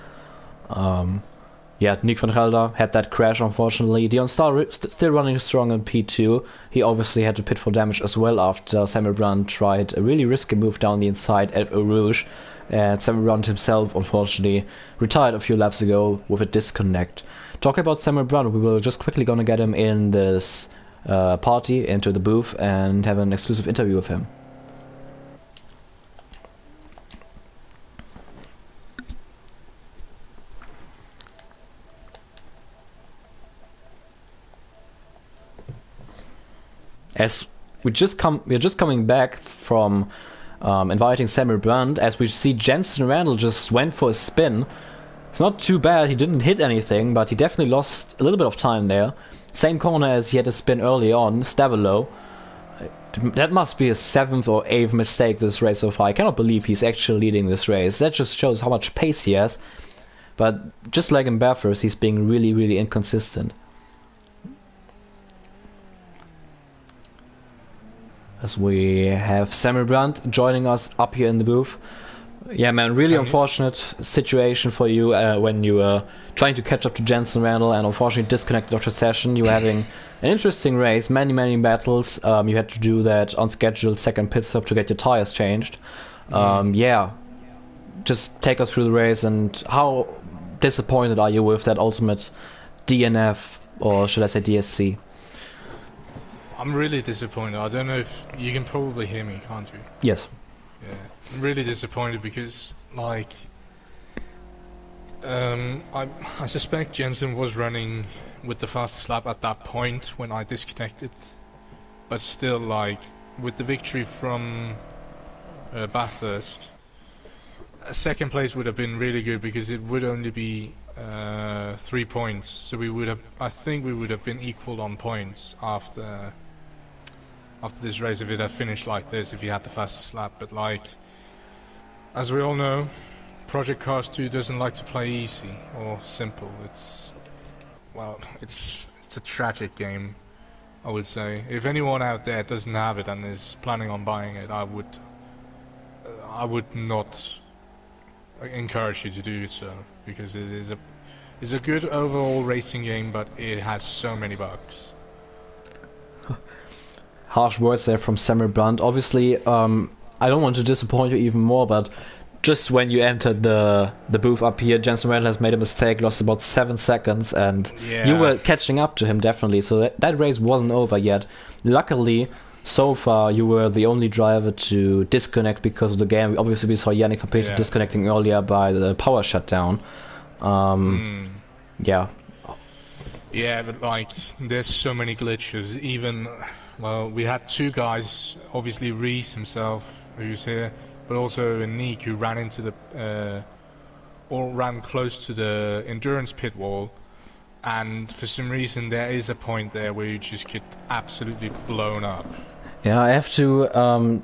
Yeah, Nick van Gelder had that crash, unfortunately. Dion Stahl still running strong in P2. He obviously had to pit for damage as well after Samuel Brandt tried a really risky move down the inside at Eau Rouge. And Samuel Brandt himself, unfortunately, retired a few laps ago with a disconnect. Talking about Samuel Brandt, we will just quickly gonna get him in this party, into the booth, and have an exclusive interview with him. As we're just coming back from inviting Samuel Brandt, as we see Jensen Randall just went for a spin. It's not too bad, he didn't hit anything, but he definitely lost a little bit of time there. Same corner as he had a spin early on, Stavelo. That must be his 7th or 8th mistake this race so far. I cannot believe he's actually leading this race. That just shows how much pace he has. But just like in Bathurst, he's being really, really inconsistent. As we have Samuel Brandt joining us up here in the booth. Yeah, man, really unfortunate situation for you when you were trying to catch up to Jensen Randall and unfortunately disconnected after session. You were having an interesting race, many battles. You had to do that unscheduled second pit stop to get your tires changed. Yeah, just take us through the race and how disappointed are you with that ultimate DNF, or should I say DSC? I'm really disappointed. I don't know if you can probably hear me, can't you? Yes. Yeah, I'm really disappointed because, like, I suspect Jensen was running with the fastest lap at that point when I disconnected, but still, like, with the victory from Bathurst, a second place would have been really good because it would only be 3 points, so we would have, I think we would have been equal on points after this race if it had finished like this, if he had the fastest lap. But like, as we all know, Project Cars 2 doesn't like to play easy or simple. It's a tragic game, I would say. If anyone out there doesn't have it and is planning on buying it, I would not encourage you to do so, because it is a good overall racing game, but it has so many bugs. Harsh words there from Samuel Blunt. Obviously, I don't want to disappoint you even more, but just when you entered the booth up here, Jensen Randall has made a mistake, lost about 7 seconds, and you were catching up to him definitely, so that race wasn't over yet. Luckily, so far, you were the only driver to disconnect because of the game. Obviously, we saw Yannick Verpeter disconnecting earlier by the power shutdown. Yeah. Yeah, but like, there's so many glitches. Even, well, we had 2 guys, obviously Reese himself, who's here, but also Nick, who ran into the, or ran close to the endurance pit wall. And for some reason, there is a point there where you just get absolutely blown up. Yeah, I have to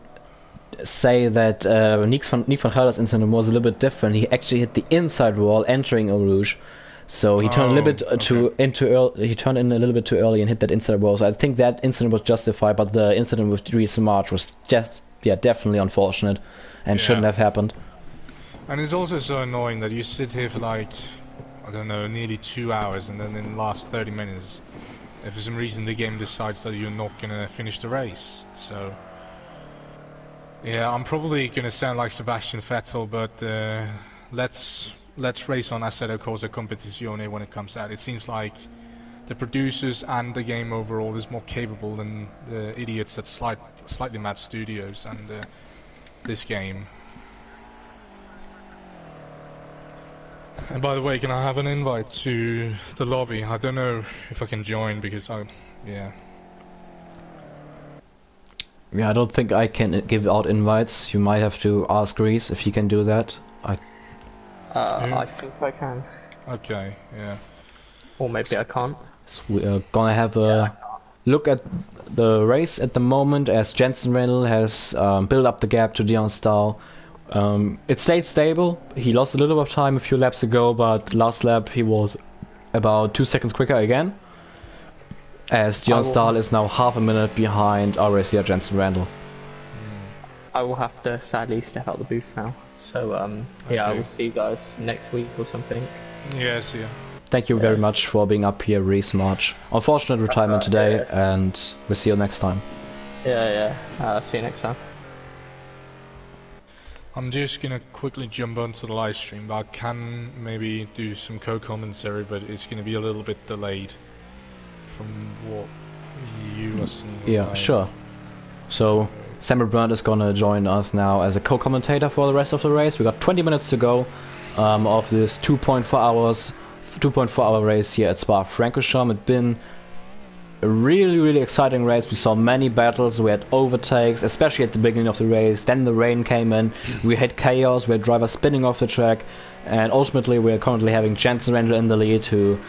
say that Nick van Gelder's incident was a little bit different. He actually hit the inside wall entering Eau Rouge, so he turned a little bit he turned in a little bit too early and hit that inside wall. So I think that incident was justified, but the incident with Dries March was just definitely unfortunate and shouldn't have happened. And it's also so annoying that you sit here for like, I don't know, nearly 2 hours, and then in the last 30 minutes, if for some reason the game decides that you're not gonna finish the race. So yeah, I'm probably gonna sound like Sebastian Vettel, but let's race on Assetto Corsa Competizione when it comes out. It seems like the producers and the game overall is more capable than the idiots at Slightly Mad Studios and this game. And by the way, can I have an invite to the lobby? I don't know if I can join because yeah, I don't think I can give out invites. You might have to ask Reese if he can do that. I think I can. Okay, yeah. Or maybe I can't. So we are gonna have a look at the race at the moment as Jensen Randall has built up the gap to Dion Stahl. It stayed stable. He lost a little bit of time a few laps ago, but last lap he was about 2 seconds quicker again. As Dion Stahl is now half a minute behind our racer Jensen Randall. I will have to sadly step out the booth now. So yeah, I will see you guys next week or something. Yeah, see ya. Thank you very much for being up here, Reese March. Unfortunate retirement today, and we'll see you next time. See you next time. I'm just gonna quickly jump onto the live stream, but I can maybe do some co-commentary, but it's gonna be a little bit delayed from what you are seeing. Yeah, sure. So Samuel Brandt is gonna join us now as a co-commentator for the rest of the race. We got 20 minutes to go of this 2.4 hour race here at Spa-Francorchamps. It's been a really exciting race. We saw many battles, we had overtakes, especially at the beginning of the race. Then the rain came in, we had chaos, we had drivers spinning off the track, and ultimately we're currently having Jensen Randall in the lead, who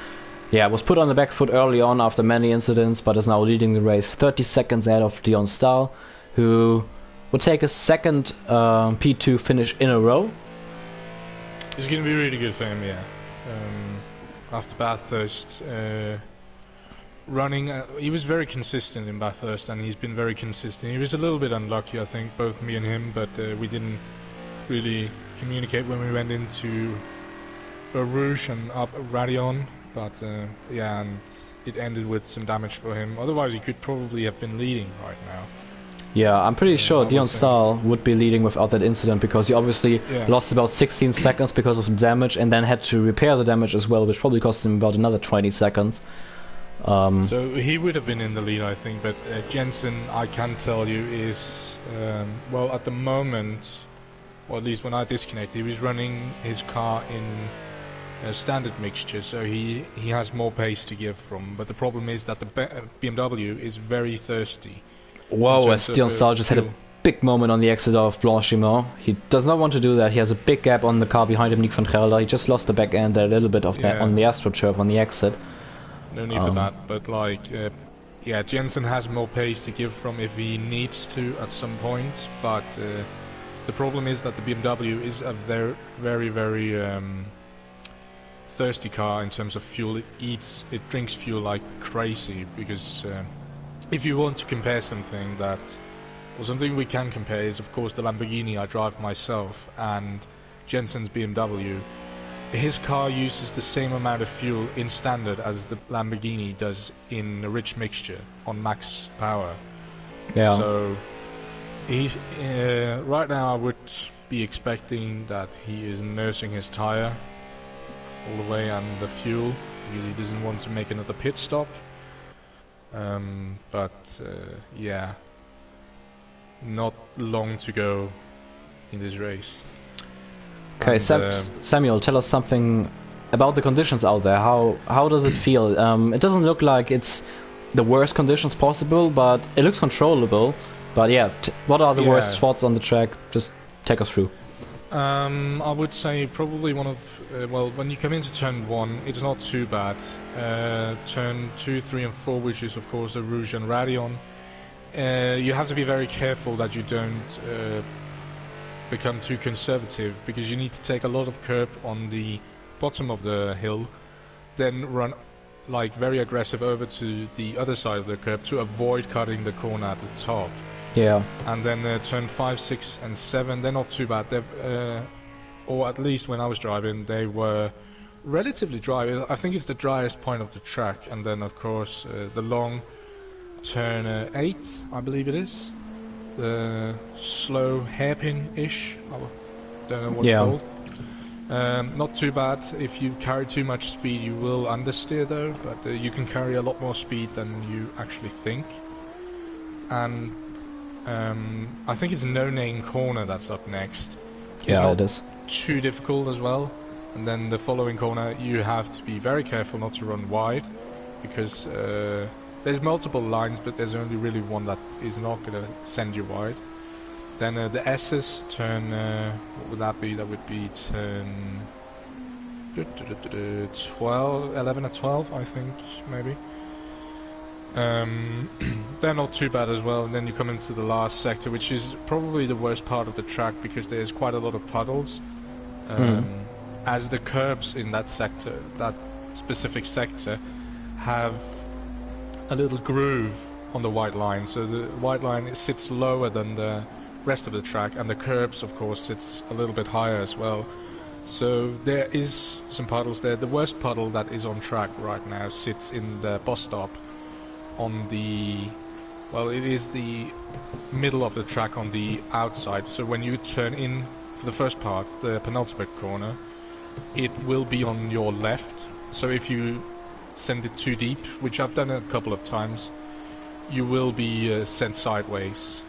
Yeah, was put on the back foot early on after many incidents, but is now leading the race 30 seconds ahead of Dion Stahl, who would take a second P2 finish in a row. It's going to be really good for him, yeah. After Bathurst, running, he was very consistent in Bathurst, and he's been very consistent. He was a little bit unlucky, I think, both me and him, but we didn't really communicate when we went into Rouge and up Radion. But yeah, and it ended with some damage for him. Otherwise, he could probably have been leading right now. Yeah, I'm pretty sure Dion Stahl would be leading without that incident, because he obviously lost about 16 seconds because of the damage, and then had to repair the damage as well, which probably cost him about another 20 seconds. So he would have been in the lead, I think, but Jensen, I can tell you, is, well, at the moment, or at least when I disconnected, he was running his car in a standard mixture, so he has more pace to give from, but the problem is that the BMW is very thirsty. Whoa, as Dion Stahl just had a big moment on the exit of Blanchimont. He does not want to do that. He has a big gap on the car behind him, Nick van Gelder. He just lost the back end a little bit of that on the AstroTurf on the exit. No need for that, but like, yeah, Jensen has more pace to give from if he needs to at some point, but the problem is that the BMW is a very, very thirsty car in terms of fuel. It drinks fuel like crazy, because if you want to compare something something we can compare is, of course, the Lamborghini I drive myself and Jensen's BMW. His car uses the same amount of fuel in standard as the Lamborghini does in a rich mixture on max power. Yeah. So he's right now I would be expecting that he is nursing his tire all the way and the fuel, because he doesn't want to make another pit stop. Yeah, not long to go in this race. Okay, Samuel, tell us something about the conditions out there. How does it feel? It doesn't look like it's the worst conditions possible, but it looks controllable. But yeah, what are the worst spots on the track? Just take us through. I would say probably one of, well, when you come into turn 1, it's not too bad. Turn 2, 3 and 4, which is of course the Rouge and Radion, you have to be very careful that you don't become too conservative, because you need to take a lot of curb on the bottom of the hill, then run like very aggressive over to the other side of the curb to avoid cutting the corner at the top. Yeah. And then turn 5, 6 and 7, they're not too bad. They've, or at least when I was driving, they were relatively dry. I think it's the driest point of the track. And then of course the long turn 8, I believe it is. The slow hairpin-ish. I don't know what it's called. Not too bad. If you carry too much speed, you will understeer though. But you can carry a lot more speed than you actually think. And I think it's No Name Corner that's up next. It is. Too difficult as well. And then the following corner, you have to be very careful not to run wide, because there's multiple lines, but there's only really one that is not going to send you wide. Then the S's turn, what would that be? That would be turn 12, 11 or 12, I think, maybe. They're not too bad as well. And then you come into the last sector, which is probably the worst part of the track, because there's quite a lot of puddles. As the curbs in that sector, that specific sector, have a little groove on the white line. So the white line sits lower than the rest of the track, and the curbs, of course, sits a little bit higher as well. So there is some puddles there. The worst puddle that is on track right now sits in the bus stop on the, well, it is the middle of the track on the outside. So when you turn in for the first part, the penultimate corner, it will be on your left. So if you send it too deep, which I've done a couple of times, you will be sent sideways,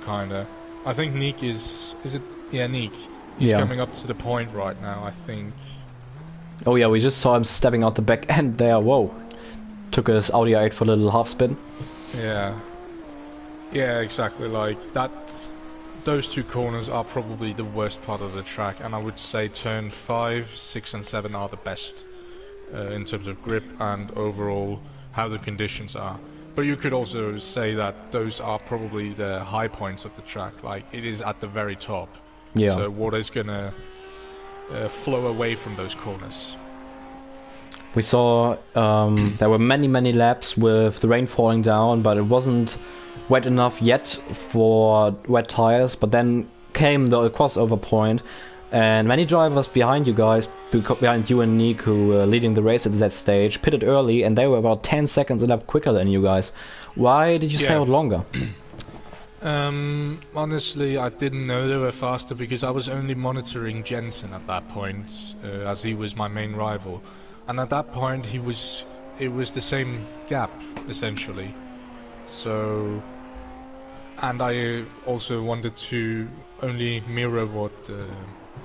kinda. I think Nick is it? Yeah, Nick. He's coming up to the point right now, I think. Oh yeah, we just saw him stepping out the back end there. Whoa. Took his Audi A8 for a little half spin. Yeah, exactly. Like that. Those two corners are probably the worst part of the track, and I would say turn 5, 6 and 7 are the best in terms of grip and overall how the conditions are. But you could also say that those are probably the high points of the track. Like, it is at the very top. Yeah. So water is gonna flow away from those corners. We saw there were many laps with the rain falling down, but it wasn't wet enough yet for wet tires. But then came the crossover point, and many drivers behind you guys, behind you and Nick, who were leading the race at that stage, pitted early, and they were about 10 seconds a lap quicker than you guys. Why did you stay out longer? Honestly, I didn't know they were faster because I was only monitoring Jensen at that point, as he was my main rival. And at that point, it was the same gap, essentially. So, and I also wanted to only mirror what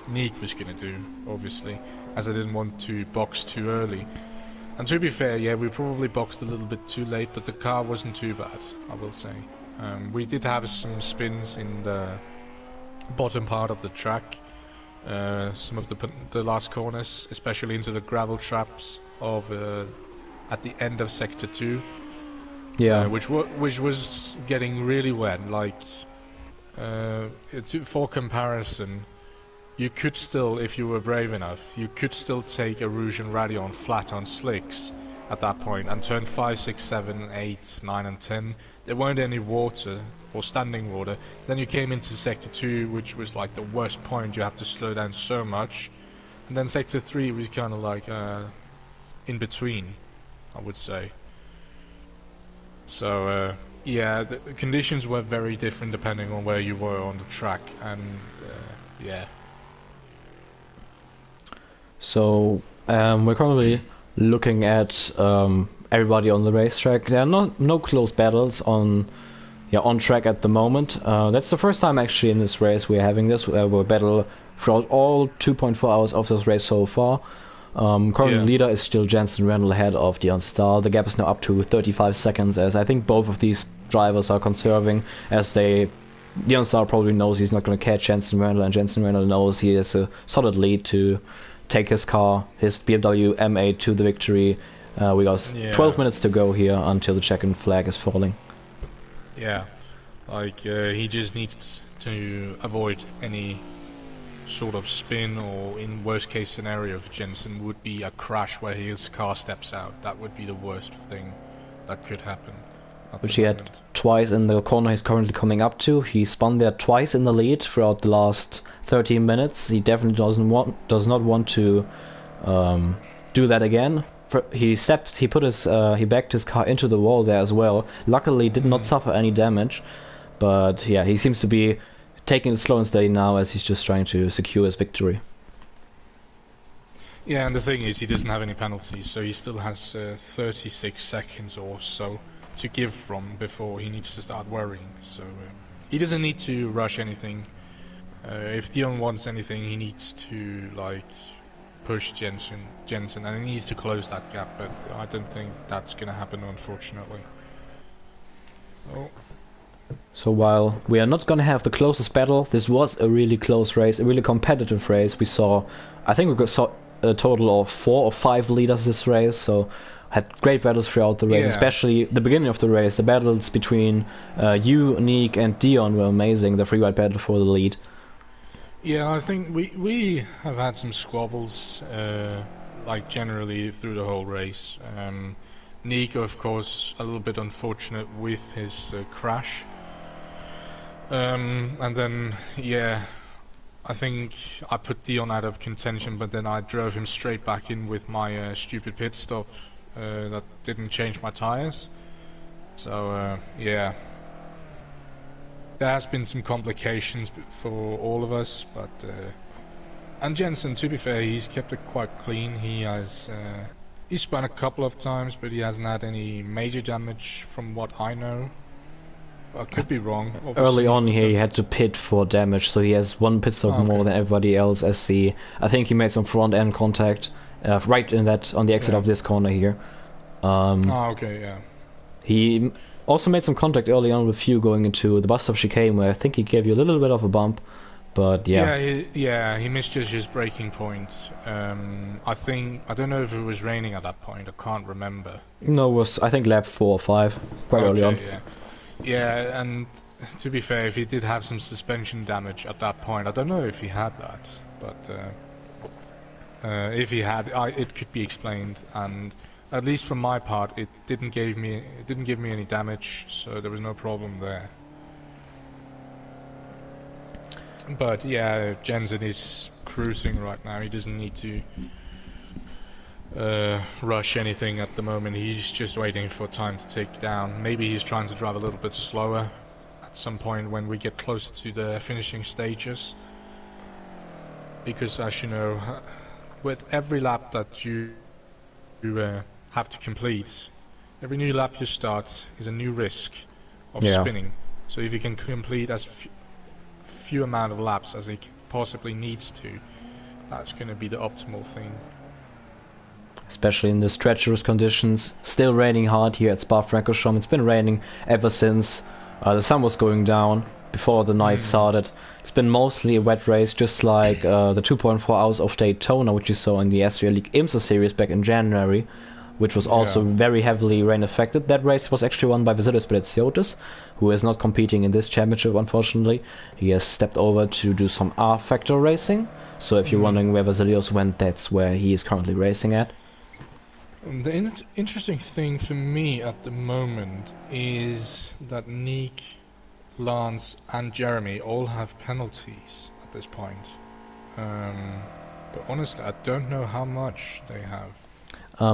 Nick was going to do, obviously, as I didn't want to box too early. And to be fair, yeah, we probably boxed a little bit too late, but the car wasn't too bad, I will say. We did have some spins in the bottom part of the track. Some of the last corners, especially into the gravel traps of at the end of sector 2, which was getting really wet. Like, for comparison, you could still, if you were brave enough, you could still take a Rouge and Radeon flat on slicks at that point and turn 5, 6, 7, 8, 9 and 10. There weren't any water or standing water. Then you came into sector 2, which was like the worst point. You had to slow down so much. And then sector 3 was kind of like in between, I would say. So yeah, the conditions were very different depending on where you were on the track, and yeah. So we're currently looking at everybody on the racetrack. There are no close battles on track at the moment. That's the first time actually in this race we're having this. We'll battle throughout all 2.4 hours of this race so far. Current leader is still Jensen Randall ahead of Dion Stahl. The gap is now up to 35 seconds, as I think both of these drivers are conserving, as Dion Stahl probably knows he's not going to catch Jensen Randall, and Jensen Randall knows he has a solid lead to take his car, his BMW M8, to the victory. We got 12 minutes to go here until the check-in flag is falling. Yeah, like he just needs to avoid any sort of spin, or in worst case scenario for Jensen would be a crash where his car steps out. That would be the worst thing that could happen. Which he had twice in the corner he's currently coming up to. He spun there twice in the lead throughout the last 13 minutes. He definitely does not want to do that again. He backed his car into the wall there as well. Luckily did not suffer any damage, but yeah, he seems to be taking it slow and steady now, as he's just trying to secure his victory. Yeah, and the thing is, he doesn't have any penalties, so he still has 36 seconds or so to give from before he needs to start worrying. So he doesn't need to rush anything. If Dion wants anything, he needs to push Jensen, and he needs to close that gap. But I don't think that's gonna happen, unfortunately. Oh. So while we are not gonna have the closest battle, this was a really close race, a really competitive race. I think we saw a total of 4 or 5 leaders this race, so had great battles throughout the race, especially the beginning of the race. The battles between you, Nick, and Dion were amazing, the free ride battle for the lead. Yeah, I think we have had some squabbles, generally through the whole race. Nick, of course, a little bit unfortunate with his crash. And then, yeah, I think I put Dion out of contention, but then I drove him straight back in with my stupid pit stop that didn't change my tires. So, yeah. There has been some complications for all of us, but... and Jensen, to be fair, he's kept it quite clean. He has... he's spun a couple of times, but he hasn't had any major damage from what I know. I could be wrong. Obviously. Early on he had to pit for damage, so he has 1 pit stop more than everybody else. I think he made some front end contact right on the exit of this corner here. He also made some contact early on with you going into the bus stop chicane, where I think he gave you a little bit of a bump, But he misjudged his braking point. I don't know if it was raining at that point. I can't remember. No, it was I think lap 4 or 5, quite early on. Yeah, and to be fair, if he did have some suspension damage at that point, I don't know if he had that, but if he had, it could be explained. And at least from my part, it didn't give me any damage, so there was no problem there. But yeah, Jensen is cruising right now. He doesn't need to rush anything at the moment. He's just waiting for time to take down. Maybe he's trying to drive a little bit slower at some point when we get closer to the finishing stages. Because as you know, with every lap that you have to complete, every new lap you start is a new risk of spinning. So if you can complete as few amount of laps as he possibly needs to, that's going to be the optimal thing. Especially in the treacherous conditions. Still raining hard here at Spa-Francorchamps. It's been raining ever since the sun was going down, before the night started. It's been mostly a wet race, just like the 2.4 hours of Daytona, which you saw in the SRL League IMSA series back in January, which was also very heavily rain affected. That race was actually won by Vasilis Bretsiotis, who is not competing in this championship, unfortunately. He has stepped over to do some R-Factor racing. So if you're wondering where Vasilios went, that's where he is currently racing at. The interesting thing for me at the moment is that Nick, Lance and Jeremy all have penalties at this point. But honestly, I don't know how much they have.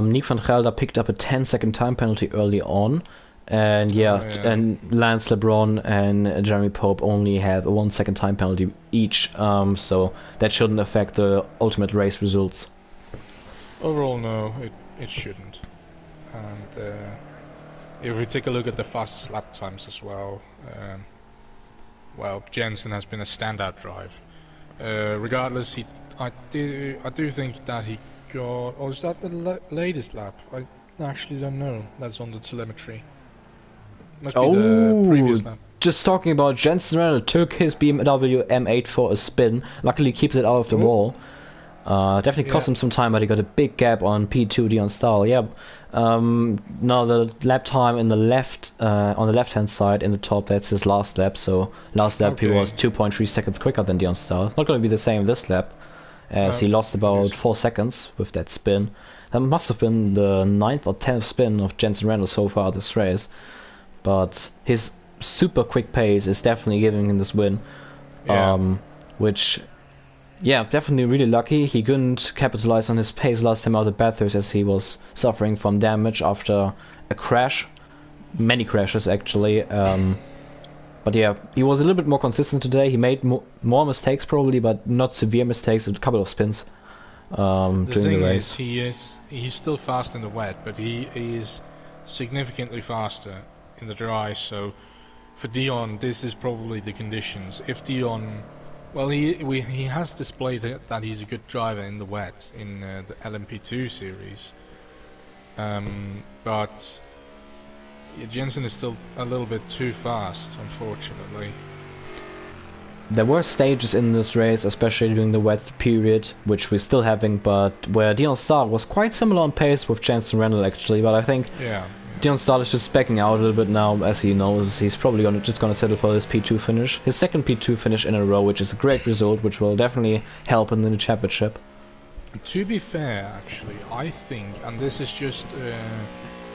Nick van Gelder picked up a 10-second time penalty early on, and and Lance LeBron and Jeremy Pope only have a 1-second time penalty each, so that shouldn't affect the ultimate race results. Overall, no, it shouldn't. And if we take a look at the fastest lap times as well, well, Jensen has been a standout drive. Regardless, I do think that he got... Or is that the latest lap? I actually don't know. That's on the telemetry. Must be the previous lap. Just talking about Jensen Renner took his BMW M8 for a spin. Luckily keeps it out of the wall. Definitely cost him some time, but he got a big gap on P2 Dion Stahl. Yeah. Now the lap time in the left, on the left-hand side in the top, that's his last lap. So last lap he was 2.3 seconds quicker than Dion Stahl. Not going to be the same this lap, as he lost about 4 seconds with that spin. That must have been the 9th or 10th spin of Jensen Renner so far this race. But his super quick pace is definitely giving him this win, which... Yeah, definitely really lucky. He couldn't capitalize on his pace last time out at Bathurst, as he was suffering from damage after a crash. Many crashes, actually. But yeah, he was a little bit more consistent today. He made more mistakes, probably, but not severe mistakes. A couple of spins during the race. He's still fast in the wet, but he is significantly faster in the dry. So for Dion, this is probably the conditions. If Dion... Well, he has displayed that he's a good driver in the wet in the LMP2 series, but Jensen is still a little bit too fast, unfortunately. There were stages in this race, especially during the wet period, which we're still having, but where Dion Stahl was quite similar on pace with Jensen Renner, actually. But I think Dion Stahl is just backing out a little bit now, as he knows he's probably just going to settle for this P2 finish. His second P2 finish in a row, which is a great result, which will definitely help him in the championship. To be fair, actually, I think, and this is just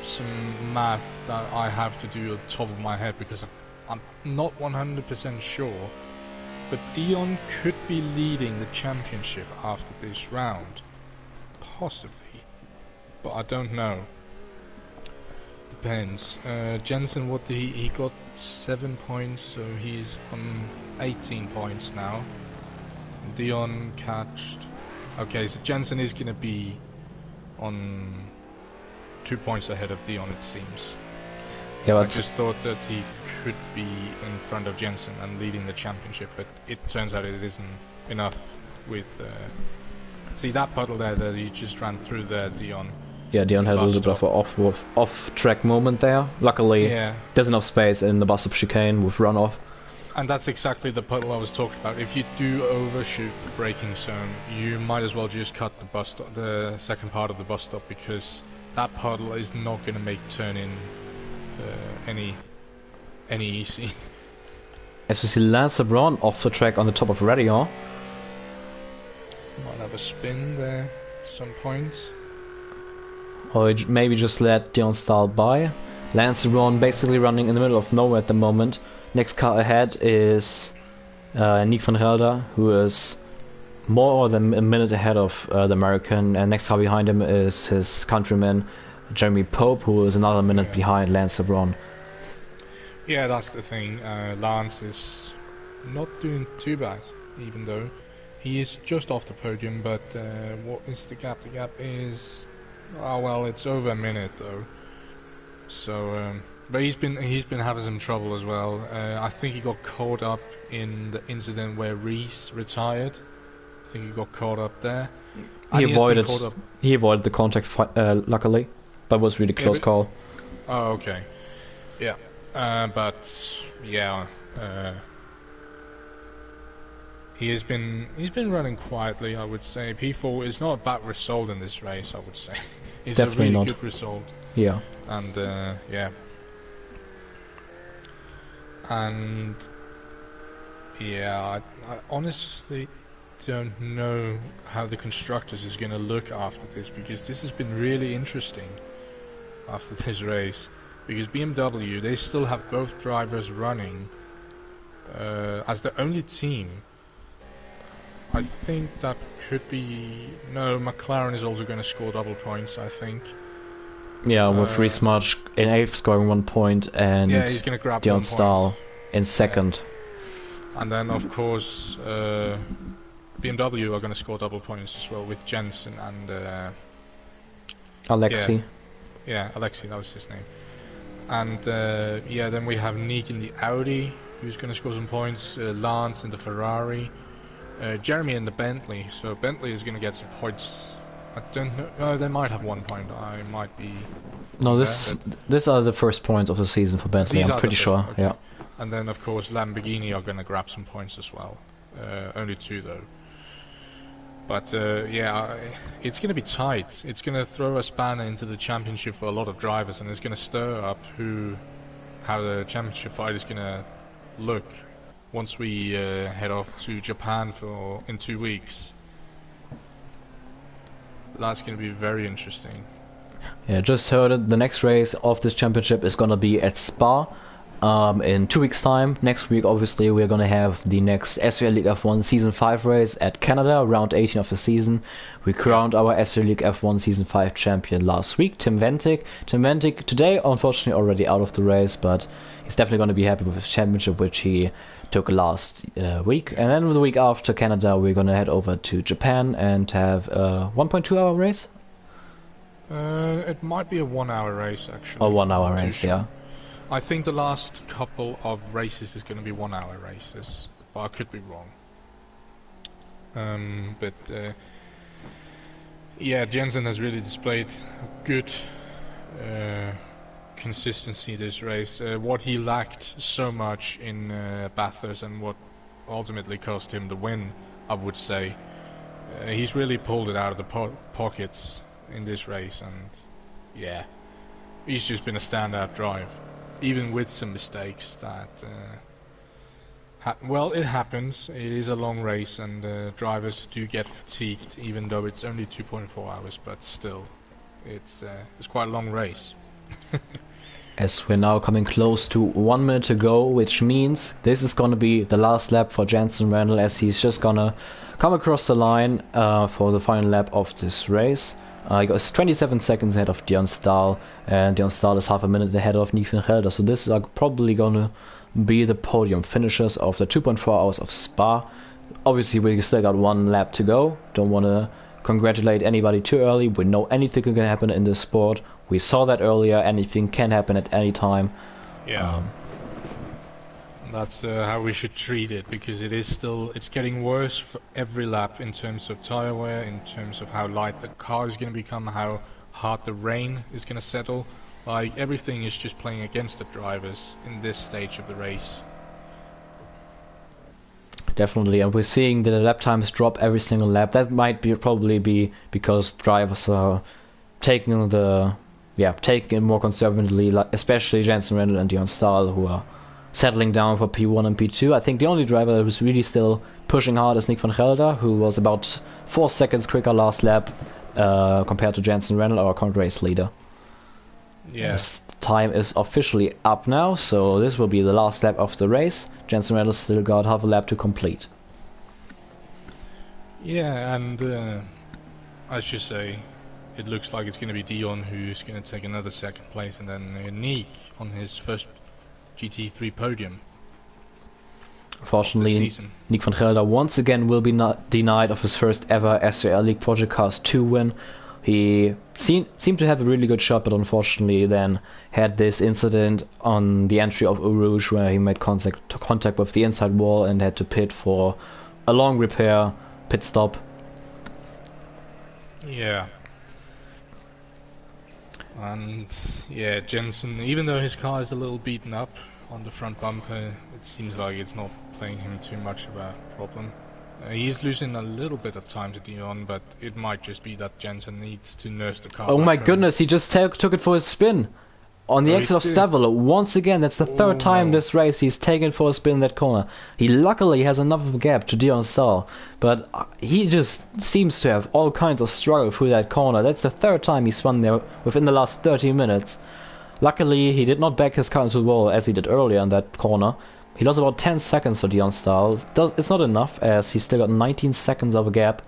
some math that I have to do at the top of my head, because I'm not 100% sure, but Dion could be leading the championship after this round. Possibly. But I don't know. Depends. Jensen, what did he got 7 points, so he's on 18 points now. Dion catched. Okay, so Jensen is gonna be on 2 points ahead of Dion, it seems. Yeah, I just thought that he could be in front of Jensen and leading the championship, but it turns out it isn't enough with... see that puddle there that he just ran through there, Dion? Yeah, Dion had a little bit of an off-track moment there. Luckily, there's enough space in the bus-stop chicane with runoff. And that's exactly the puddle I was talking about. If you do overshoot the braking zone, you might as well just cut the bus stop, the second part of the bus stop, because that puddle is not going to make turning any easy. As we see Lance Lebron off the track on the top of Radion. Might have a spin there at some points. Or maybe just let Dion Stahl by. Lance Lebron basically running in the middle of nowhere at the moment. Next car ahead is Nick van Gelder, who is more than a minute ahead of the American, and next car behind him is his countryman Jeremy Pope, who is another minute behind Lance Lebron. Yeah, that's the thing. Lance is not doing too bad, even though he is just off the podium. But what is the gap? The gap is, oh well, it's over a minute though. So, but he's been having some trouble as well. I think he got caught up in the incident where Reese retired. I think he got caught up there. He avoided the contact, luckily, but it was really close call. Oh, okay. Yeah, but yeah, he's been running quietly, I would say. P4 is not a bad result in this race, I would say. It's Definitely a really not. good result. Yeah. And yeah. And yeah, I honestly don't know how the constructors is going to look after this, because this has been really interesting after this race, because BMW, they still have both drivers running as the only team. I think that could be... No, McLaren is also going to score double points, I think. Yeah, with Reese March in 8th scoring 1 point, and yeah, he's going to grab Dion Stahl in 2nd. Yeah. And then, of course, BMW are going to score double points as well, with Jensen and... Alexi. Yeah, Alexi, that was his name. And yeah, then we have Nick in the Audi, who's going to score some points. Lance in the Ferrari. Jeremy in the Bentley, so Bentley is going to get some points. I don't know. Oh, they might have 1 point. I might be. No, these are the first points of the season for Bentley. I'm pretty sure. Okay. Yeah. And then of course Lamborghini are going to grab some points as well. Only 2 though. But yeah, it's going to be tight. It's going to throw a spanner into the championship for a lot of drivers, and it's going to stir up how the championship fight is going to look once we head off to Japan in 2 weeks. That's going to be very interesting. Yeah, just heard it. The next race of this championship is going to be at Spa in 2 weeks' time. Next week, obviously, we're going to have the next SRL League F1 Season 5 race at Canada, round 18 of the season. We crowned our SRL League F1 Season 5 champion last week, Tim Ventic. Tim Ventic today, unfortunately, already out of the race, but he's definitely going to be happy with his championship, which he took last week. And then the week after Canada, we're going to head over to Japan and have a 1.2 hour race. It might be a 1 hour race, actually. Or 1 hour race, yeah. I think the last couple of races is going to be 1 hour races, but I could be wrong. But yeah, Jensen has really displayed good consistency this race. What he lacked so much in Bathurst, and what ultimately cost him the win, I would say, he's really pulled it out of the pockets in this race, and yeah, he's just been a standout drive, even with some mistakes that well, it happens. It is a long race, and drivers do get fatigued, even though it's only 2.4 hours, but still, it's quite a long race. As we're now coming close to 1 minute to go, which means this is going to be the last lap for Jensen Randall, as he's just gonna come across the line for the final lap of this race. He got 27 seconds ahead of Dion Stahl, and Dion Stahl is half a minute ahead of Nick van Gelder, so this is probably gonna be the podium finishers of the 2.4 hours of Spa. Obviously, we still got 1 lap to go. Don't want to congratulate anybody too early. We know anything can happen in this sport. We saw that earlier. Anything can happen at any time. Yeah. That's how we should treat it, because it's getting worse for every lap in terms of tire wear, in terms of how light the car is going to become, how hard the rain is going to settle. Like, everything is just playing against the drivers in this stage of the race. definitely. And we're seeing the lap times drop every single lap. That might probably be because drivers are taking it more conservatively, like especially Jensen Randall and Dion Stahl, who are settling down for P1 and P2. I think the only driver who's really still pushing hard is Nick van Gelder, who was about 4 seconds quicker last lap compared to Jensen Randall, our current race leader. Yeah. His time is officially up now, so this will be the last lap of the race. Jensen Randall still got half a lap to complete. Yeah, and I should say, it looks like it's going to be Dion who's going to take another second place, and then Nick on his first GT3 podium. Unfortunately, Nick van Gelder once again will be denied of his first ever SRL League Project Cars 2 win. He seemed to have a really good shot, but unfortunately then had this incident on the entry of Eau Rouge where he made contact with the inside wall and had to pit for a long repair pit stop. Yeah. And yeah, Jensen, even though his car is a little beaten up on the front bumper, it seems like it's not playing him too much of a problem. He's losing a little bit of time to Dion, but it might just be that Jensen needs to nurse the car. Oh my goodness, he just took it for a spin on the exit of Stavelo. Once again, that's the third time this race he's taken for a spin in that corner. He luckily has enough of a gap to Dion Stahl, but he just seems to have all kinds of struggle through that corner. That's the third time he spun there within the last 30 minutes. Luckily, he did not back his car into the wall as he did earlier in that corner. He lost about 10 seconds for Dion Stahl. It's not enough, as he's still got 19 seconds of a gap.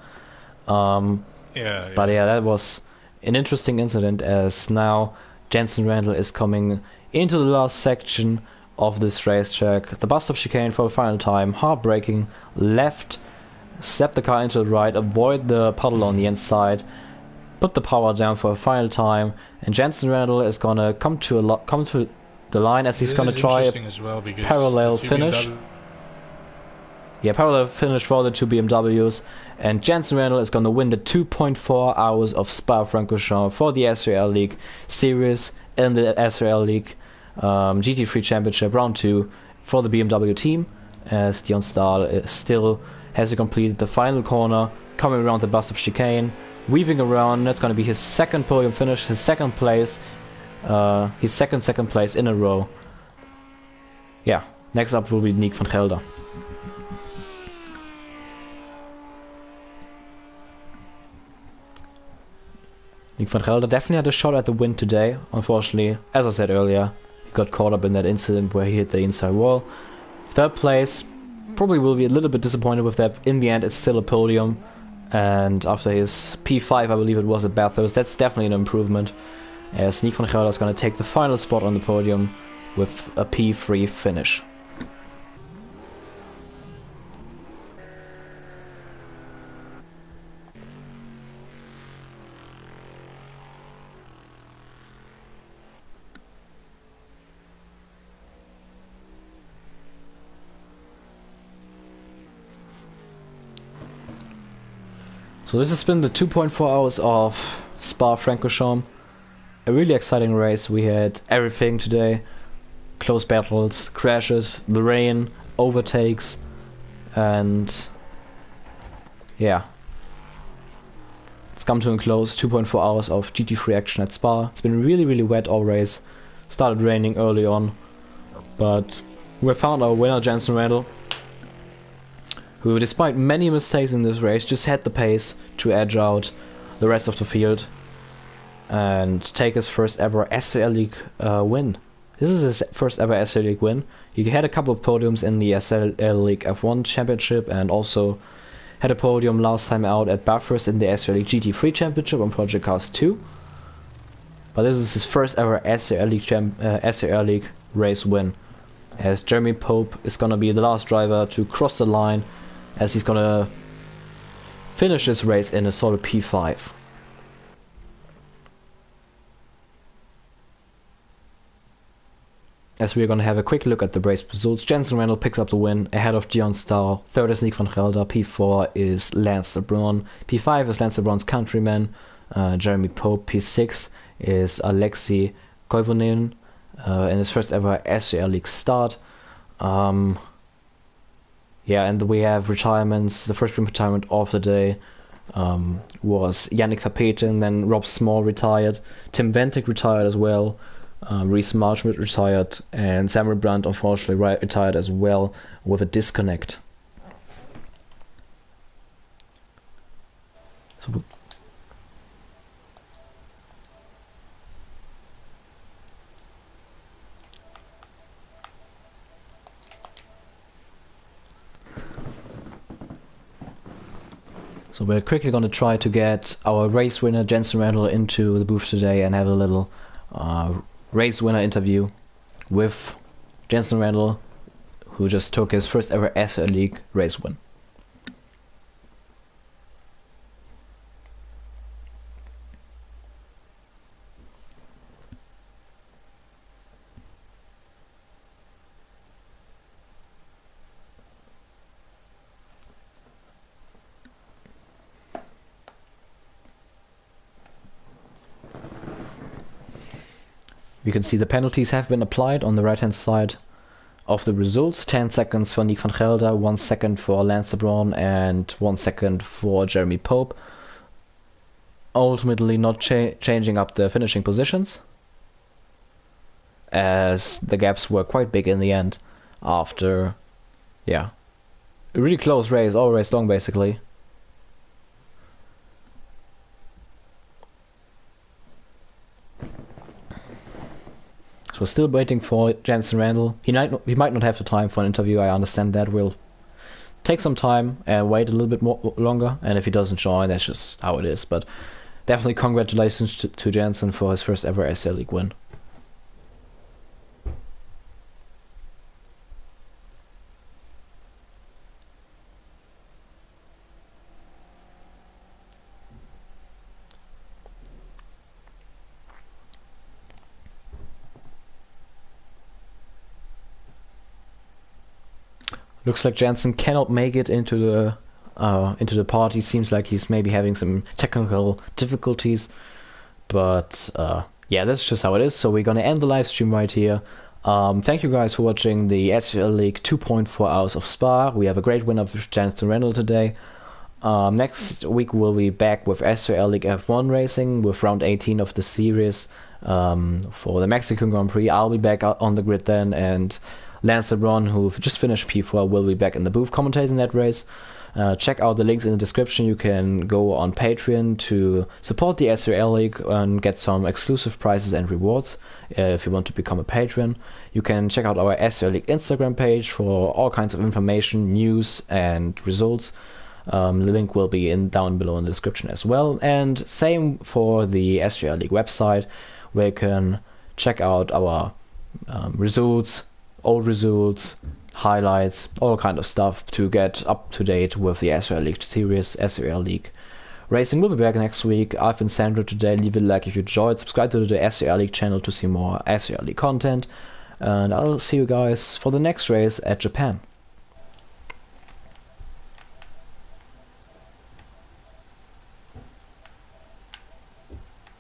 But yeah, that was an interesting incident, as now Jensen Randall is coming into the last section of this racetrack. The bus stop chicane for the final time. Hard braking, left, step the car into the right, avoid the puddle on the inside, put the power down for a final time, and Jensen Randall is gonna come to the line as he's gonna try a parallel finish. Yeah, parallel finish for the two BMWs, and Jensen Randall is gonna win the 2.4 hours of Spa-Francorchamps for the SRL League Series in the SRL League GT3 Championship Round 2 for the BMW team, as Dion Stahl still has to complete the final corner, coming around the bus stop chicane, weaving around. That's gonna be his second podium finish, his second place. His second place in a row. Yeah, next up will be Nick van Gelder. Nick van Gelder definitely had a shot at the win today. Unfortunately, as I said earlier, he got caught up in that incident where he hit the inside wall. Third place, probably will be a little bit disappointed with that. In the end, it's still a podium, and after his P5, I believe it was at Bathurst, that's definitely an improvement, as Nick van Gelder is going to take the final spot on the podium with a P3 finish. So this has been the 2.4 hours of Spa-Francorchamps. A really exciting race. We had everything today. Close battles, crashes, the rain, overtakes, and yeah. It's come to a close. 2.4 hours of GT3 action at Spa. It's been really wet all race. Started raining early on, but we found our winner, Jensen Randall, who, despite many mistakes in this race, just had the pace to edge out the rest of the field and take his first ever SRL League win. This is his first ever SRL League win. He had a couple of podiums in the SRL League F1 Championship and also had a podium last time out at Bathurst in the SRL League GT3 Championship on Project Cars 2. But this is his first ever SRL League race win, as Jeremy Pope is gonna be the last driver to cross the line, as he's gonna finish this race in a solid P5. As we are gonna have a quick look at the race results, Jensen Randall picks up the win ahead of Dion Stahl. Third is Nick van Gelder. P4 is Lance LeBron. P5 is Lance LeBron's countryman, Jeremy Pope. P6 is Alexei Koivunen in his first ever SRL League start. Yeah, and we have retirements. The first retirement of the day was Yannick Verpeten, then Rob Small retired, Tim Ventic retired as well, Reece Marchmont retired, and Samuel Brandt unfortunately retired as well with a disconnect. So we're quickly going to try to get our race winner Jensen Randall into the booth today and have a little race winner interview with Jensen Randall, who just took his first ever SRL League race win. You can see the penalties have been applied on the right hand side of the results. 10 seconds for Nick van Gelder, 1 second for Lance LeBron, and 1 second for Jeremy Pope. Ultimately not changing up the finishing positions, as the gaps were quite big in the end after, yeah, a really close race, all race long basically. So we're still waiting for Jensen Randall. He might not have the time for an interview, I understand that. We'll take some time and wait a little bit more longer, and if he doesn't join, that's just how it is. But definitely congratulations to Jensen for his first ever SRL League win. Looks like Jensen cannot make it into the party. Seems like he's maybe having some technical difficulties, but yeah, that's just how it is. So we're gonna end the live stream right here. Thank you guys for watching the SRL League 2.4 hours of Spa. We have a great winner of Jensen Randall today. Next week we'll be back with SRL League F1 racing with round 18 of the series for the Mexican Grand Prix. I'll be back on the grid then, and Lance LeBron, who just finished P4, will be back in the booth commentating that race. Check out the links in the description. You can go on Patreon to support the SRL League and get some exclusive prizes and rewards if you want to become a patron. You can check out our SRL League Instagram page for all kinds of information, news, and results. The link will be down below in the description as well. And same for the SRL League website, where you can check out our results, old results, highlights, all kind of stuff to get up to date with the SRL League series, SRL League racing. We'll be back next week. I've been Sandro today. Leave a like if you enjoyed. Subscribe to the SRL League channel to see more SRL League content. And I'll see you guys for the next race at Japan.